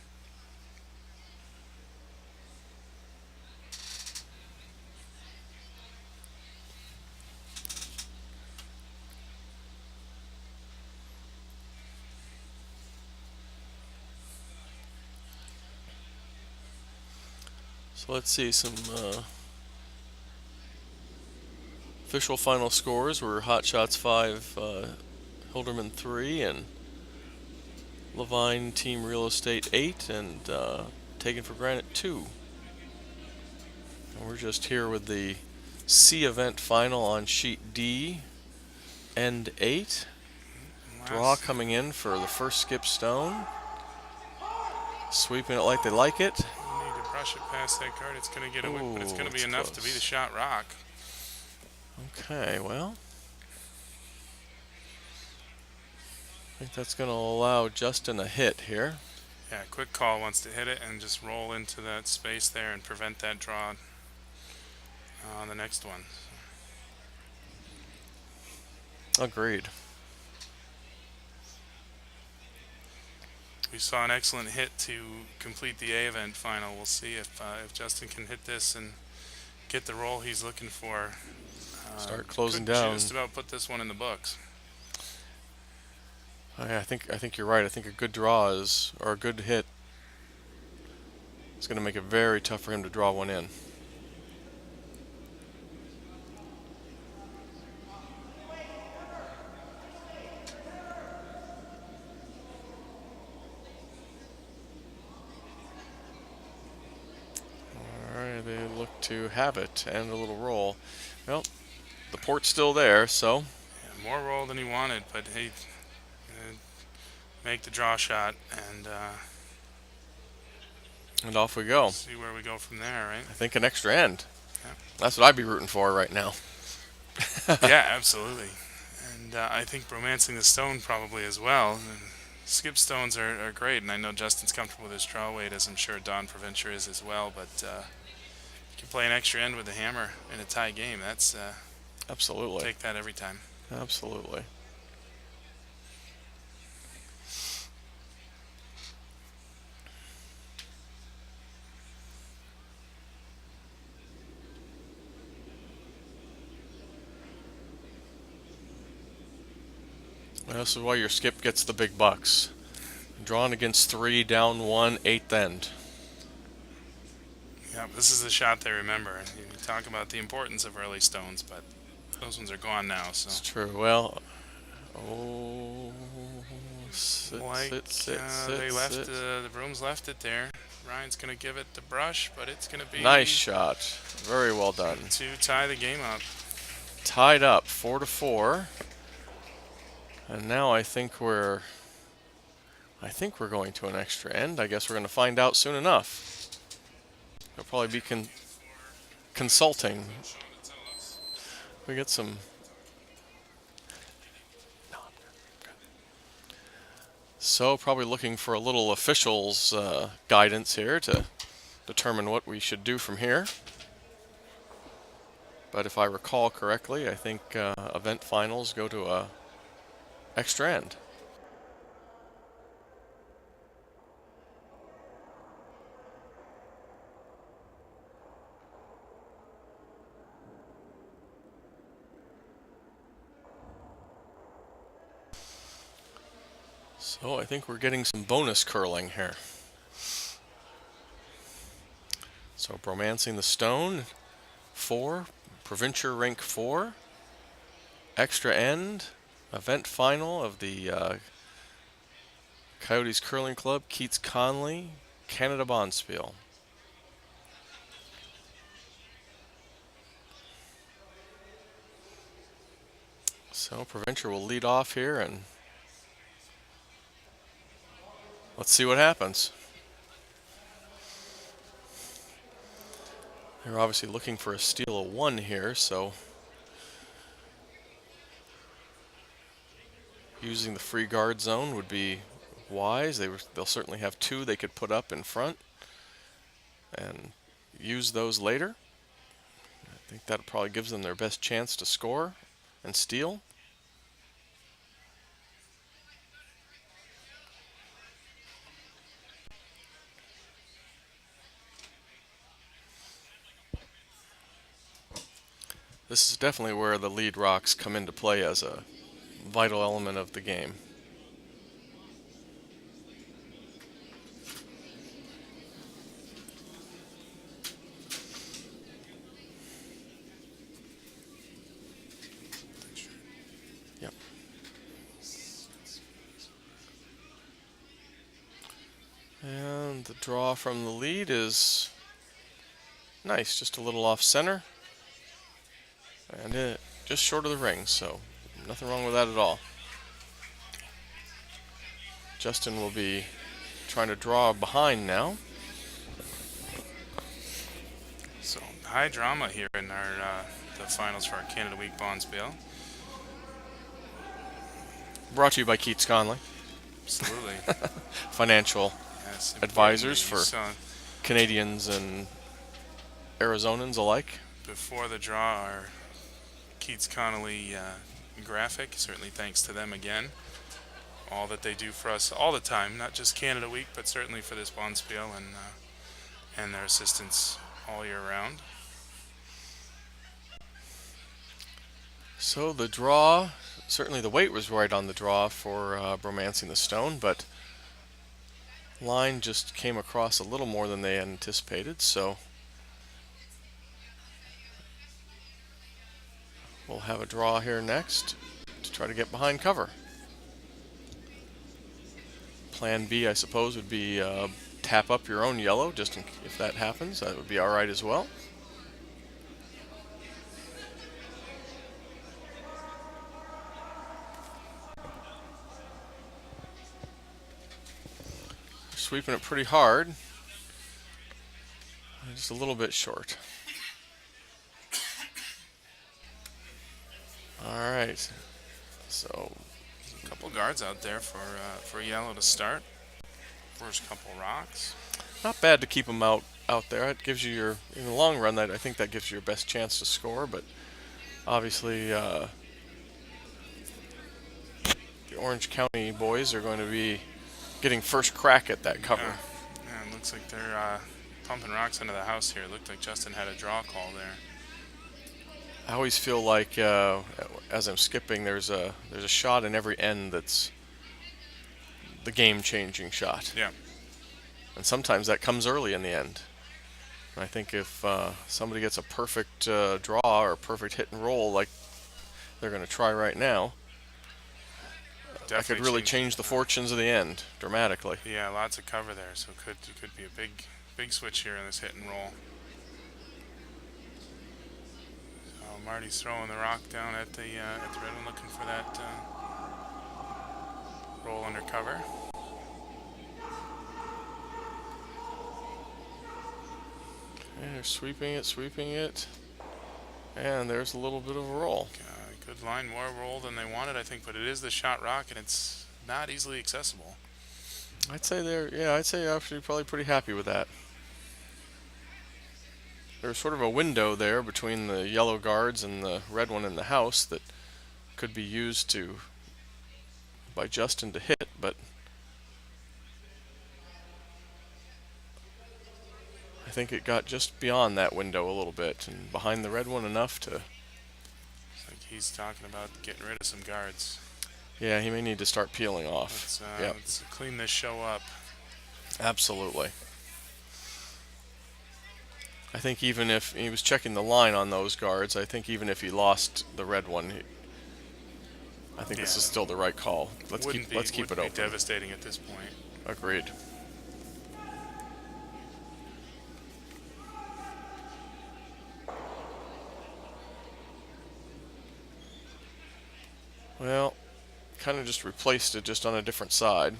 So let's see some official final scores were Hot Shots 5, Hilderman 3, and Levine Team Real Estate 8, and Taken for Granted 2. And we're just here with the C event final on sheet D, end 8. Draw coming in for the first skip stone. Sweeping it like they like it. You need to brush it past that card. It's going to get away, but it's going to be it's enough to be close. the shot rock. Okay, well, I think that's going to allow Justin a hit here. Yeah, quick call wants to hit it and just roll into that space there and prevent that draw on the next one. Agreed. We saw an excellent hit to complete the A event final. We'll see if Justin can hit this and get the roll he's looking for. Start closing could down. Just about put this one in the books. I think you're right. I think a good draw or a good hit is going to make it very tough for him to draw one in. All right, they look to have it and a little roll. Well, the port's still there, so Yeah, more roll than he wanted, but hey, make the draw shot and off we go. see where we go from there, right? I think an extra end. Yeah. That's what I'd be rooting for right now. Yeah, absolutely. And I think romancing the stone probably as well. And skip stones are great, and I know Justin's comfortable with his draw weight, as I'm sure Don Provencher is as well. But you can play an extra end with the hammer in a tie game. That's Absolutely. take that every time. Absolutely. This is why your skip gets the big bucks. Drawn against 3, down 1, 8th end. Yeah, this is the shot they remember. You talk about the importance of early stones, but those ones are gone now. So It's true. Well, oh, sit, like sit, they left sit. the Brooms left it there. Ryan's gonna give it the brush, but it's gonna be Nice shot. Very well done. to tie the game up. Tied up 4-4. And now I think we're going to an extra end. I guess we're going to find out soon enough. They'll probably be consulting. We get some. So probably looking for a little officials guidance here to determine what we should do from here. But if I recall correctly, I think event finals go to a extra end. So I think we're getting some bonus curling here. So Bromancing the Stone, 4, Provencher rank 4, extra end, event final of the Coyotes Curling Club, KeatsConnelly, Canada Bonspiel. So Provencher will lead off here, and let's see what happens. They're obviously looking for a steal of 1 here, so using the free guard zone would be wise. They'll certainly have 2 they could put up in front and use those later. I think that probably gives them their best chance to score and steal. This is definitely where the lead rocks come into play as a vital element of the game. Yep. And the draw from the lead is nice, just a little off center. And it just short of the ring, so nothing wrong with that at all. Justin will be trying to draw behind now. So high drama here in our the finals for our Canada Week Bonspiel. Brought to you by KeatsConnelly, Absolutely. financial Yes, advisors importantly, for you saw Canadians and Arizonans alike. before the draw our KeatsConnelly graphic. Certainly thanks to them again. All that they do for us all the time, not just Canada Week, but certainly for this Bonspiel and their assistance all year round. So the draw, certainly the weight was right on the draw for Bromancing the Stone, but line just came across a little more than they had anticipated, so we'll have a draw here next to try to get behind cover. Plan B, I suppose, would be tap up your own yellow, just if that happens. That would be all right as well. sweeping it pretty hard. Just a little bit short. All right. So A couple guards out there for yellow to start. First couple rocks. not bad to keep them out there. It gives you your, in the long run, that I think that gives you your best chance to score. But obviously, the Orange County boys are going to be getting first crack at that cover. Yeah, it looks like they're pumping rocks into the house here. It looked like Justin had a draw call there. I always feel like as I'm skipping, there's a shot in every end that's the game-changing shot. Yeah. And sometimes that comes early in the end. And I think if somebody gets a perfect draw or a perfect hit and roll like they're going to try right now, that could really change the fortunes of the end dramatically. Yeah, lots of cover there, so it could be a big switch here in this hit and roll. So Marty's throwing the rock down at the red one, looking for that roll under cover. And they're sweeping it, and there's a little bit of a roll. Good line, more roll than they wanted, I think, but it is the shot rock, and it's not easily accessible. I'd say actually probably pretty happy with that. There's sort of a window there between the yellow guards and the red one in the house that could be used by Justin to hit, but I think it got just beyond that window a little bit and behind the red one enough to... It's like he's talking about getting rid of some guards. Yeah, he may need to start peeling off. Let's clean this show up. Absolutely. I think even if he was checking the line on those guards, I think even if he lost the red one, I think this is still the right call. Let's keep it open. Devastating at this point. Agreed. Well, kind of just replaced it just on a different side.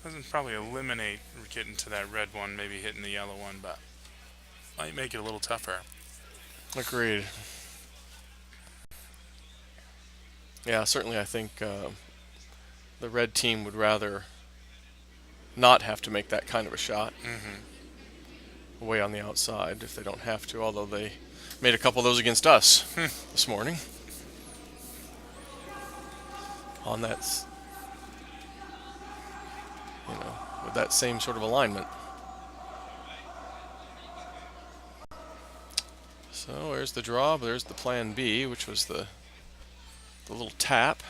Doesn't probably eliminate getting to that red one, maybe hitting the yellow one, but might make it a little tougher. Agreed. Yeah, certainly I think the red team would rather not have to make that kind of a shot. Way on the outside if they don't have to, although they made a couple of those against us this morning. On that, with that same sort of alignment. So there's the draw, but there's the plan B, which was the little tap.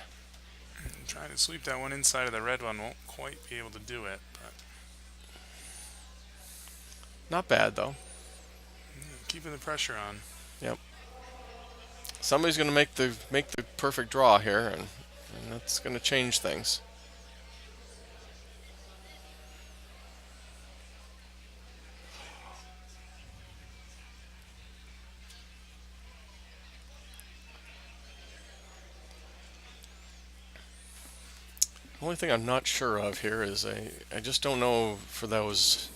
Trying to sweep that one inside of the red one, won't quite be able to do it, but not bad though. Keeping the pressure on. Yep. Somebody's going to make the perfect draw here, and that's going to change things. The only thing I'm not sure of here is I just don't know for those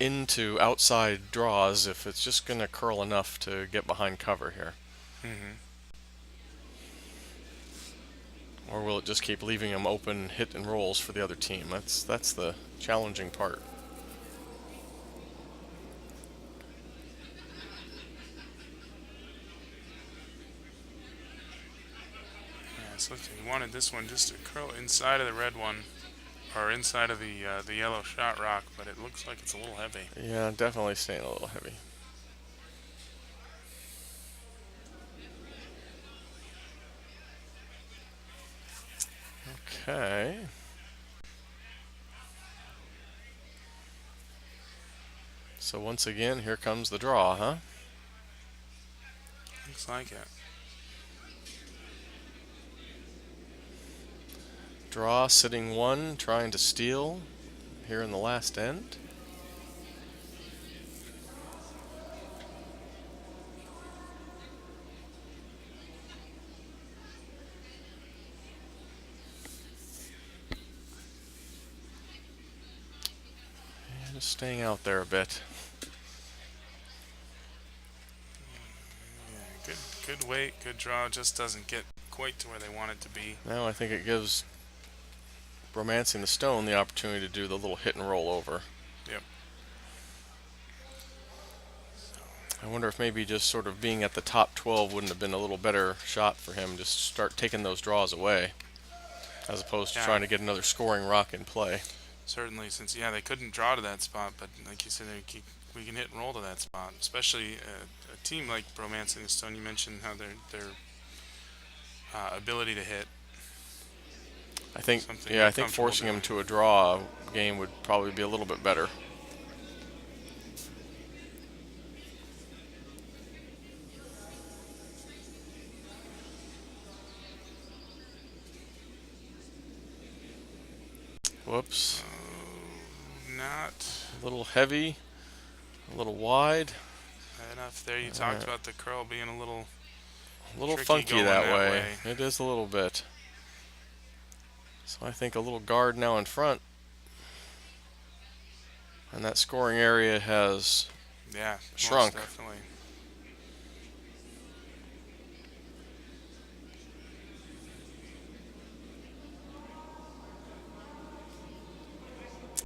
into outside draws if it's just going to curl enough to get behind cover here. Or will it just keep leaving them open hit and rolls for the other team? That's the challenging part. Yeah, so he wanted this one just to curl inside of the red one, or inside of the yellow shot rock, but it looks like it's a little heavy. Yeah, definitely staying a little heavy. Okay. So once again, here comes the draw, huh? Looks like it. Draw, sitting one, trying to steal here in the last end. Just staying out there a bit. Yeah, good weight, good draw. Just doesn't get quite to where they want it to be. Now I think it gives Romancing the Stone the opportunity to do the little hit and roll over. Yep. I wonder if maybe just sort of being at the top 12 wouldn't have been a little better shot for him. Just start taking those draws away, as opposed to trying to get another scoring rock in play. Certainly, since they couldn't draw to that spot, but like you said, we can hit and roll to that spot. Especially a team like Romancing the Stone. You mentioned how their ability to hit. I think, I think forcing him to a draw game would probably be a little bit better. Whoops. Not a little heavy, a little wide. Enough there. You talked about the curl being a little funky that way. It is a little bit. So I think a little guard now in front. And that scoring area has shrunk. Most definitely.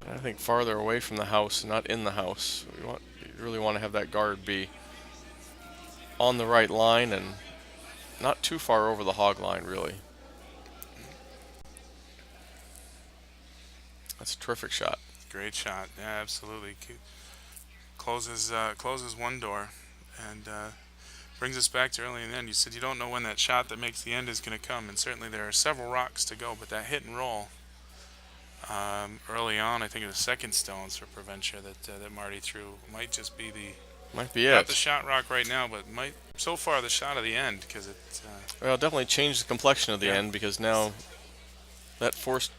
I think farther away from the house, not in the house. You really want to have that guard be on the right line and not too far over the hog line, really. That's a terrific shot. Great shot. Yeah, absolutely. Closes one door and brings us back to early in the end. You said you don't know when that shot that makes the end is going to come, and certainly there are several rocks to go, but that hit and roll early on, I think, of the second stones for Provencher that Marty threw might just be might be not it. The shot rock right now, but might so far the shot of the end, because it well, definitely changed the complexion of the end, because now that forced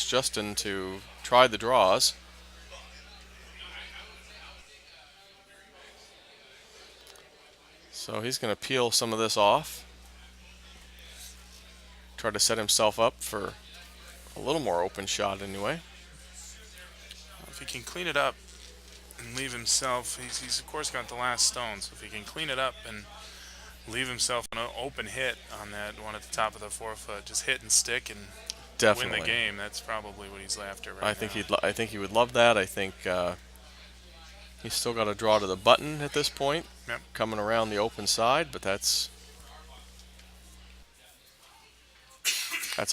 Justin to try the draws. So he's going to peel some of this off, try to set himself up for a little more open shot anyway. If he can clean it up and leave himself, he's of course got the last stone, so if he can clean it up and leave himself an open hit on that one at the top of the 4-foot, just hit and stick and win the game, that's probably what he's after right now. I think he would love that. I think he's still got to draw to the button at this point, coming around the open side, but that's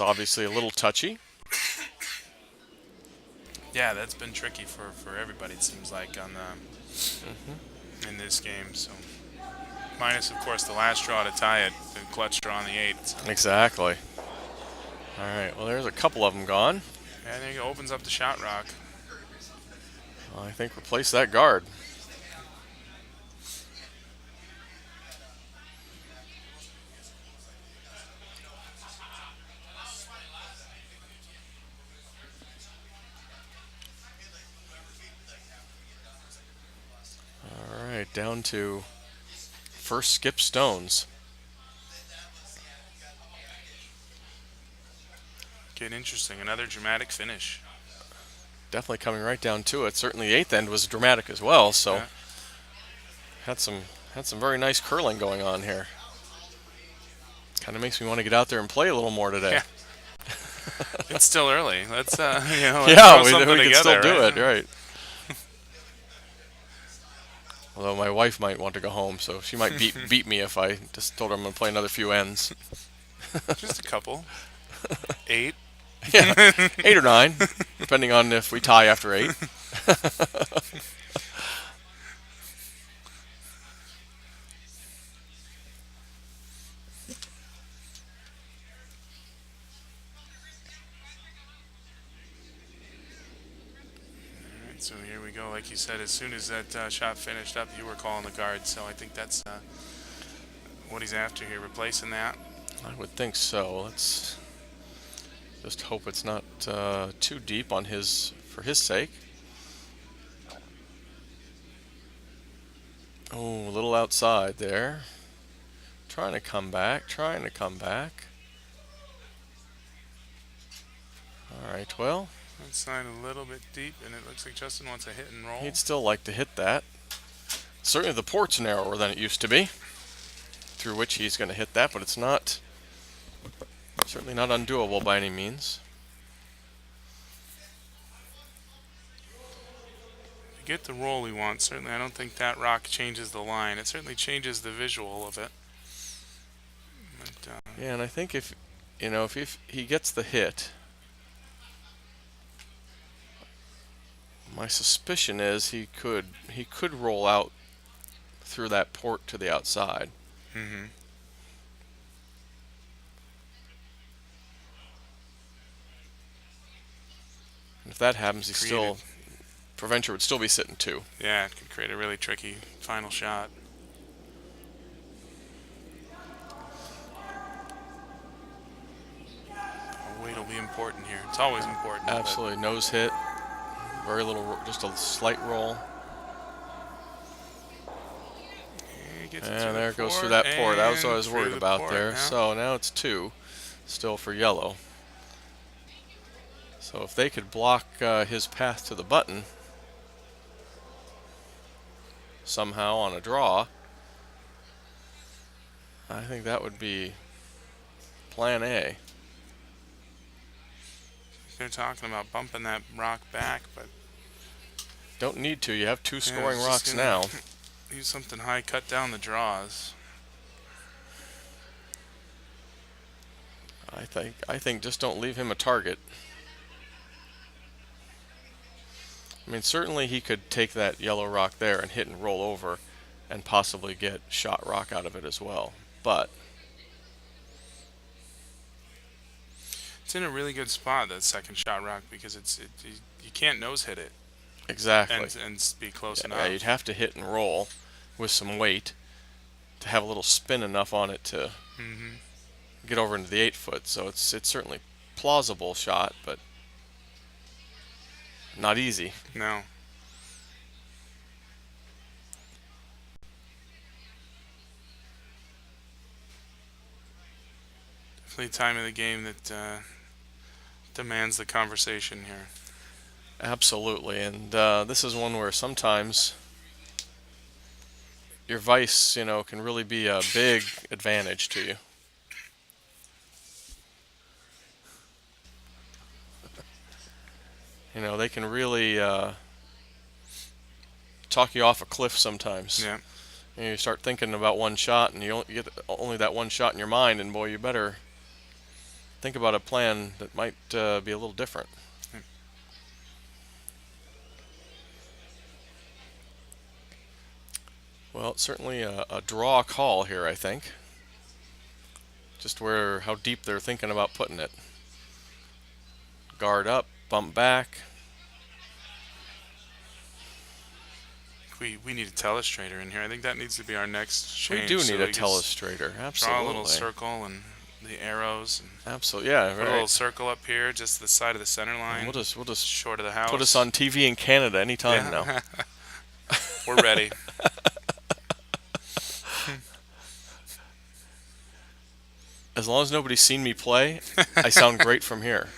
obviously a little touchy. Yeah, that's been tricky for everybody, it seems like, on the in this game. So minus, of course, the last draw to tie it, the clutch draw on the 8th. So. Exactly. All right, well, there's a couple of them gone. I think it opens up the shot rock. Well, I think replace that guard. All right, down to first skip stones. Getting interesting. Another dramatic finish. Definitely coming right down to it. Certainly the 8th end was dramatic as well, so had some very nice curling going on here. Kind of makes me want to get out there and play a little more today. Yeah. It's still early. Let's let's we can still do it, right? Although my wife might want to go home, so she might beat me if I just told her I'm going to play another few ends. Just a couple. 8. Yeah, 8 or 9, depending on if we tie after 8. So here we go. Like you said, as soon as that shot finished up, you were calling the guard. So I think that's what he's after here, replacing that. I would think so. Let's just hope it's not too deep on for his sake. Oh, a little outside there. Trying to come back. All right, well, Outside a little bit deep, and it looks like Justin wants a hit and roll. He'd still like to hit that. Certainly the port's narrower than it used to be, through which he's going to hit that, but it's not, certainly not undoable by any means. To get the roll he wants, certainly I don't think that rock changes the line. It certainly changes the visual of it. But, Yeah, and I think if he gets the hit, my suspicion is he could roll out through that port to the outside. mm-hmm. And if that happens, Provencher would still be sitting 2. Yeah, it could create a really tricky final shot. Weight will be important here. It's always important. Absolutely, nose hit, very little, just a slight roll. And there it goes through that port. That was what I was worried about there. So now it's 2, still for yellow. So if they could block his path to the button somehow on a draw, I think that would be plan A. They're talking about bumping that rock back, but don't need to. You have 2 scoring rocks now. Use something high, cut down the draws. I think just don't leave him a target. I mean, certainly he could take that yellow rock there and hit and roll over and possibly get shot rock out of it as well. But it's in a really good spot, that second shot rock, because you can't nose hit it. Exactly. And be close enough. Yeah, you'd have to hit and roll with some weight to have a little spin enough on it to get over into the 8 foot. So it's certainly plausible shot, but not easy. No. Definitely time of the game that demands the conversation here. Absolutely, and this is one where sometimes your vice, can really be a big advantage to you. They can really talk you off a cliff sometimes. Yeah. You start thinking about one shot, and you get only that one shot in your mind, and boy, you better think about a plan that might be a little different. Yeah. Well, it's certainly a draw call here, I think. Just how deep they're thinking about putting it. Guard up, bump back. We need a telestrator in here. I think that needs to be our next change. We do need a telestrator, absolutely. Draw a little circle and the arrows. And absolutely, yeah. put a little circle up here, just the side of the center line. We'll just short of the house. Put us on TV in Canada anytime now. We're ready. As long as nobody's seen me play, I sound great from here.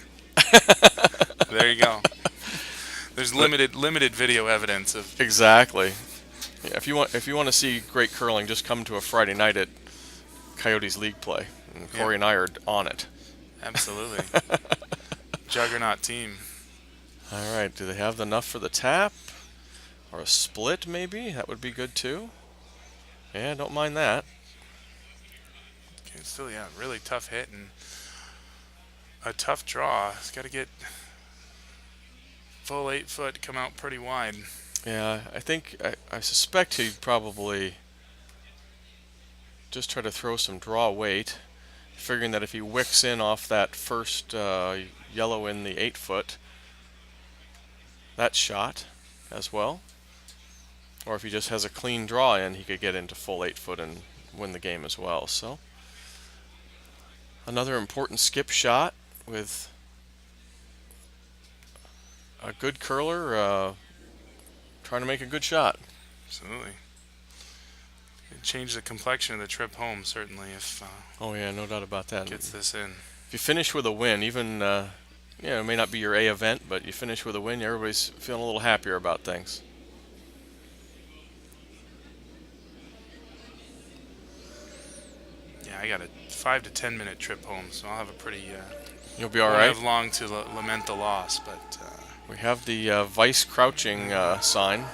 There you go. There's limited video evidence of exactly. Yeah, if you want to see great curling, just come to a Friday night at Coyotes League play, and Corey and I are on it. Absolutely. Juggernaut team. All right. Do they have enough for the tap, or a split? Maybe that would be good too. Yeah, don't mind that. Okay, still, really tough hit and a tough draw. It's got to get full 8 foot, come out pretty wide. Yeah, I suspect he'd probably just try to throw some draw weight, figuring that if he wicks in off that first yellow in the 8 foot, that's shot as well. Or if he just has a clean draw in, he could get into full 8 foot and win the game as well. So another important skip shot with a good curler trying to make a good shot. Absolutely. It'd change the complexion of the trip home, certainly, if oh yeah, no doubt about that. Gets this in. If you finish with a win, even it may not be your A event, but you finish with a win. Everybody's feeling a little happier about things. Yeah, I got a 5 to 10 minute trip home, so I'll have a pretty. You'll be all Won't right. have long to lament the loss, but We have the vice crouching sign.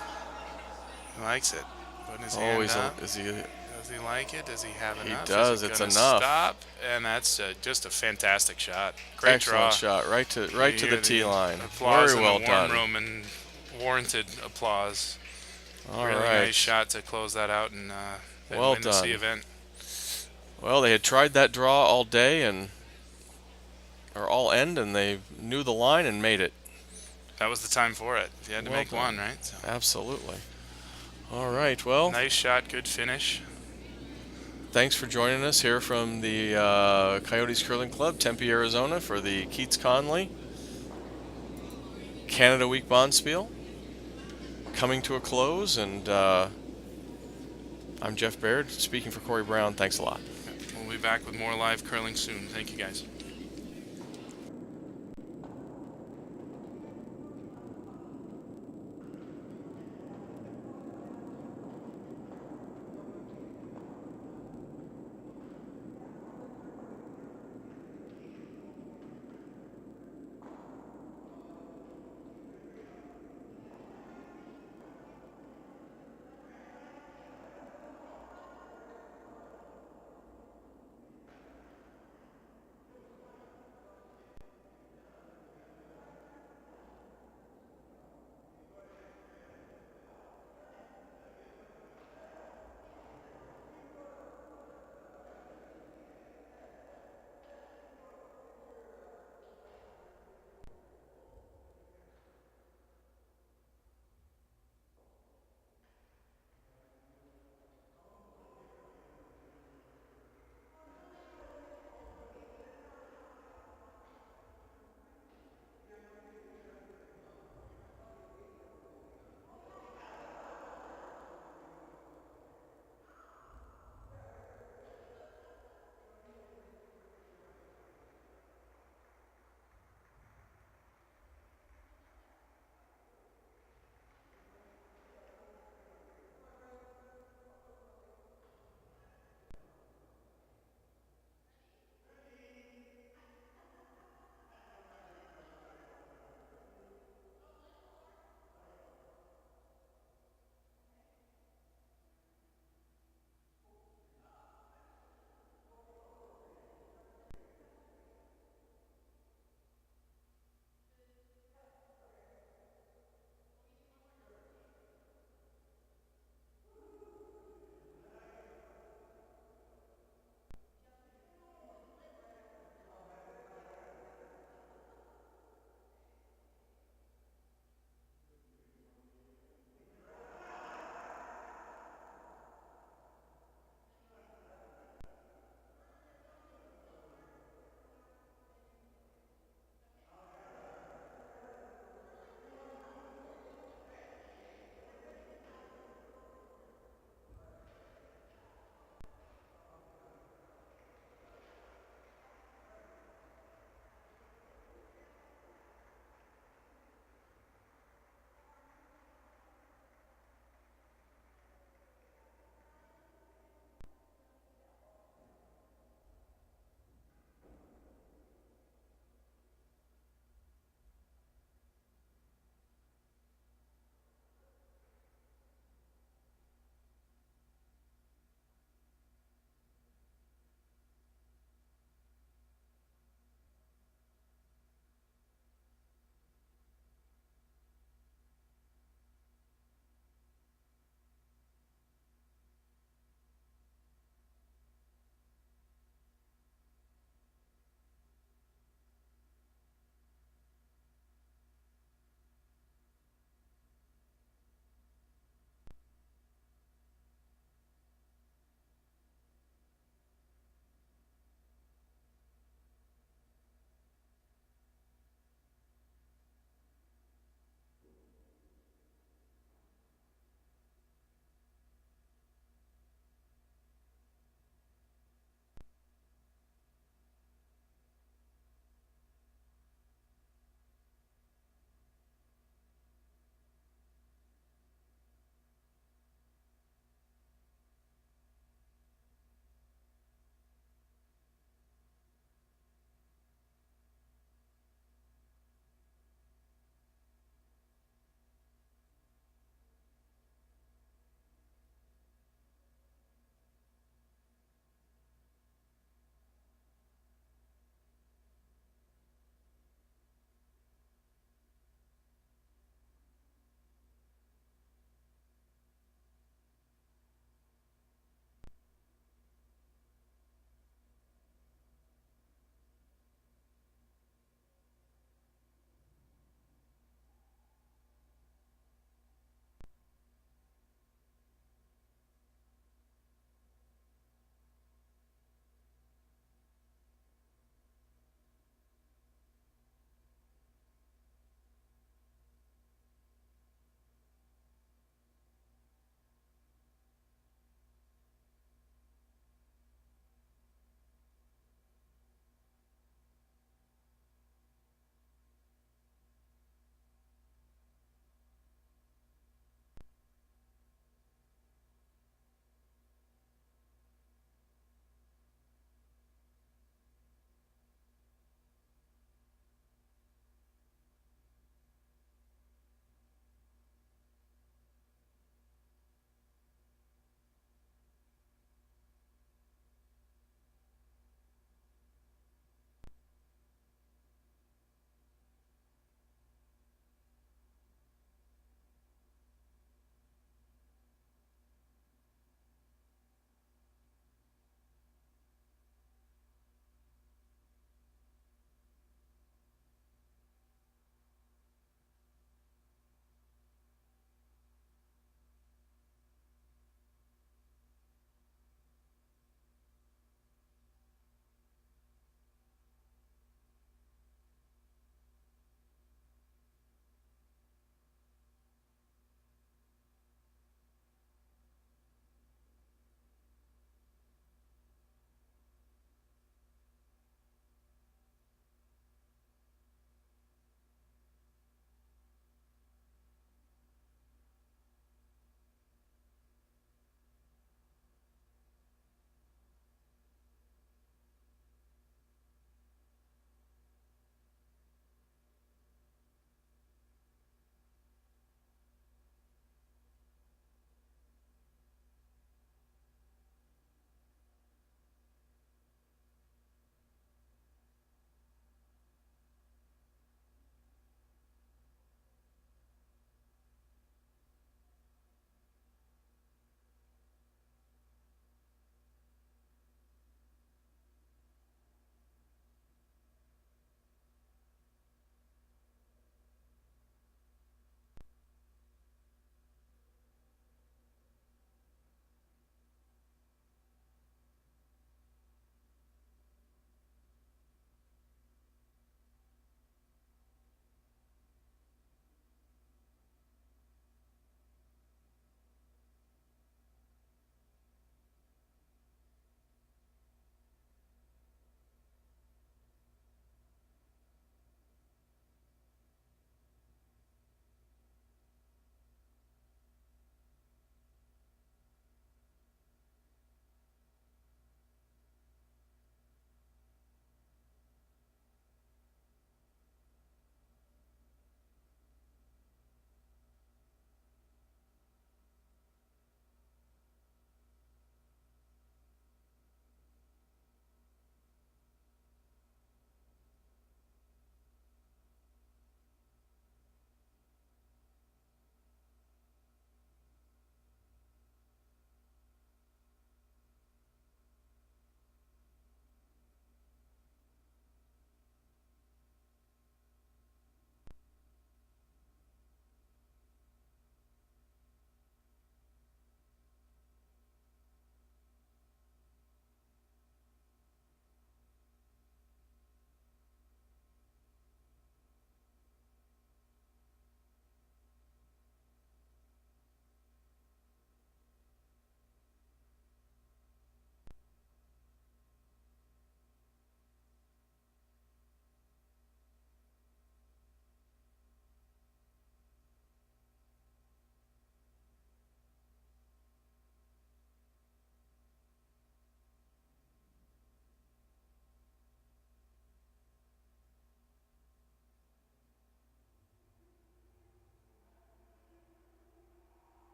he likes it. Putting his hand Always, up. is he? Does he like it? Does he have He enough? does. Is he It's gonna enough. Stop, and that's just a fantastic shot. Great Excellent draw. shot, right to the tee line. Applause Very in well the warm done. room and warranted applause. All really right. nice shot to close that out and then Well win the done. C event. Well, they had tried that draw all day or all end, and they knew the line and made it. That was the time for it. You had to Well make done. one, right? So, Absolutely. All right. Well, nice shot, good finish. thanks for joining us here from the Coyotes Curling Club, Tempe, Arizona, for the KeatsConnelly Canada Week Bonspiel. Coming to a close, and I'm Jeff Baird, speaking for Corey Brown. Thanks a lot. We'll be back with more live curling soon. Thank you, guys.